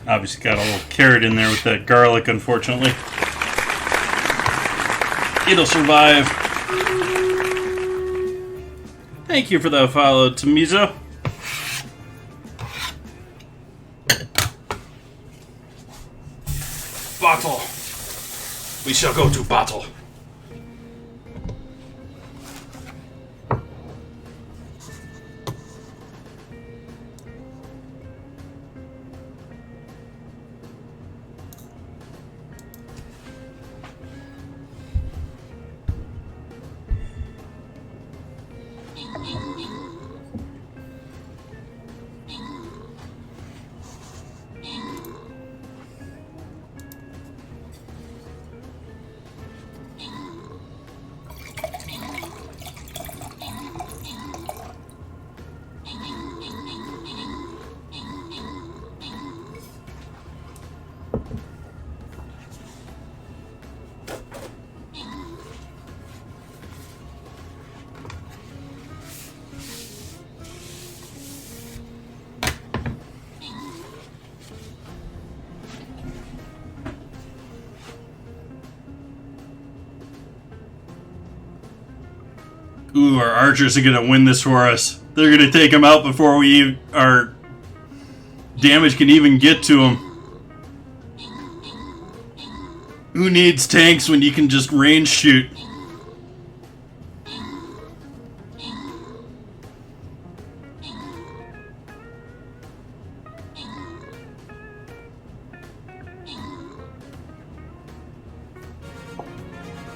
Obviously got a little carrot in there with that garlic, unfortunately. It'll survive. Thank you for that follow, Tamizo. Battle. We shall go to battle. Ooh, our archers are going to win this for us. They're going to take them out before our damage can even get to them. Who needs tanks when you can just range shoot?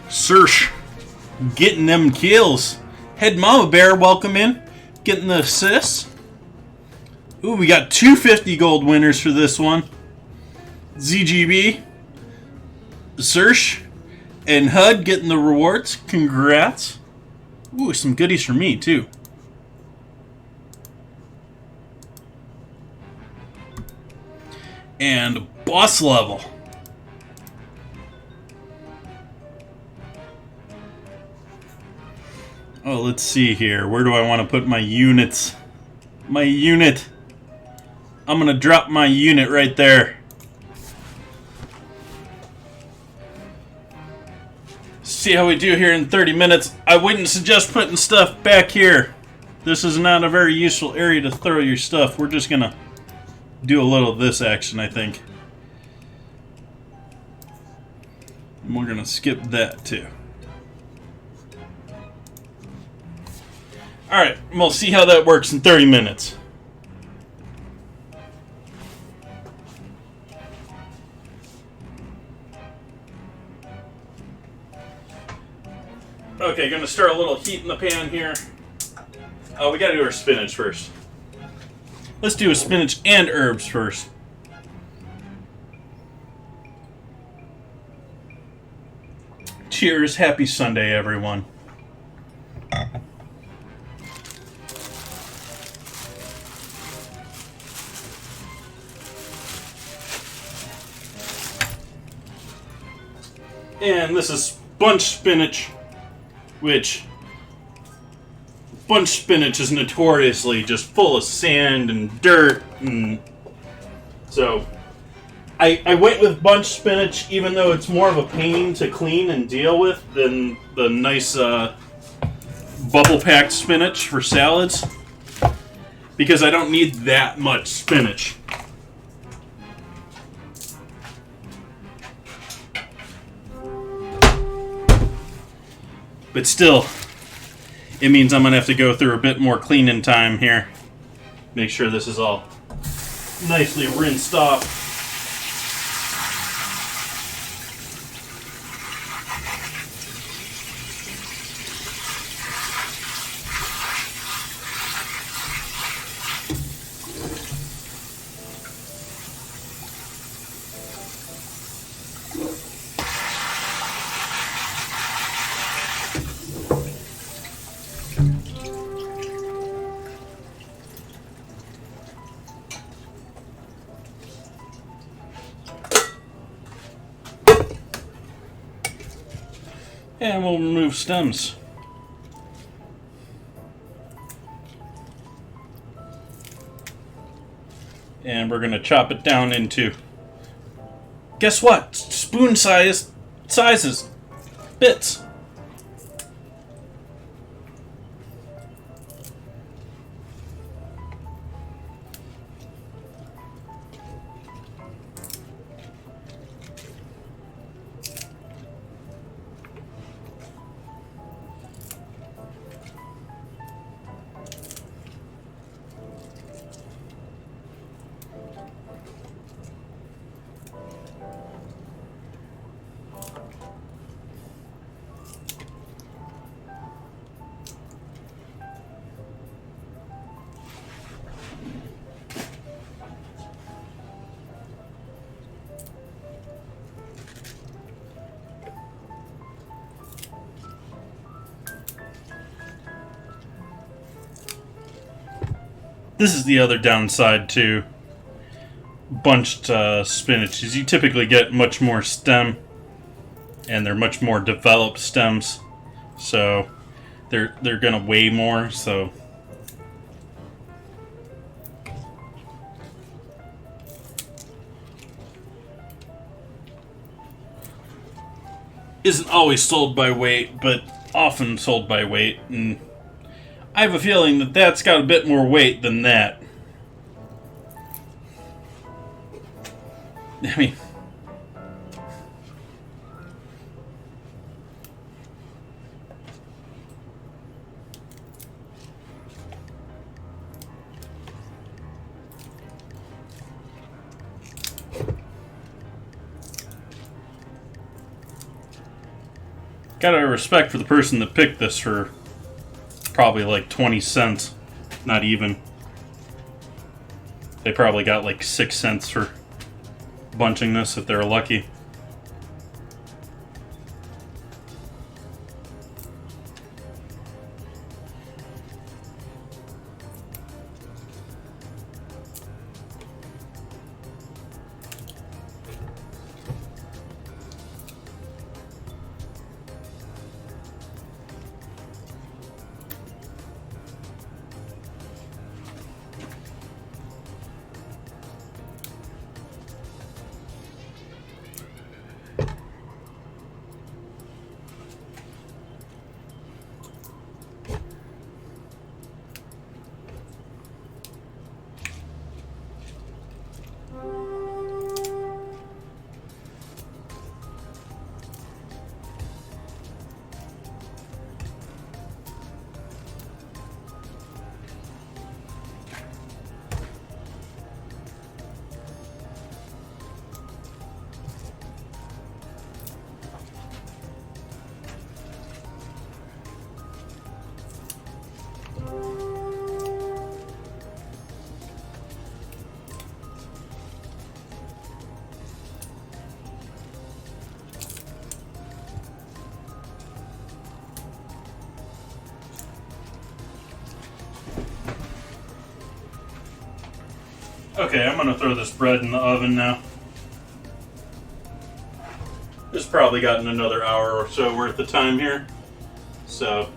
Search. Getting them kills. Head Mama Bear, welcome in. Getting the assists. Ooh, we got 250 gold winners for this one. ZGB, Search, and HUD getting the rewards. Congrats. Ooh, some goodies for me, too. And boss level. Oh, let's see here. Where do I want to put my units? My unit. I'm going to drop my unit right there. See how we do here in 30 minutes. I wouldn't suggest putting stuff back here. This is not a very useful area to throw your stuff. We're just going to do a little of this action, I think. And we're going to skip that too. Alright, we'll see how that works in 30 minutes. Okay, gonna start a little heat in the pan here. Oh, we gotta do our spinach first. Let's do a spinach and herbs first. Cheers, happy Sunday, everyone. And this is bunch spinach, which bunch spinach is notoriously just full of sand and dirt, and so I went with bunch spinach, even though it's more of a pain to clean and deal with than the nice bubble-packed spinach for salads, because I don't need that much spinach. But still, it means I'm going to have to go through a bit more cleaning time here. Make sure this is all nicely rinsed off. And we'll remove stems. And we're going to chop it down into, guess what? Spoon sizes. Bits. This is the other downside to bunched spinach, is you typically get much more stem, and they're much more developed stems, so they're gonna weigh more. So isn't always sold by weight, but often sold by weight, and I have a feeling that that's got a bit more weight than that. I mean, got a respect for the person that picked this for probably like 20 cents. Not even. They probably got like 6 cents for bunching this if they're lucky. Okay, I'm gonna throw this bread in the oven now. It's probably gotten another hour or so worth of time here. So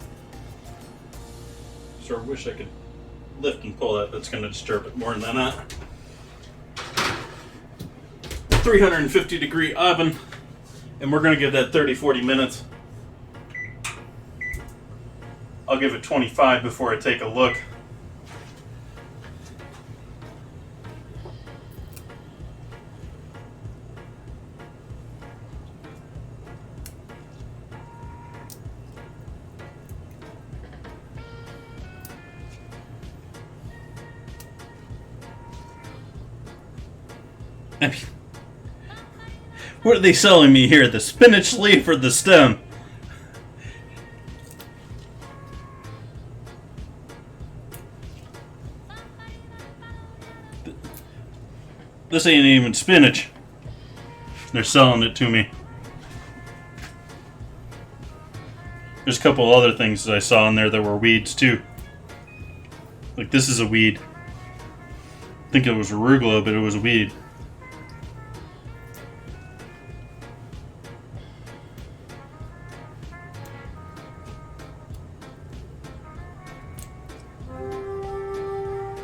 I wish I could lift and pull that. That's gonna disturb it more than that. 350 degree oven, and we're gonna give that 30-40 minutes. I'll give it 25 before I take a look. I mean, what are they selling me here? The spinach leaf or the stem? This ain't even spinach. They're selling it to me. There's a couple other things that I saw in there that were weeds too. Like this is a weed. I think it was arugula, but it was a weed.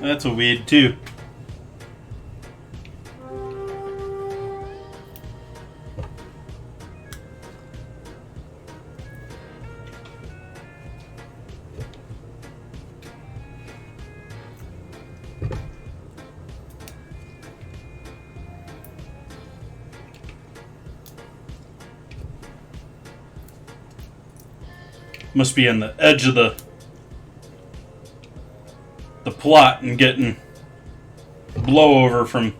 That's a weed too. Must be on the edge of the plot and getting blowover from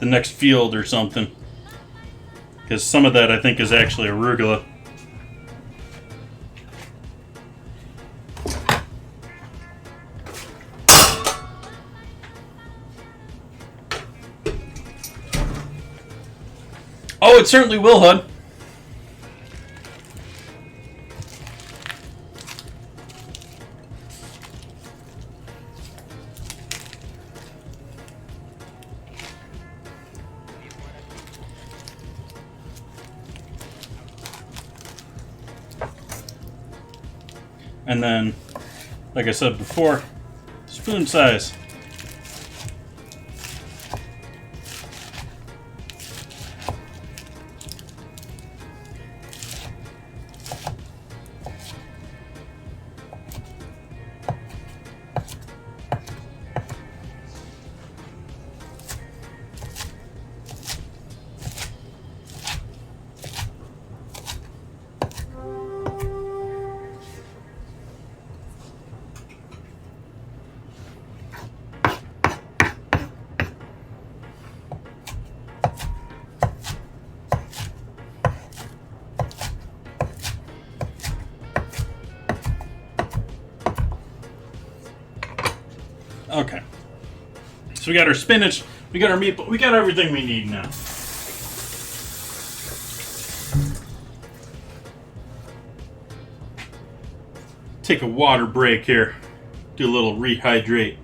the next field or something. Because some of that I think is actually arugula. Oh, it certainly will, Hud. And then, like I said before, spoon size. Okay. So we got our spinach, we got our meat, we got everything we need now. Take a water break here. Do a little rehydrate.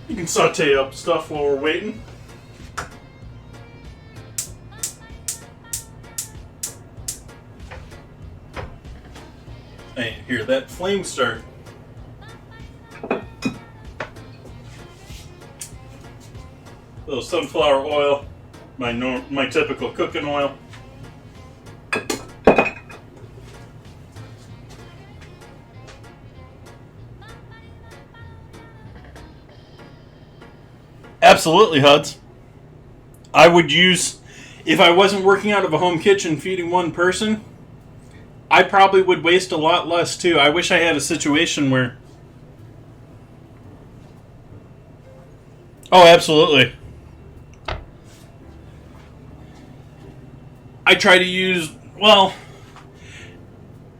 You can saute up stuff while we're waiting. Hey, hear that flame start. A little sunflower oil, my typical cooking oil. Absolutely, Huds. I would use, if I wasn't working out of a home kitchen feeding one person, I probably would waste a lot less too. I wish I had a situation where... Oh, absolutely. I try to use, well,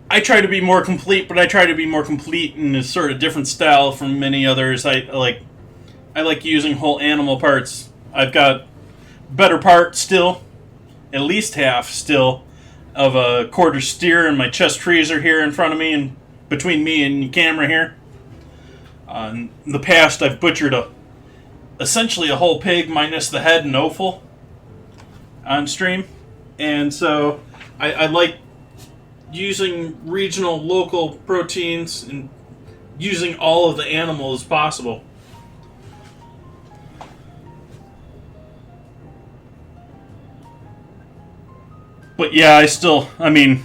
I try to be more complete, but I try to be more complete in a sort of different style from many others. I like using whole animal parts. I've got better part still, at least half still. of a quarter steer and my chest freezer here in front of me and between me and the camera here. In the past, I've butchered essentially a whole pig minus the head and offal on stream, and so I like using regional, local proteins and using all of the animal as possible. But yeah, I mean,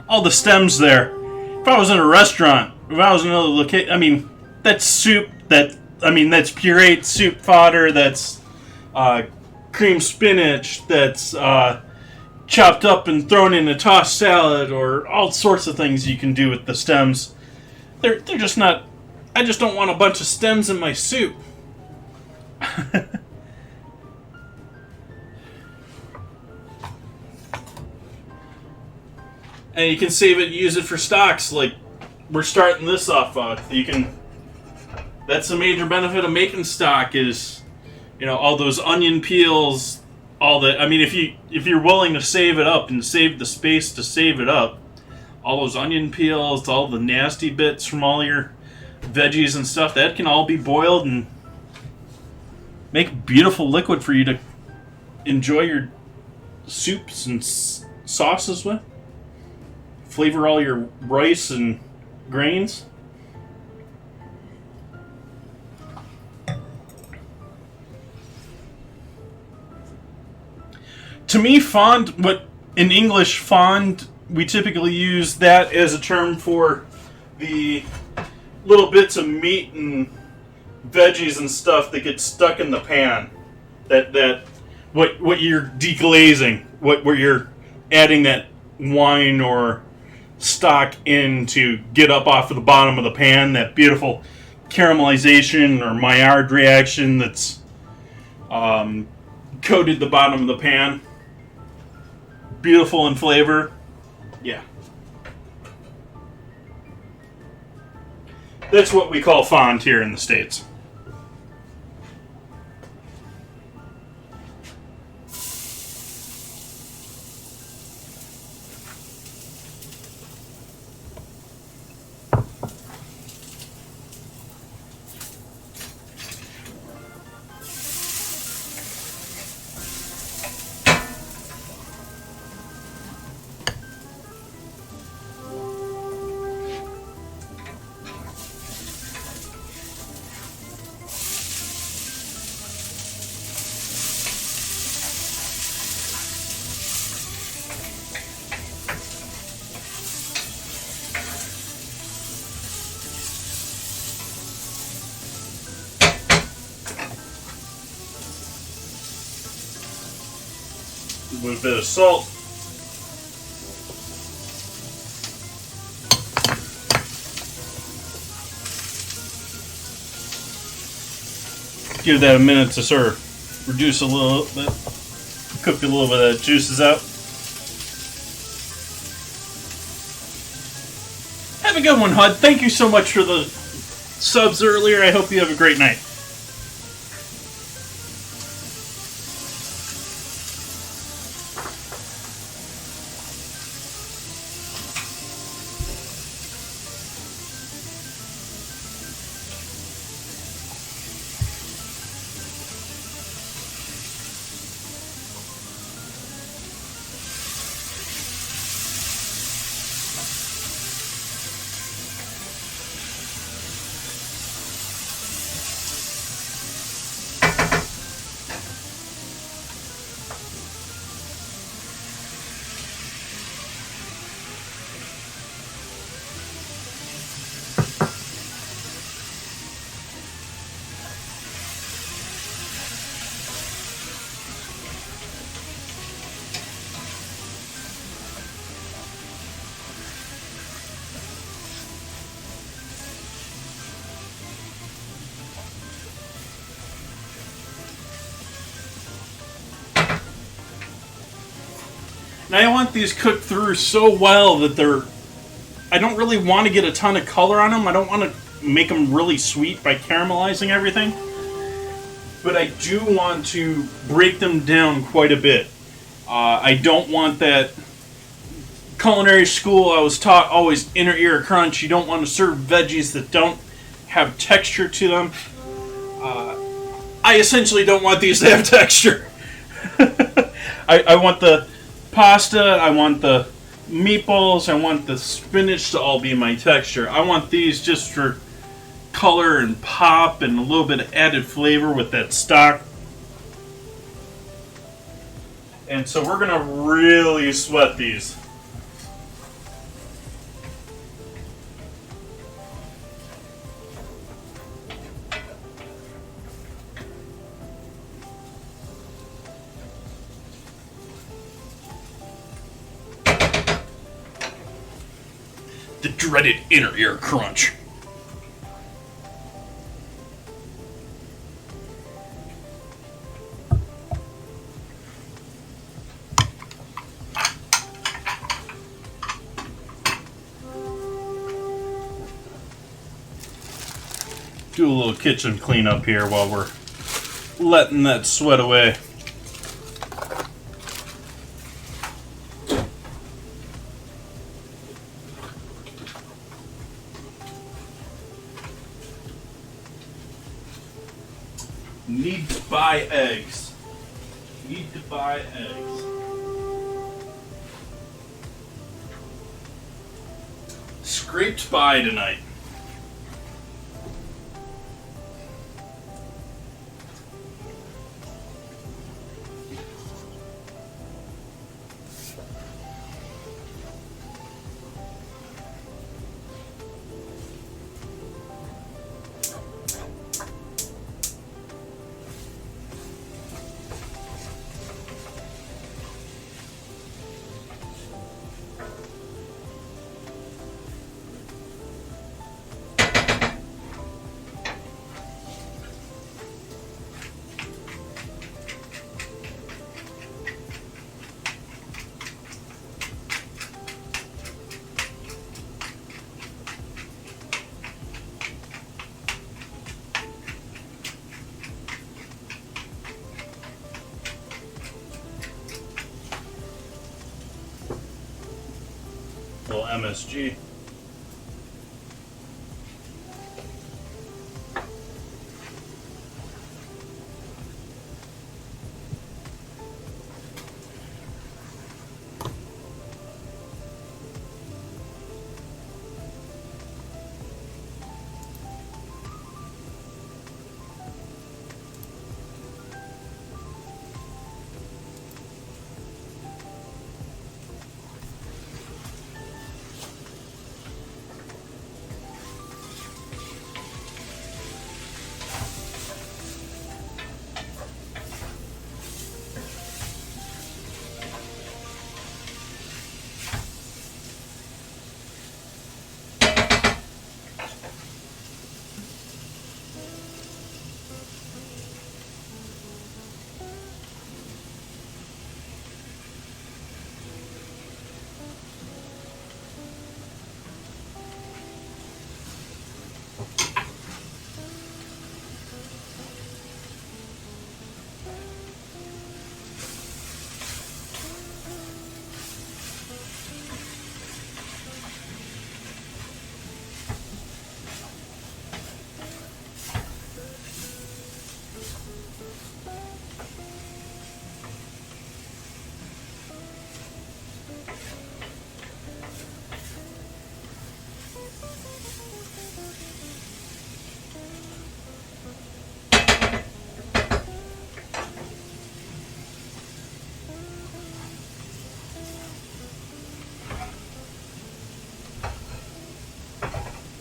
all the stems there. If I was in a restaurant, if I was in another location, I mean, that's soup, that's pureed soup fodder, that's cream spinach, that's chopped up and thrown in a tossed salad, or all sorts of things you can do with the stems. They're just not, I just don't want a bunch of stems in my soup. And you can save it, use it for stocks, like we're starting this off. That's the major benefit of making stock is, all those onion peels, all the. I mean, if you're willing to save it up and save the space to save it up, all those onion peels, all the nasty bits from all your veggies and stuff, that can all be boiled and make beautiful liquid for you to enjoy your soups and sauces with. Flavor all your rice and grains. To me, fond, what in English, fond, we typically use that as a term for the little bits of meat and veggies and stuff that get stuck in the pan. What you're deglazing, where you're adding that wine or stock in to get up off of the bottom of the pan, that beautiful caramelization or Maillard reaction that's coated the bottom of the pan. Beautiful in flavor. Yeah. That's what we call fond here in the States. With a bit of salt. Give that a minute to sort of reduce a little bit, cook a little bit of the juices out. Have a good one, Hud. Thank you so much for the subs earlier. I hope you have a great night. And I want these cooked through so well that I don't really want to get a ton of color on them. I don't want to make them really sweet by caramelizing everything. But I do want to break them down quite a bit. I don't want that culinary school, I was taught always inner ear crunch. You don't want to serve veggies that don't have texture to them. I essentially don't want these to have texture. I want the pasta, I want the meatballs, I want the spinach to all be my texture. I want these just for color and pop and a little bit of added flavor with that stock. And so we're gonna really sweat these. The dreaded inner ear crunch. Do a little kitchen cleanup here while we're letting that sweat away. Need to buy eggs. Need to buy eggs. Scraped by tonight. Little MSG.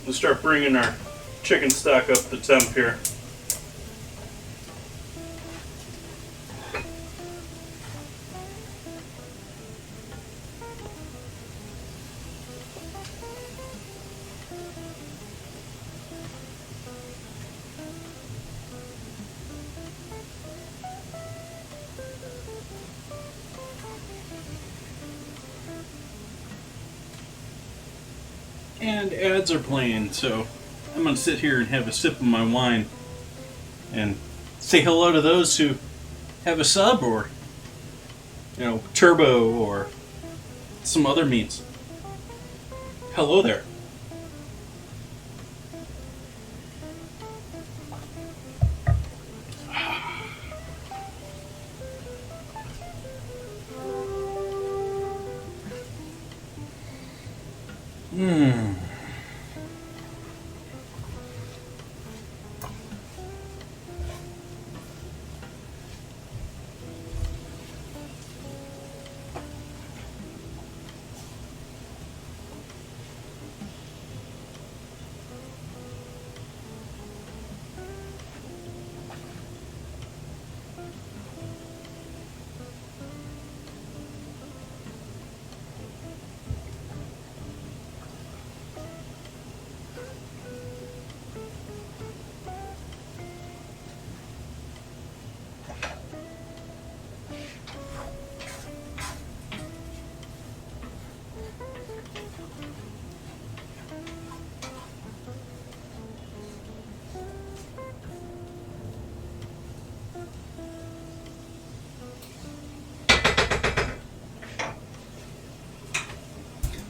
We'll start bringing our chicken stock up the temp here. And ads are playing, so I'm going to sit here and have a sip of my wine and say hello to those who have a sub or, turbo or some other meats. Hello there.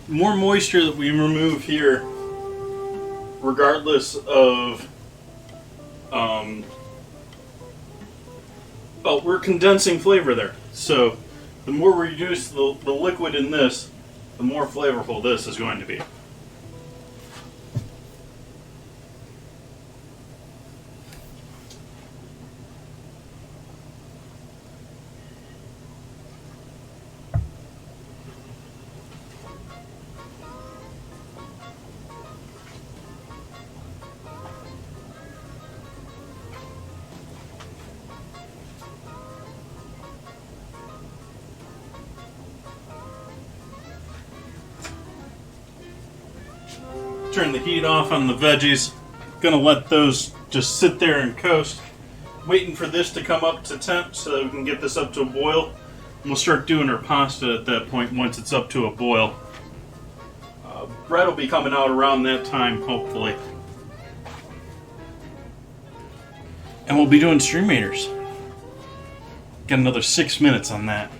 The more moisture that we remove here, regardless of, well, we're condensing flavor there. So the more we reduce the liquid in this, the more flavorful this is going to be. Turn the heat off on the veggies. Gonna let those just sit there and coast. Waiting for this to come up to temp so that we can get this up to a boil. And we'll start doing our pasta at that point once it's up to a boil. Bread will be coming out around that time, hopefully. And we'll be doing streamators. Got another 6 minutes on that.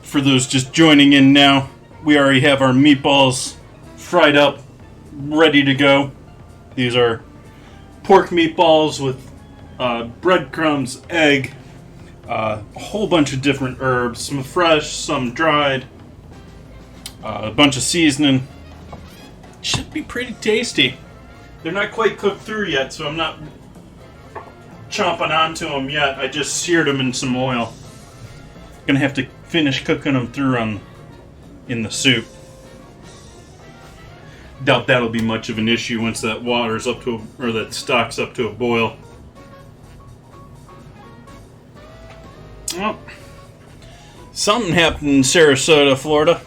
For those just joining in now, we already have our meatballs fried up, ready to go. These are pork meatballs with breadcrumbs, egg, a whole bunch of different herbs, some fresh, some dried, a bunch of seasoning. Should be pretty tasty. They're not quite cooked through yet, so I'm not chomping onto them yet. I just seared them in some oil. Gonna have to finish cooking them through in the soup. Doubt that'll be much of an issue once that water's up to or that stock's up to a boil. Well, something happened in Sarasota, Florida.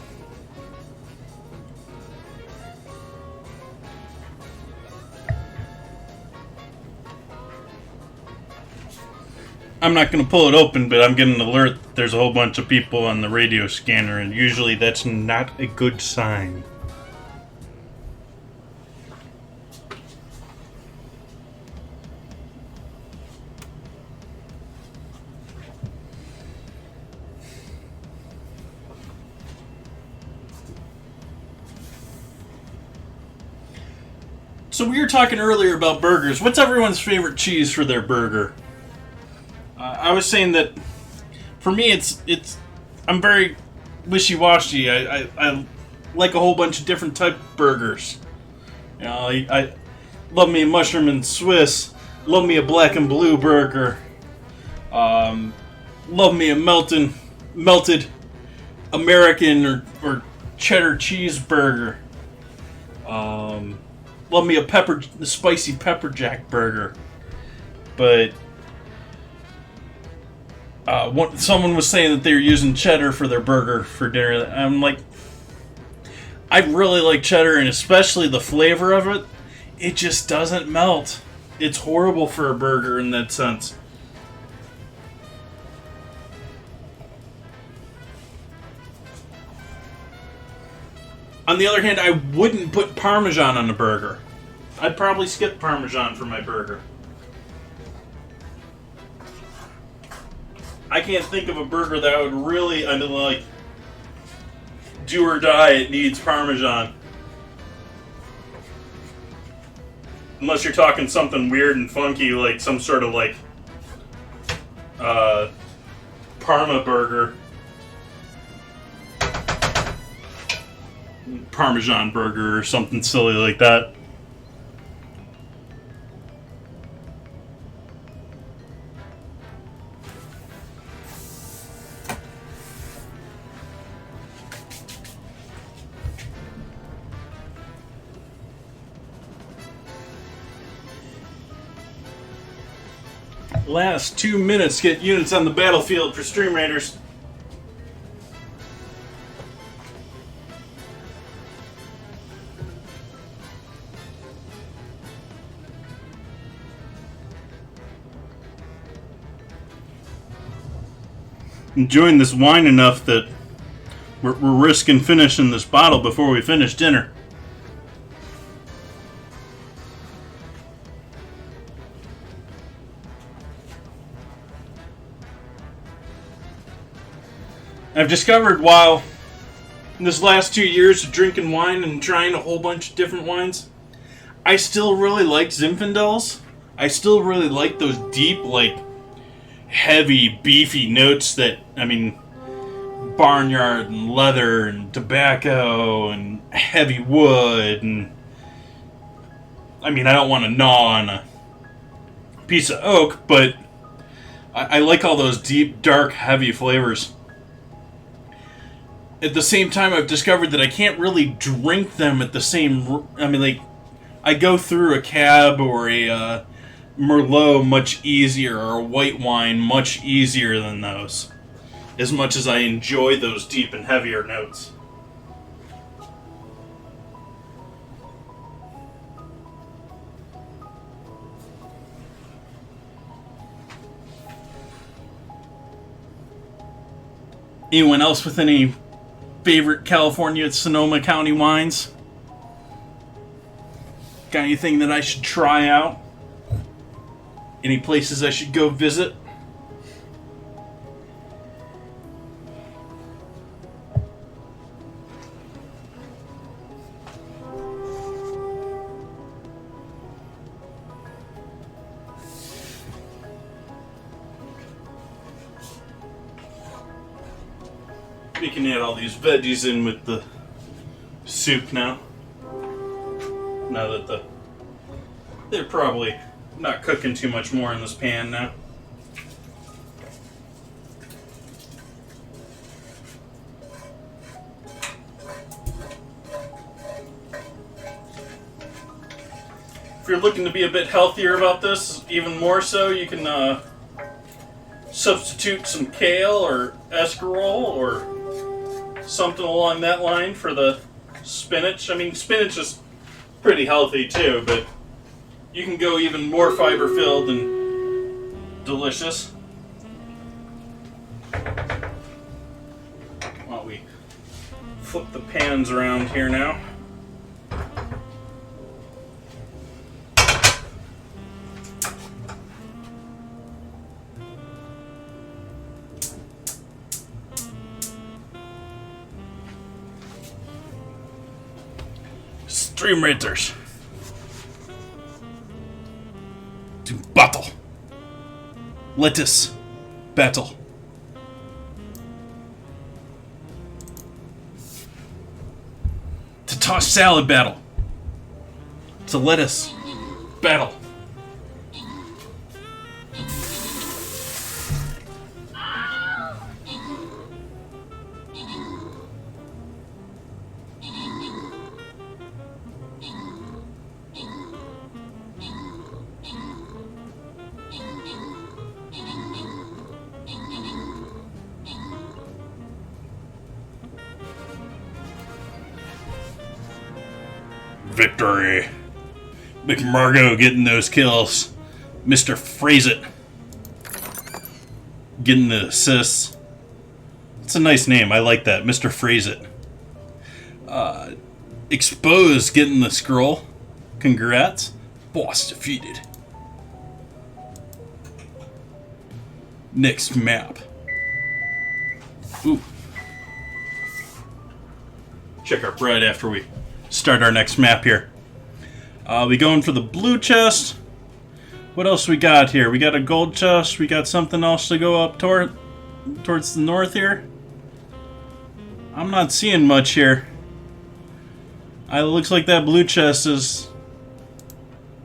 I'm not going to pull it open, but I'm getting an alert that there's a whole bunch of people on the radio scanner, and usually that's not a good sign. So we were talking earlier about burgers. What's everyone's favorite cheese for their burger? I was saying that for me, it's I'm very wishy-washy. I like a whole bunch of different type of burgers. You know, I love me a mushroom and Swiss. Love me a black and blue burger. Love me a melted American or cheddar cheeseburger. Love me a spicy pepper jack burger. But Someone was saying that they were using cheddar for their burger for dinner. I'm like, I really like cheddar, and especially the flavor of it. It just doesn't melt. It's horrible for a burger in that sense. On the other hand, I wouldn't put Parmesan on a burger. I'd probably skip Parmesan for my burger. I can't think of a burger that would really, I mean, like, do or die, it needs Parmesan. Unless you're talking something weird and funky, like some sort of, like, Parma burger. Parmesan burger or something silly like that. Last 2 minutes, get units on the battlefield for Stream Raiders. Enjoying this wine enough that we're risking finishing this bottle before we finish dinner. I've discovered while in this last 2 years of drinking wine and trying a whole bunch of different wines, I still really like Zinfandels. I still really like those deep, like, heavy, beefy notes that, I mean, barnyard and leather and tobacco and heavy wood. And I mean, I don't want to gnaw on a piece of oak, but I like all those deep, dark, heavy flavors. At the same time, I've discovered that I can't really drink them at the same... I mean, like, I go through a Cab or a Merlot much easier, or a white wine much easier than those. As much as I enjoy those deep and heavier notes. Anyone else with any favorite California Sonoma County wines? Got anything that I should try out? Any places I should go visit? We can add all these veggies in with the soup now. Now that they're probably not cooking too much more in this pan now. If you're looking to be a bit healthier about this, even more so, you can substitute some kale or escarole or something along that line for the spinach. I mean, spinach is pretty healthy too, but you can go even more fiber-filled and delicious. While we flip the pans around here now. Stream Raiders. To battle. Let us battle. To toss salad battle. To let us battle. Victory. McMargo getting those kills. Mr. Phrase It getting the assists. It's a nice name. I like that. Mr. Phrase It. Expose getting the scroll. Congrats. Boss defeated. Next map. Ooh. Check our bread after we start our next map here. We going for the blue chest. What else we got here? We got a gold chest. We got something else to go up towards the north here. I'm not seeing much here. It looks like that blue chest is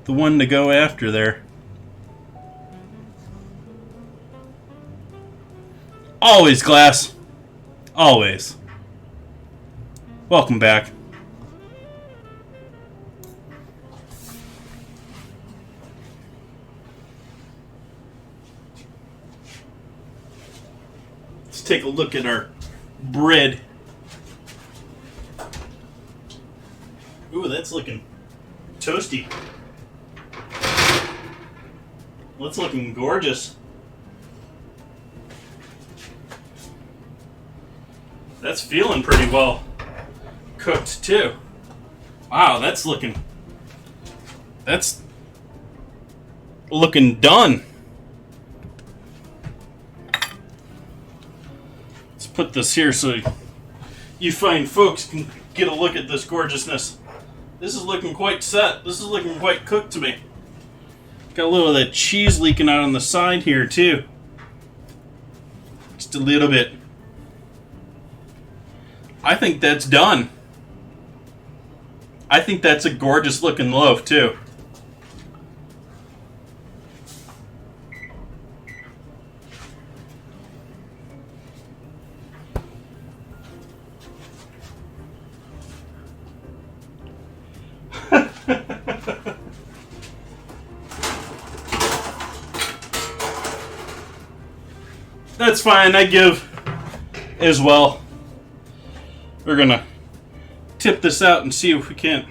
the one to go after there. Always, Glass. Always. Welcome back. Let's take a look at our bread. Ooh, that's looking toasty. That's looking gorgeous. That's feeling pretty well cooked too. Wow, that's looking done. Let's put this here so you fine folks can get a look at this gorgeousness. This is looking quite set. This is looking quite cooked to me. Got a little of that cheese leaking out on the side here too. Just a little bit. I think that's done. I think that's a gorgeous looking loaf too. That's fine, I give as well. We're gonna tip this out and see if we can't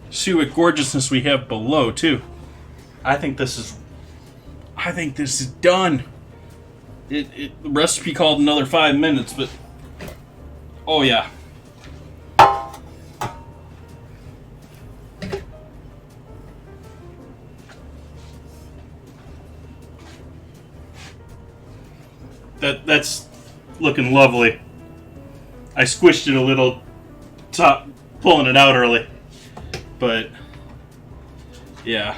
see what gorgeousness we have below too. I think this is done. The recipe called another 5 minutes, but oh yeah. That's looking lovely. I squished it a little, pulling it out early, but yeah.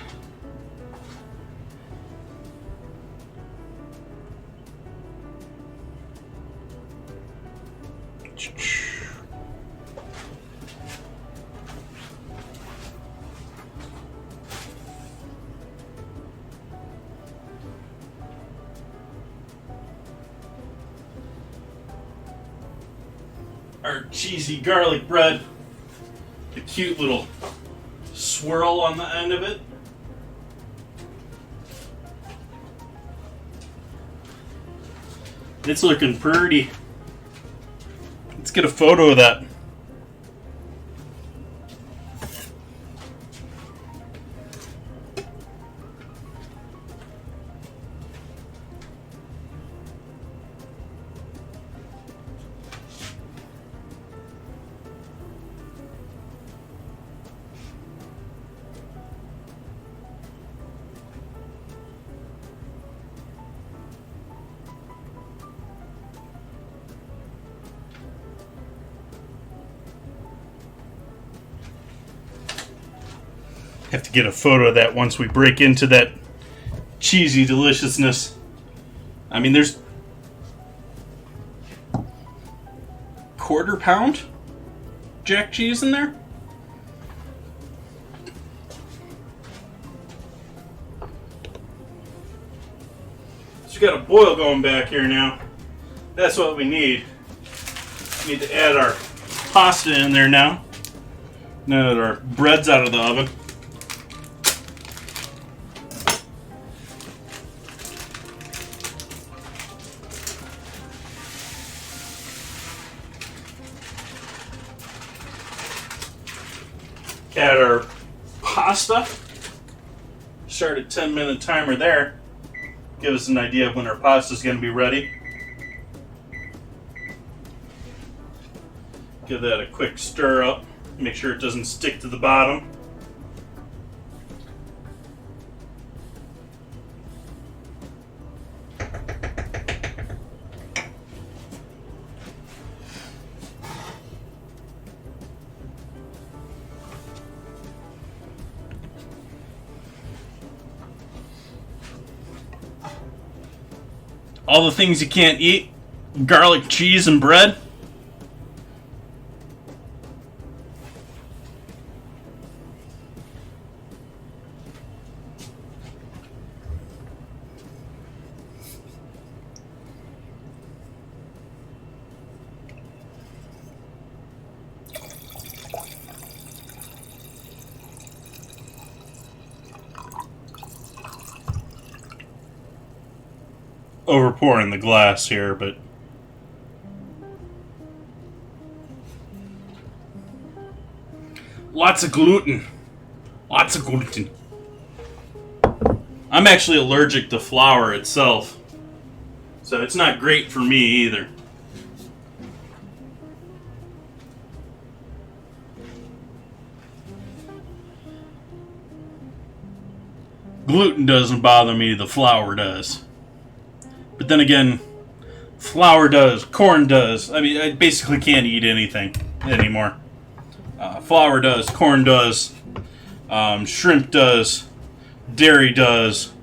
Our cheesy garlic bread, the cute little swirl on the end of it. It's looking pretty. Let's get a photo of that. Have to get a photo of that once we break into that cheesy deliciousness. I mean, there's quarter-pound jack cheese in there. So we got a boil going back here now. That's what we need. We need to add our pasta in there now. Now that our bread's out of the oven. Add our pasta. Start a 10-minute timer there. Give us an idea of when our pasta is going to be ready. Give that a quick stir up. Make sure it doesn't stick to the bottom. All the things you can't eat: garlic, cheese, and bread. Over pouring the glass here, but lots of gluten. Lots of gluten. I'm actually allergic to flour itself, so it's not great for me either. Gluten doesn't bother me, the flour does. But then again, flour does, corn does. I mean, I basically can't eat anything anymore. Flour does, corn does, shrimp does, dairy does.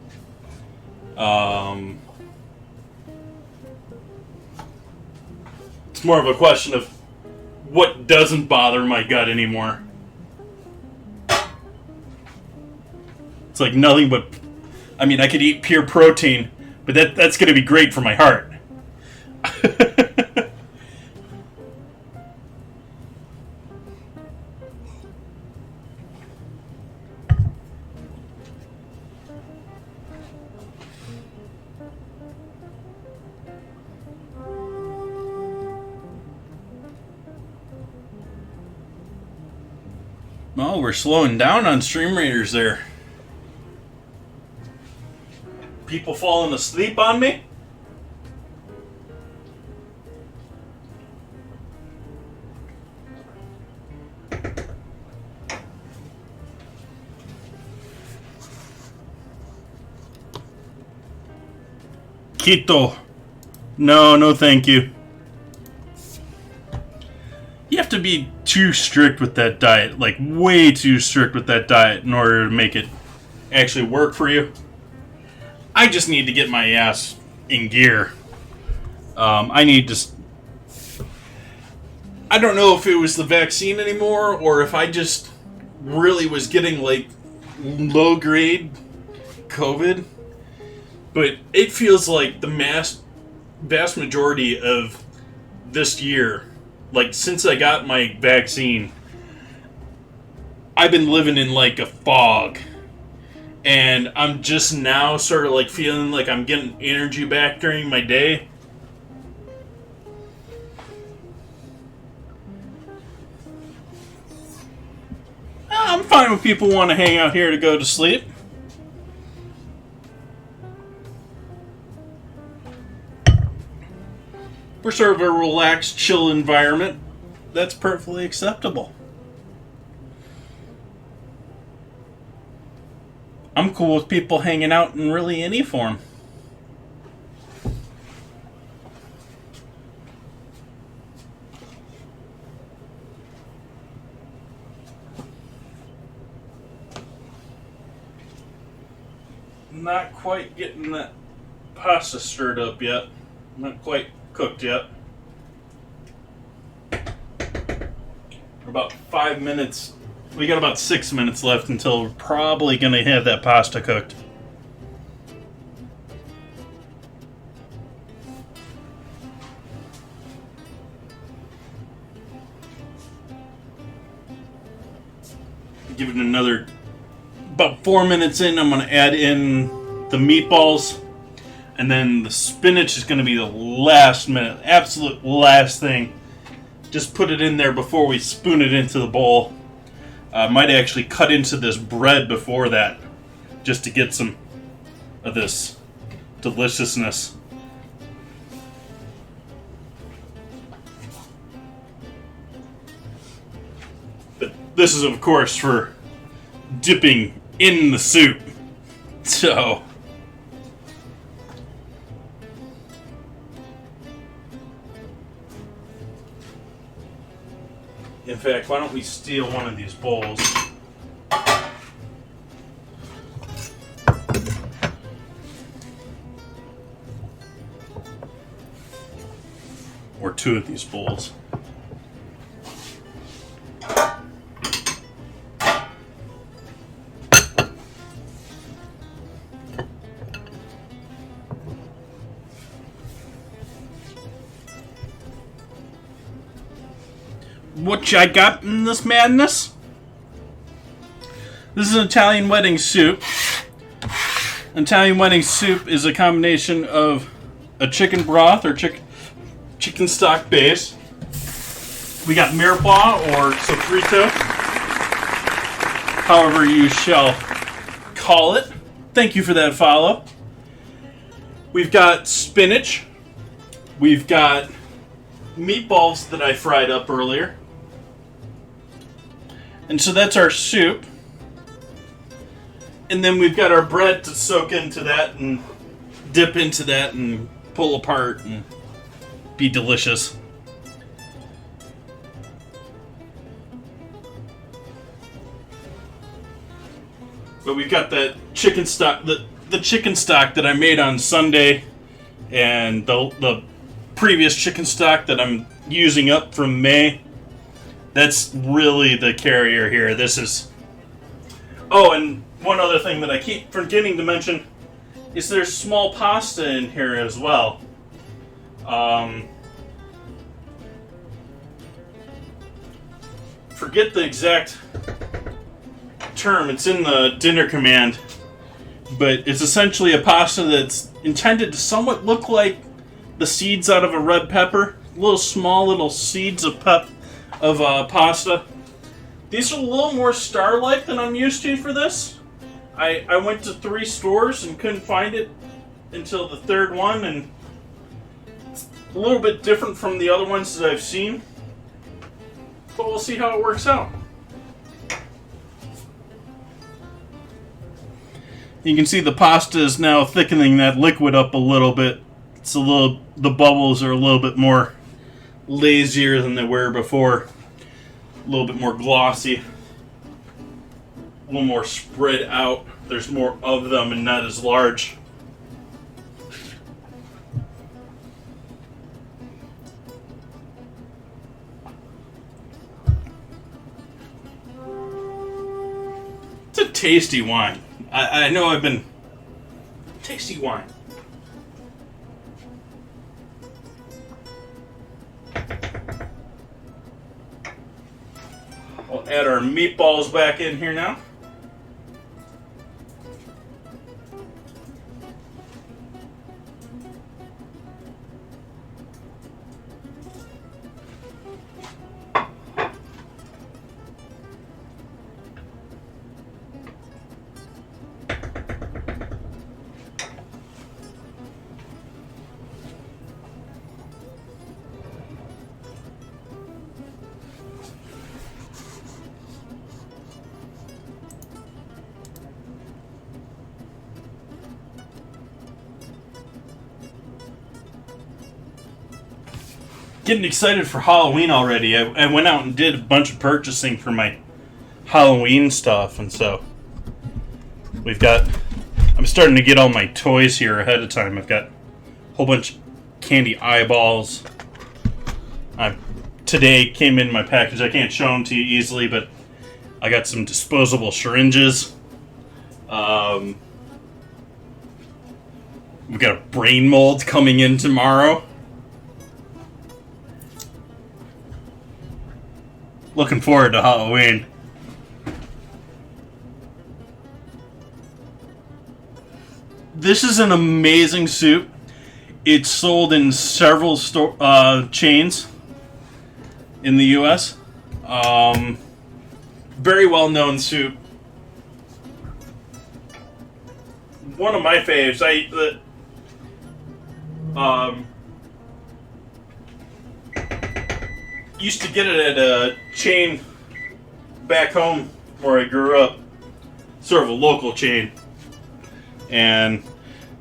It's more of a question of what doesn't bother my gut anymore. It's like nothing but, I mean, I could eat pure protein, but that's going to be great for my heart. Well, we're slowing down on Stream Raiders there. People falling asleep on me? Keto. No, thank you. You have to be too strict with that diet, like way too strict with that diet in order to make it actually work for you. I just need to get my ass in gear. I need to... I don't know if it was the vaccine anymore, or if I just really was getting, like, low-grade COVID. But it feels like the vast majority of this year, like, since I got my vaccine, I've been living in, like, a fog. And I'm just now sort of like feeling like I'm getting energy back during my day. I'm fine with people want to hang out here to go to sleep. We're sort of a relaxed, chill environment. That's perfectly acceptable. I'm cool with people hanging out in really any form. Not quite getting that pasta stirred up yet. Not quite cooked yet. We're about 5 minutes. We got about 6 minutes left until we're probably going to have that pasta cooked. Give it another... About 4 minutes in, I'm going to add in the meatballs. And then the spinach is going to be the last minute. Absolute last thing. Just put it in there before we spoon it into the bowl. I might actually cut into this bread before that, just to get some of this deliciousness. But this is, of course, for dipping in the soup. So, in fact, why don't we steal one of these bowls? Or two of these bowls. What I got in this madness? This is an Italian wedding soup. Italian wedding soup is a combination of a chicken broth or chicken stock base. We got mirepoix or sofrito, however you shall call it. Thank you for that follow. We've got spinach. We've got meatballs that I fried up earlier. And so that's our soup. And then we've got our bread to soak into that and dip into that and pull apart and be delicious. But we've got that chicken stock, the chicken stock that I made on Sunday, and the previous chicken stock that I'm using up from May. That's really the carrier here. This is... Oh, and one other thing that I keep forgetting to mention is there's small pasta in here as well. Forget the exact term. It's in the dinner command. But it's essentially a pasta that's intended to somewhat look like the seeds out of a red pepper. Small little seeds of pasta. These are a little more star-like than I'm used to for this. I went to 3 stores and couldn't find it until the third one, and it's a little bit different from the other ones that I've seen. But we'll see how it works out. You can see the pasta is now thickening that liquid up a little bit. The bubbles are a little bit more lazier than they were before. A little bit more glossy. A little more spread out. There's more of them and not as large. It's a tasty wine. I know I've been... Tasty wine. We'll add our meatballs back in here now. Getting excited for Halloween already. I went out and did a bunch of purchasing for my Halloween stuff, and so I'm starting to get all my toys here ahead of time. I've got a whole bunch of candy eyeballs. Today came in my package. I can't show them to you easily, but I got some disposable syringes. We've got a brain mold coming in tomorrow. Looking forward to Halloween. This is an amazing soup. It's sold in several chains in the U.S. Very well known soup. One of my faves. Used to get it at a chain back home where I grew up, sort of a local chain, and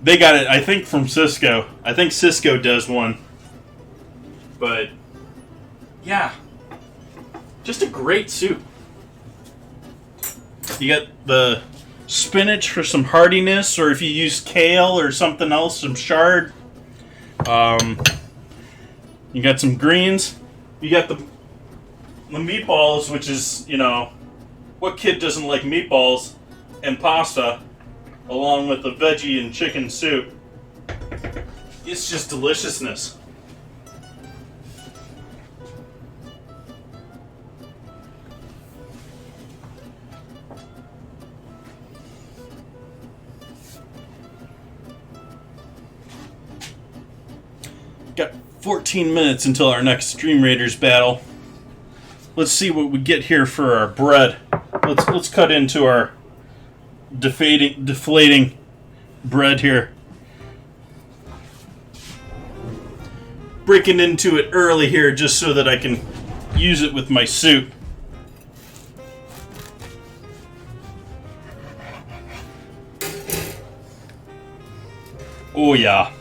they got it, I think, from Cisco. I think Cisco does one, but yeah, just a great soup. You got the spinach for some hardiness, or if you use kale or something else, some chard. You got some greens. You got the meatballs, which is, you know, what kid doesn't like meatballs and pasta, along with the veggie and chicken soup. It's just deliciousness. Got 14 minutes until our next Stream Raiders battle. Let's see what we get here for our bread. Let's cut into our deflating bread here. Breaking into it early here just so that I can use it with my soup. Oh yeah.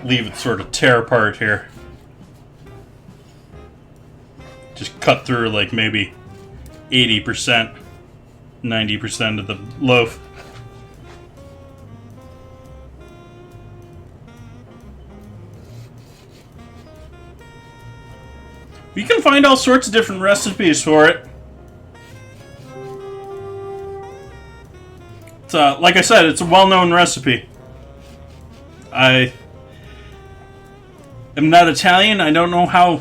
Leave it sort of tear apart here. Just cut through like maybe 80%, 90% of the loaf. You can find all sorts of different recipes for it. It's, like I said, it's a well-known recipe. I'm not Italian. I don't know how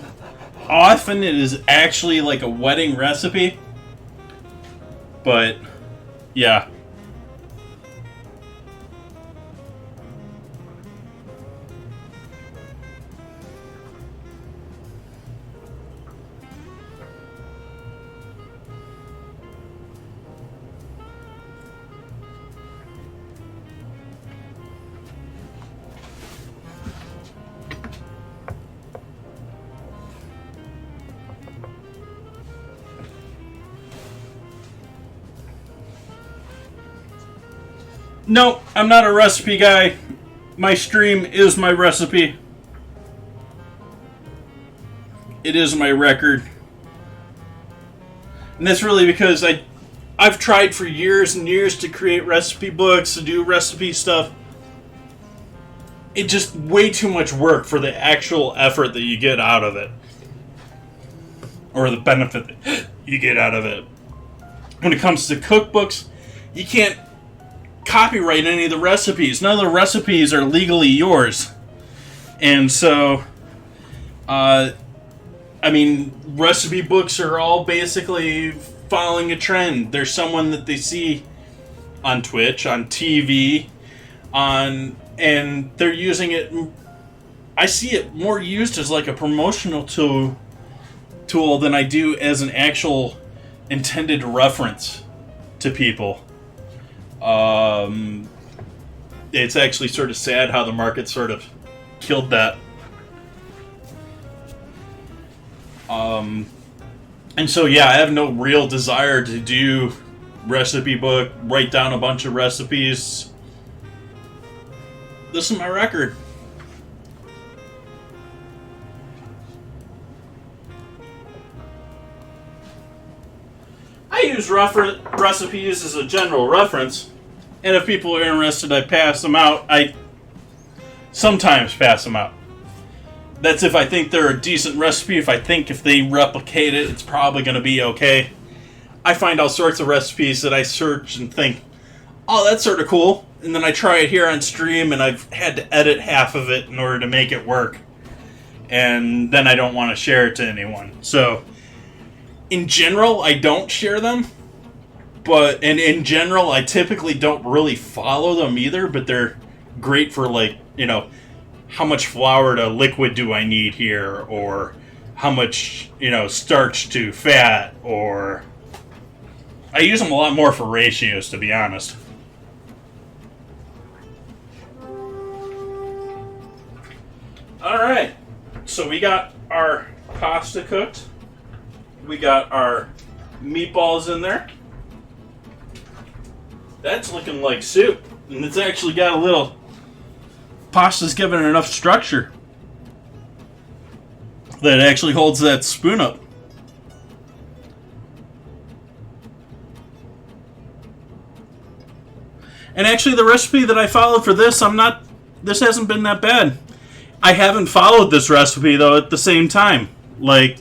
often it is actually like a wedding recipe. But, yeah. No, I'm not a recipe guy. My stream is my recipe. It is my record. And that's really because I've tried for years and years to create recipe books, to do recipe stuff. It's just way too much work for the actual effort that you get out of it. Or the benefit that you get out of it. When it comes to cookbooks, you can't copyright any of the recipes. None of the recipes are legally yours. And so, I mean, recipe books are all basically following a trend. There's someone that they see on Twitch, on TV, and they're using it. I see it more used as like a promotional tool than I do as an actual intended reference to people. It's actually sort of sad how the market sort of killed that. And so yeah, I have no real desire to do recipe book, write down a bunch of recipes. This is my record. I use recipes as a general reference, and if people are interested, I pass them out. I sometimes pass them out. That's if I think they're a decent recipe. If I think if they replicate it, it's probably going to be okay. I find all sorts of recipes that I search and think, oh, that's sort of cool. And then I try it here on stream, and I've had to edit half of it in order to make it work. And then I don't want to share it to anyone. So, in general, I don't share them. But and in general, I typically don't really follow them either. But they're great for like how much flour to liquid do I need here, or how much starch to fat, or I use them a lot more for ratios, to be honest. Alright, so we got our pasta cooked. We got our meatballs in there. That's looking like soup. And it's actually got a little... Pasta's given it enough structure that it actually holds that spoon up. And actually the recipe that I followed for this, this hasn't been that bad. I haven't followed this recipe though at the same time. Like,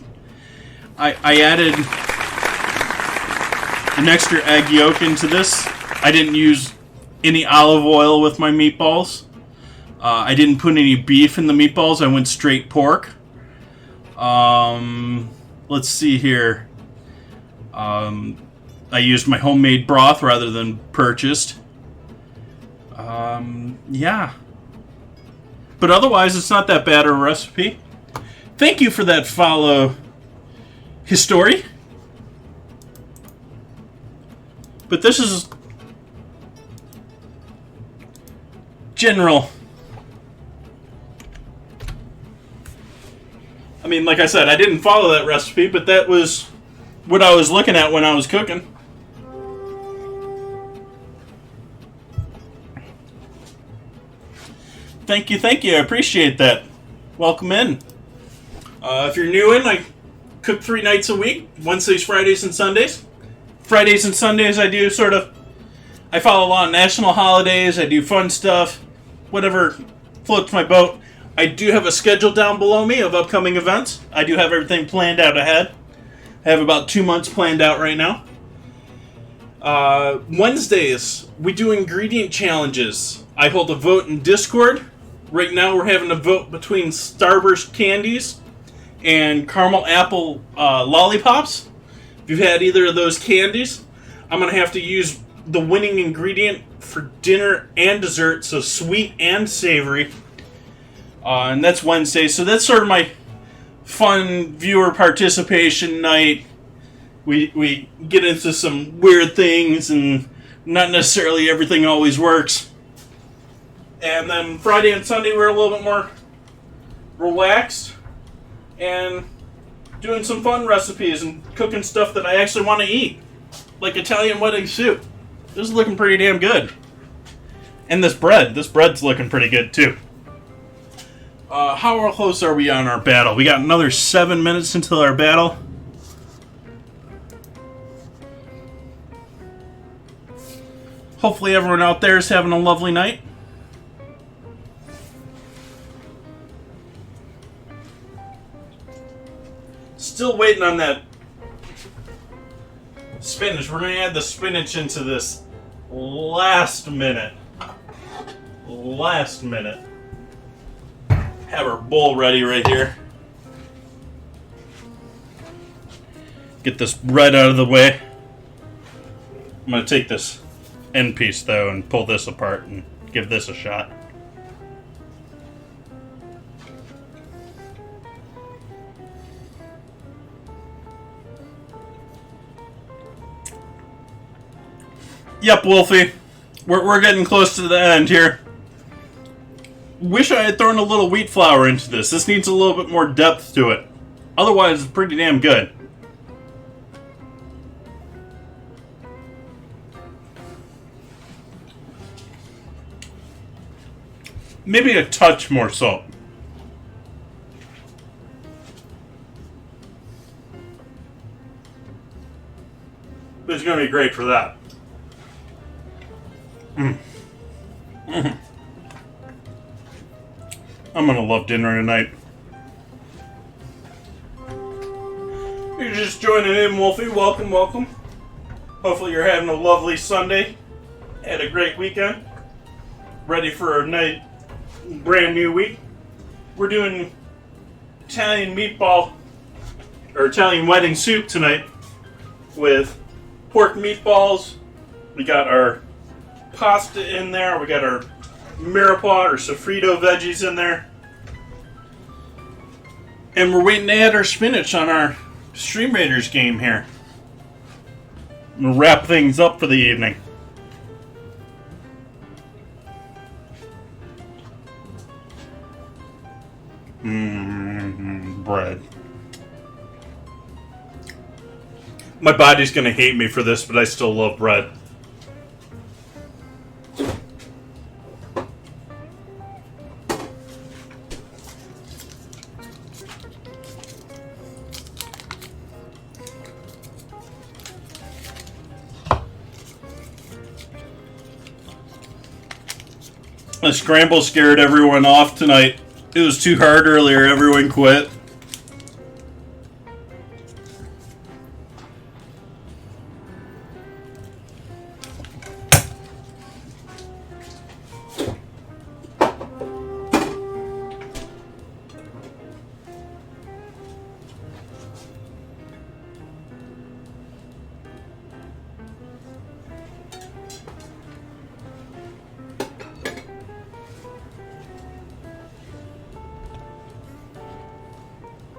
I added an extra egg yolk into this. I didn't use any olive oil with my meatballs. I didn't put any beef in the meatballs. I went straight pork. Let's see here. I used my homemade broth rather than purchased. Yeah. But otherwise, it's not that bad a recipe. Thank you for that follow, History. But this is general. I mean, like I said, I didn't follow that recipe, but that was what I was looking at when I was cooking. Thank you, I appreciate that. Welcome in. If you're new in, I cook 3 nights a week, Wednesdays, Fridays, and Sundays. Fridays and Sundays I do I follow a lot of national holidays, I do fun stuff, whatever floats my boat. I do have a schedule down below me of upcoming events. I do have everything planned out ahead. I have about 2 months planned out right now. Wednesdays, we do ingredient challenges. I hold a vote in Discord. Right now we're having a vote between Starburst candies and caramel apple lollipops. If you've had either of those candies, I'm going to have to use the winning ingredient for dinner and dessert, so sweet and savory. And that's Wednesday, so that's sort of my fun viewer participation night. We get into some weird things, and not necessarily everything always works. And then Friday and Sunday we're a little bit more relaxed and doing some fun recipes and cooking stuff that I actually want to eat, like Italian wedding soup. This is looking pretty damn good. And this bread's looking pretty good too. How close are we on our battle? We got another 7 minutes until our battle. Hopefully everyone out there is having a lovely night. Still waiting on that spinach. We're going to add the spinach into this last minute. Have our bowl ready right here. Get this bread out of the way. I'm going to take this end piece though and pull this apart and give this a shot. Yep, Wolfie. We're getting close to the end here. Wish I had thrown a little wheat flour into this. This needs a little bit more depth to it. Otherwise, it's pretty damn good. Maybe a touch more salt. But it's going to be great for that. I'm gonna love dinner tonight. You're just joining in, Wolfie. Welcome. Hopefully you're having a lovely Sunday. Had a great weekend. Ready for a nice, brand new week. We're doing Italian meatball, or Italian wedding soup tonight with pork meatballs. We got our pasta in there. We got our mirepoix or sofrito veggies in there. And we're waiting to add our spinach on our Stream Raiders game here. We'll wrap things up for the evening. Bread. My body's gonna hate me for this, but I still love bread. The scramble scared everyone off tonight. It was too hard earlier. Everyone quit.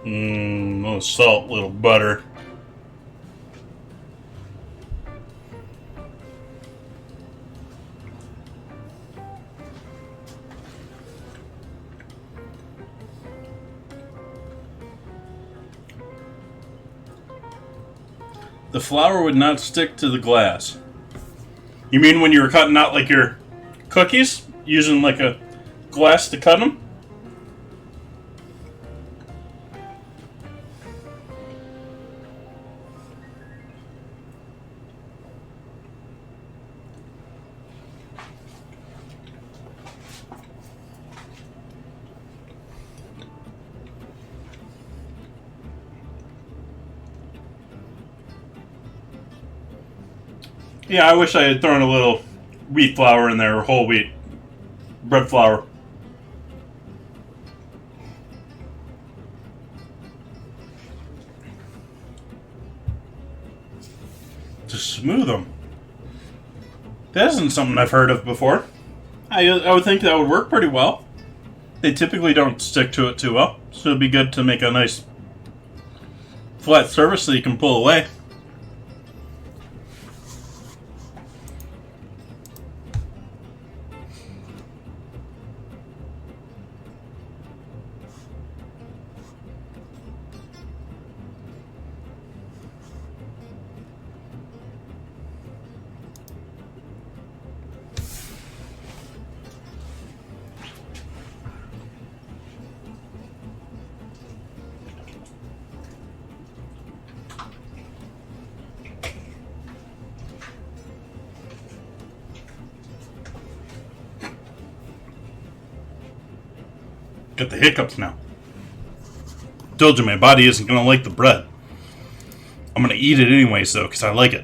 Little salt, little butter. The flour would not stick to the glass. You mean when you were cutting out like your cookies? Using like a glass to cut them? Yeah, I wish I had thrown a little wheat flour in there, or whole wheat bread flour. To smooth them. That isn't something I've heard of before. I would think that would work pretty well. They typically don't stick to it too well, so it'd be good to make a nice flat surface so you can pull away. Got the hiccups now. Told you my body isn't going to like the bread. I'm going to eat it anyways though, because I like it.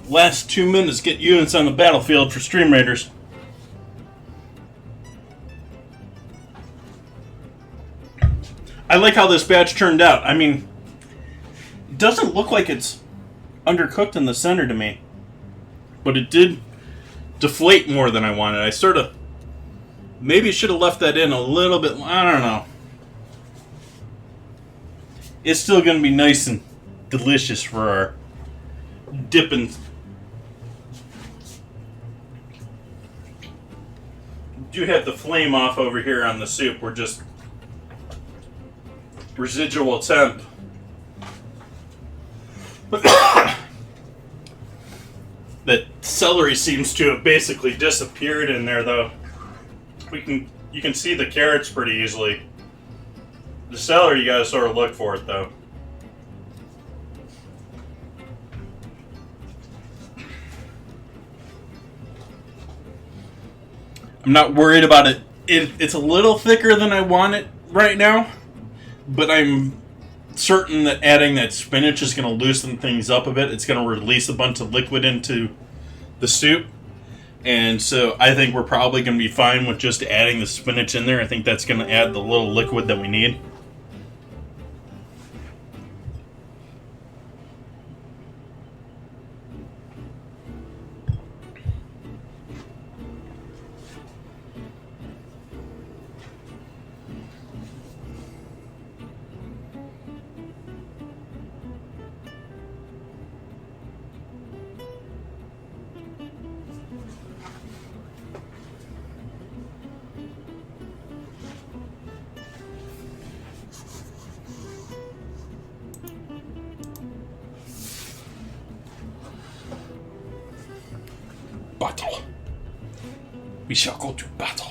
Last 2 minutes get units on the battlefield for Stream Raiders. I like how this batch turned out. I mean, it doesn't look like it's undercooked in the center to me. But it did deflate more than I wanted. I sort of maybe should have left that in a little bit. I don't know. It's still going to be nice and delicious for our dipping. Do have the flame off over here on the soup. We're just residual temp. That celery seems to have basically disappeared in there, though. You can see the carrots pretty easily. The celery, you gotta sort of look for it, though. I'm not worried about it. It's a little thicker than I want it right now, but I'm certain that adding that spinach is going to loosen things up a bit. It's going to release a bunch of liquid into the soup. And so I think we're probably going to be fine with just adding the spinach in there. I think that's going to add the little liquid that we need. Battle. We shall go to battle.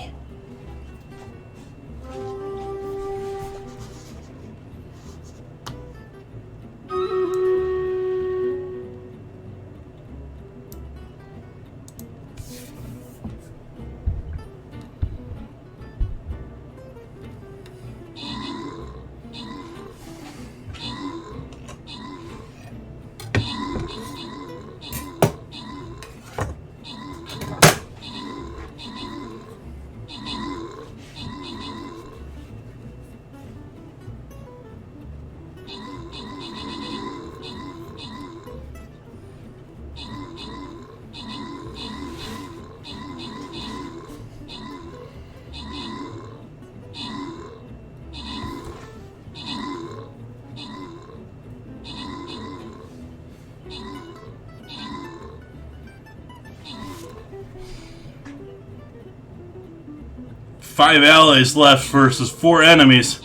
Five allies left versus 4 enemies.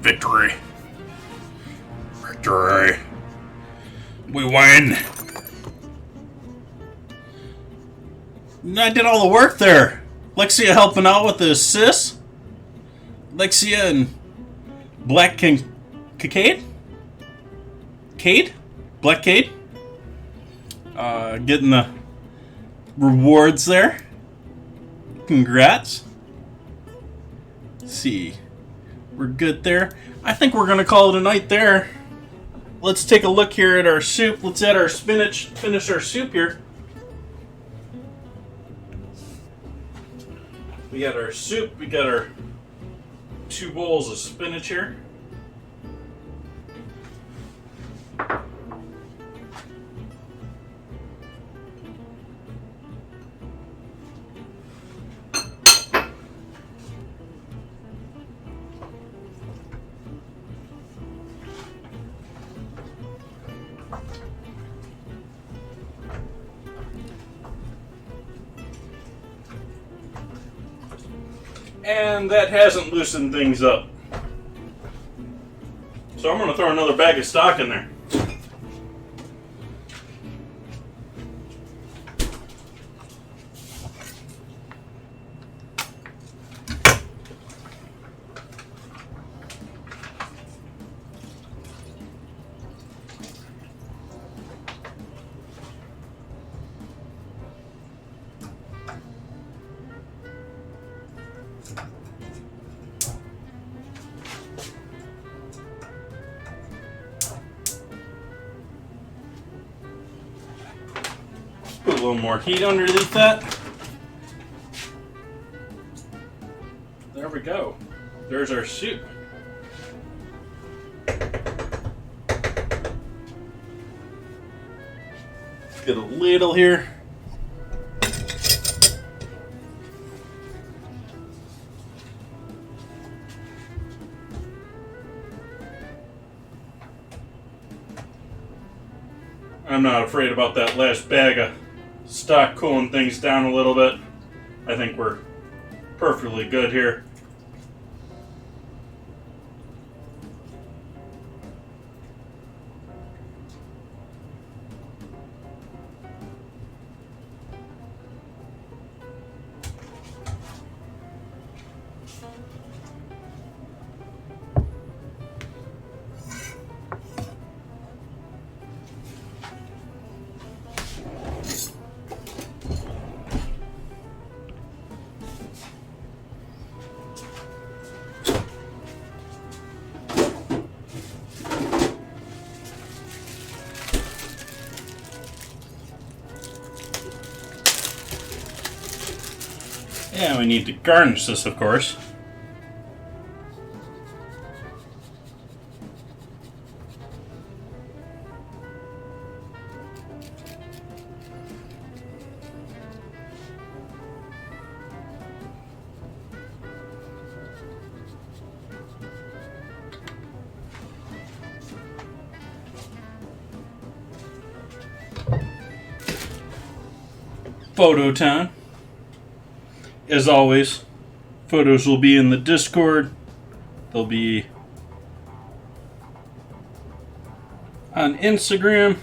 Victory. Victory. We win. I did all the work there. Lexia helping out with the assist. Lexia and Black King Cade? Cade? Black Cade? Getting the rewards there. Congrats. Let's see. We're good there. I think we're going to call it a night there. Let's take a look here at our soup. Let's add our spinach, finish our soup here. We got our soup. We got our 2 bowls of spinach here. And that hasn't loosened things up. So I'm going to throw another bag of stock in there. Put a little more heat underneath that. There we go. There's our soup. Get a ladle here. I'm not afraid about that last bag of stock cooling things down a little bit. I think we're perfectly good here. And we need to garnish this, of course. Photo time. As always, photos will be in the Discord. They'll be on Instagram.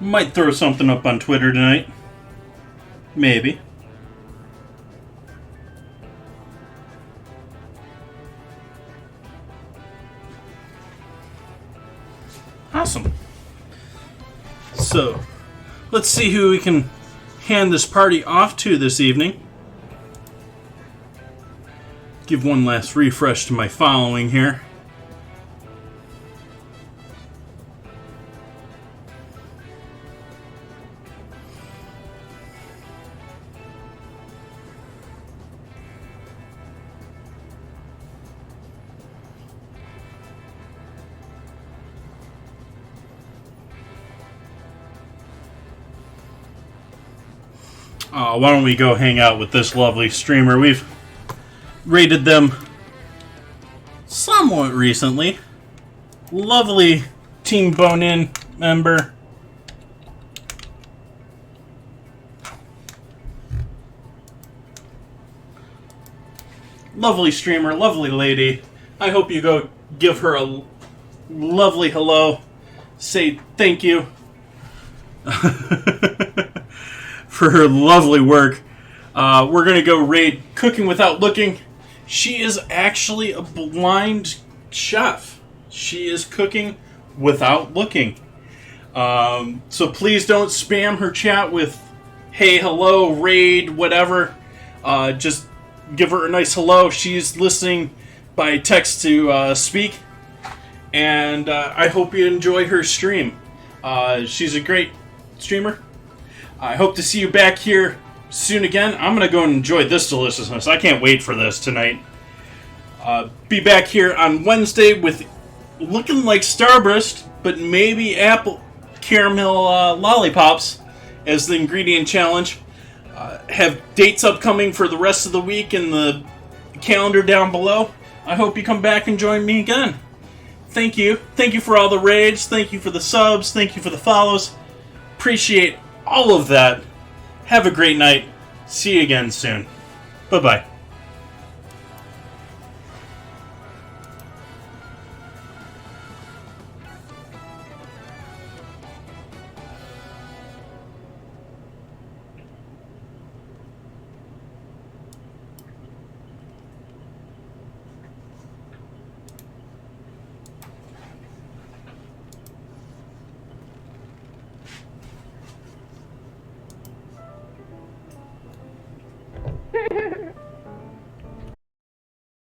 Might throw something up on Twitter tonight. Maybe. Awesome. So, let's see who we can hand this party off to this evening. Give one last refresh to my following here. Why don't we go hang out with this lovely streamer? We've rated them somewhat recently. Lovely Team Bone-In member. Lovely streamer, lovely lady. I hope you go give her a lovely hello. Say thank you. For her lovely work. We're going to go raid Cooking Without Looking. She is actually a blind chef. She is cooking without looking. So please don't spam her chat with hey, hello, raid, whatever. Just give her a nice hello. She's listening by text to speak. And I hope you enjoy her stream. She's a great streamer. I hope to see you back here soon again. I'm going to go and enjoy this deliciousness. I can't wait for this tonight. Be back here on Wednesday with looking like Starburst, but maybe apple caramel lollipops as the ingredient challenge. Have dates upcoming for the rest of the week in the calendar down below. I hope you come back and join me again. Thank you. Thank you for all the raids. Thank you for the subs. Thank you for the follows. Appreciate all of that. Have a great night. See you again soon. Bye-bye.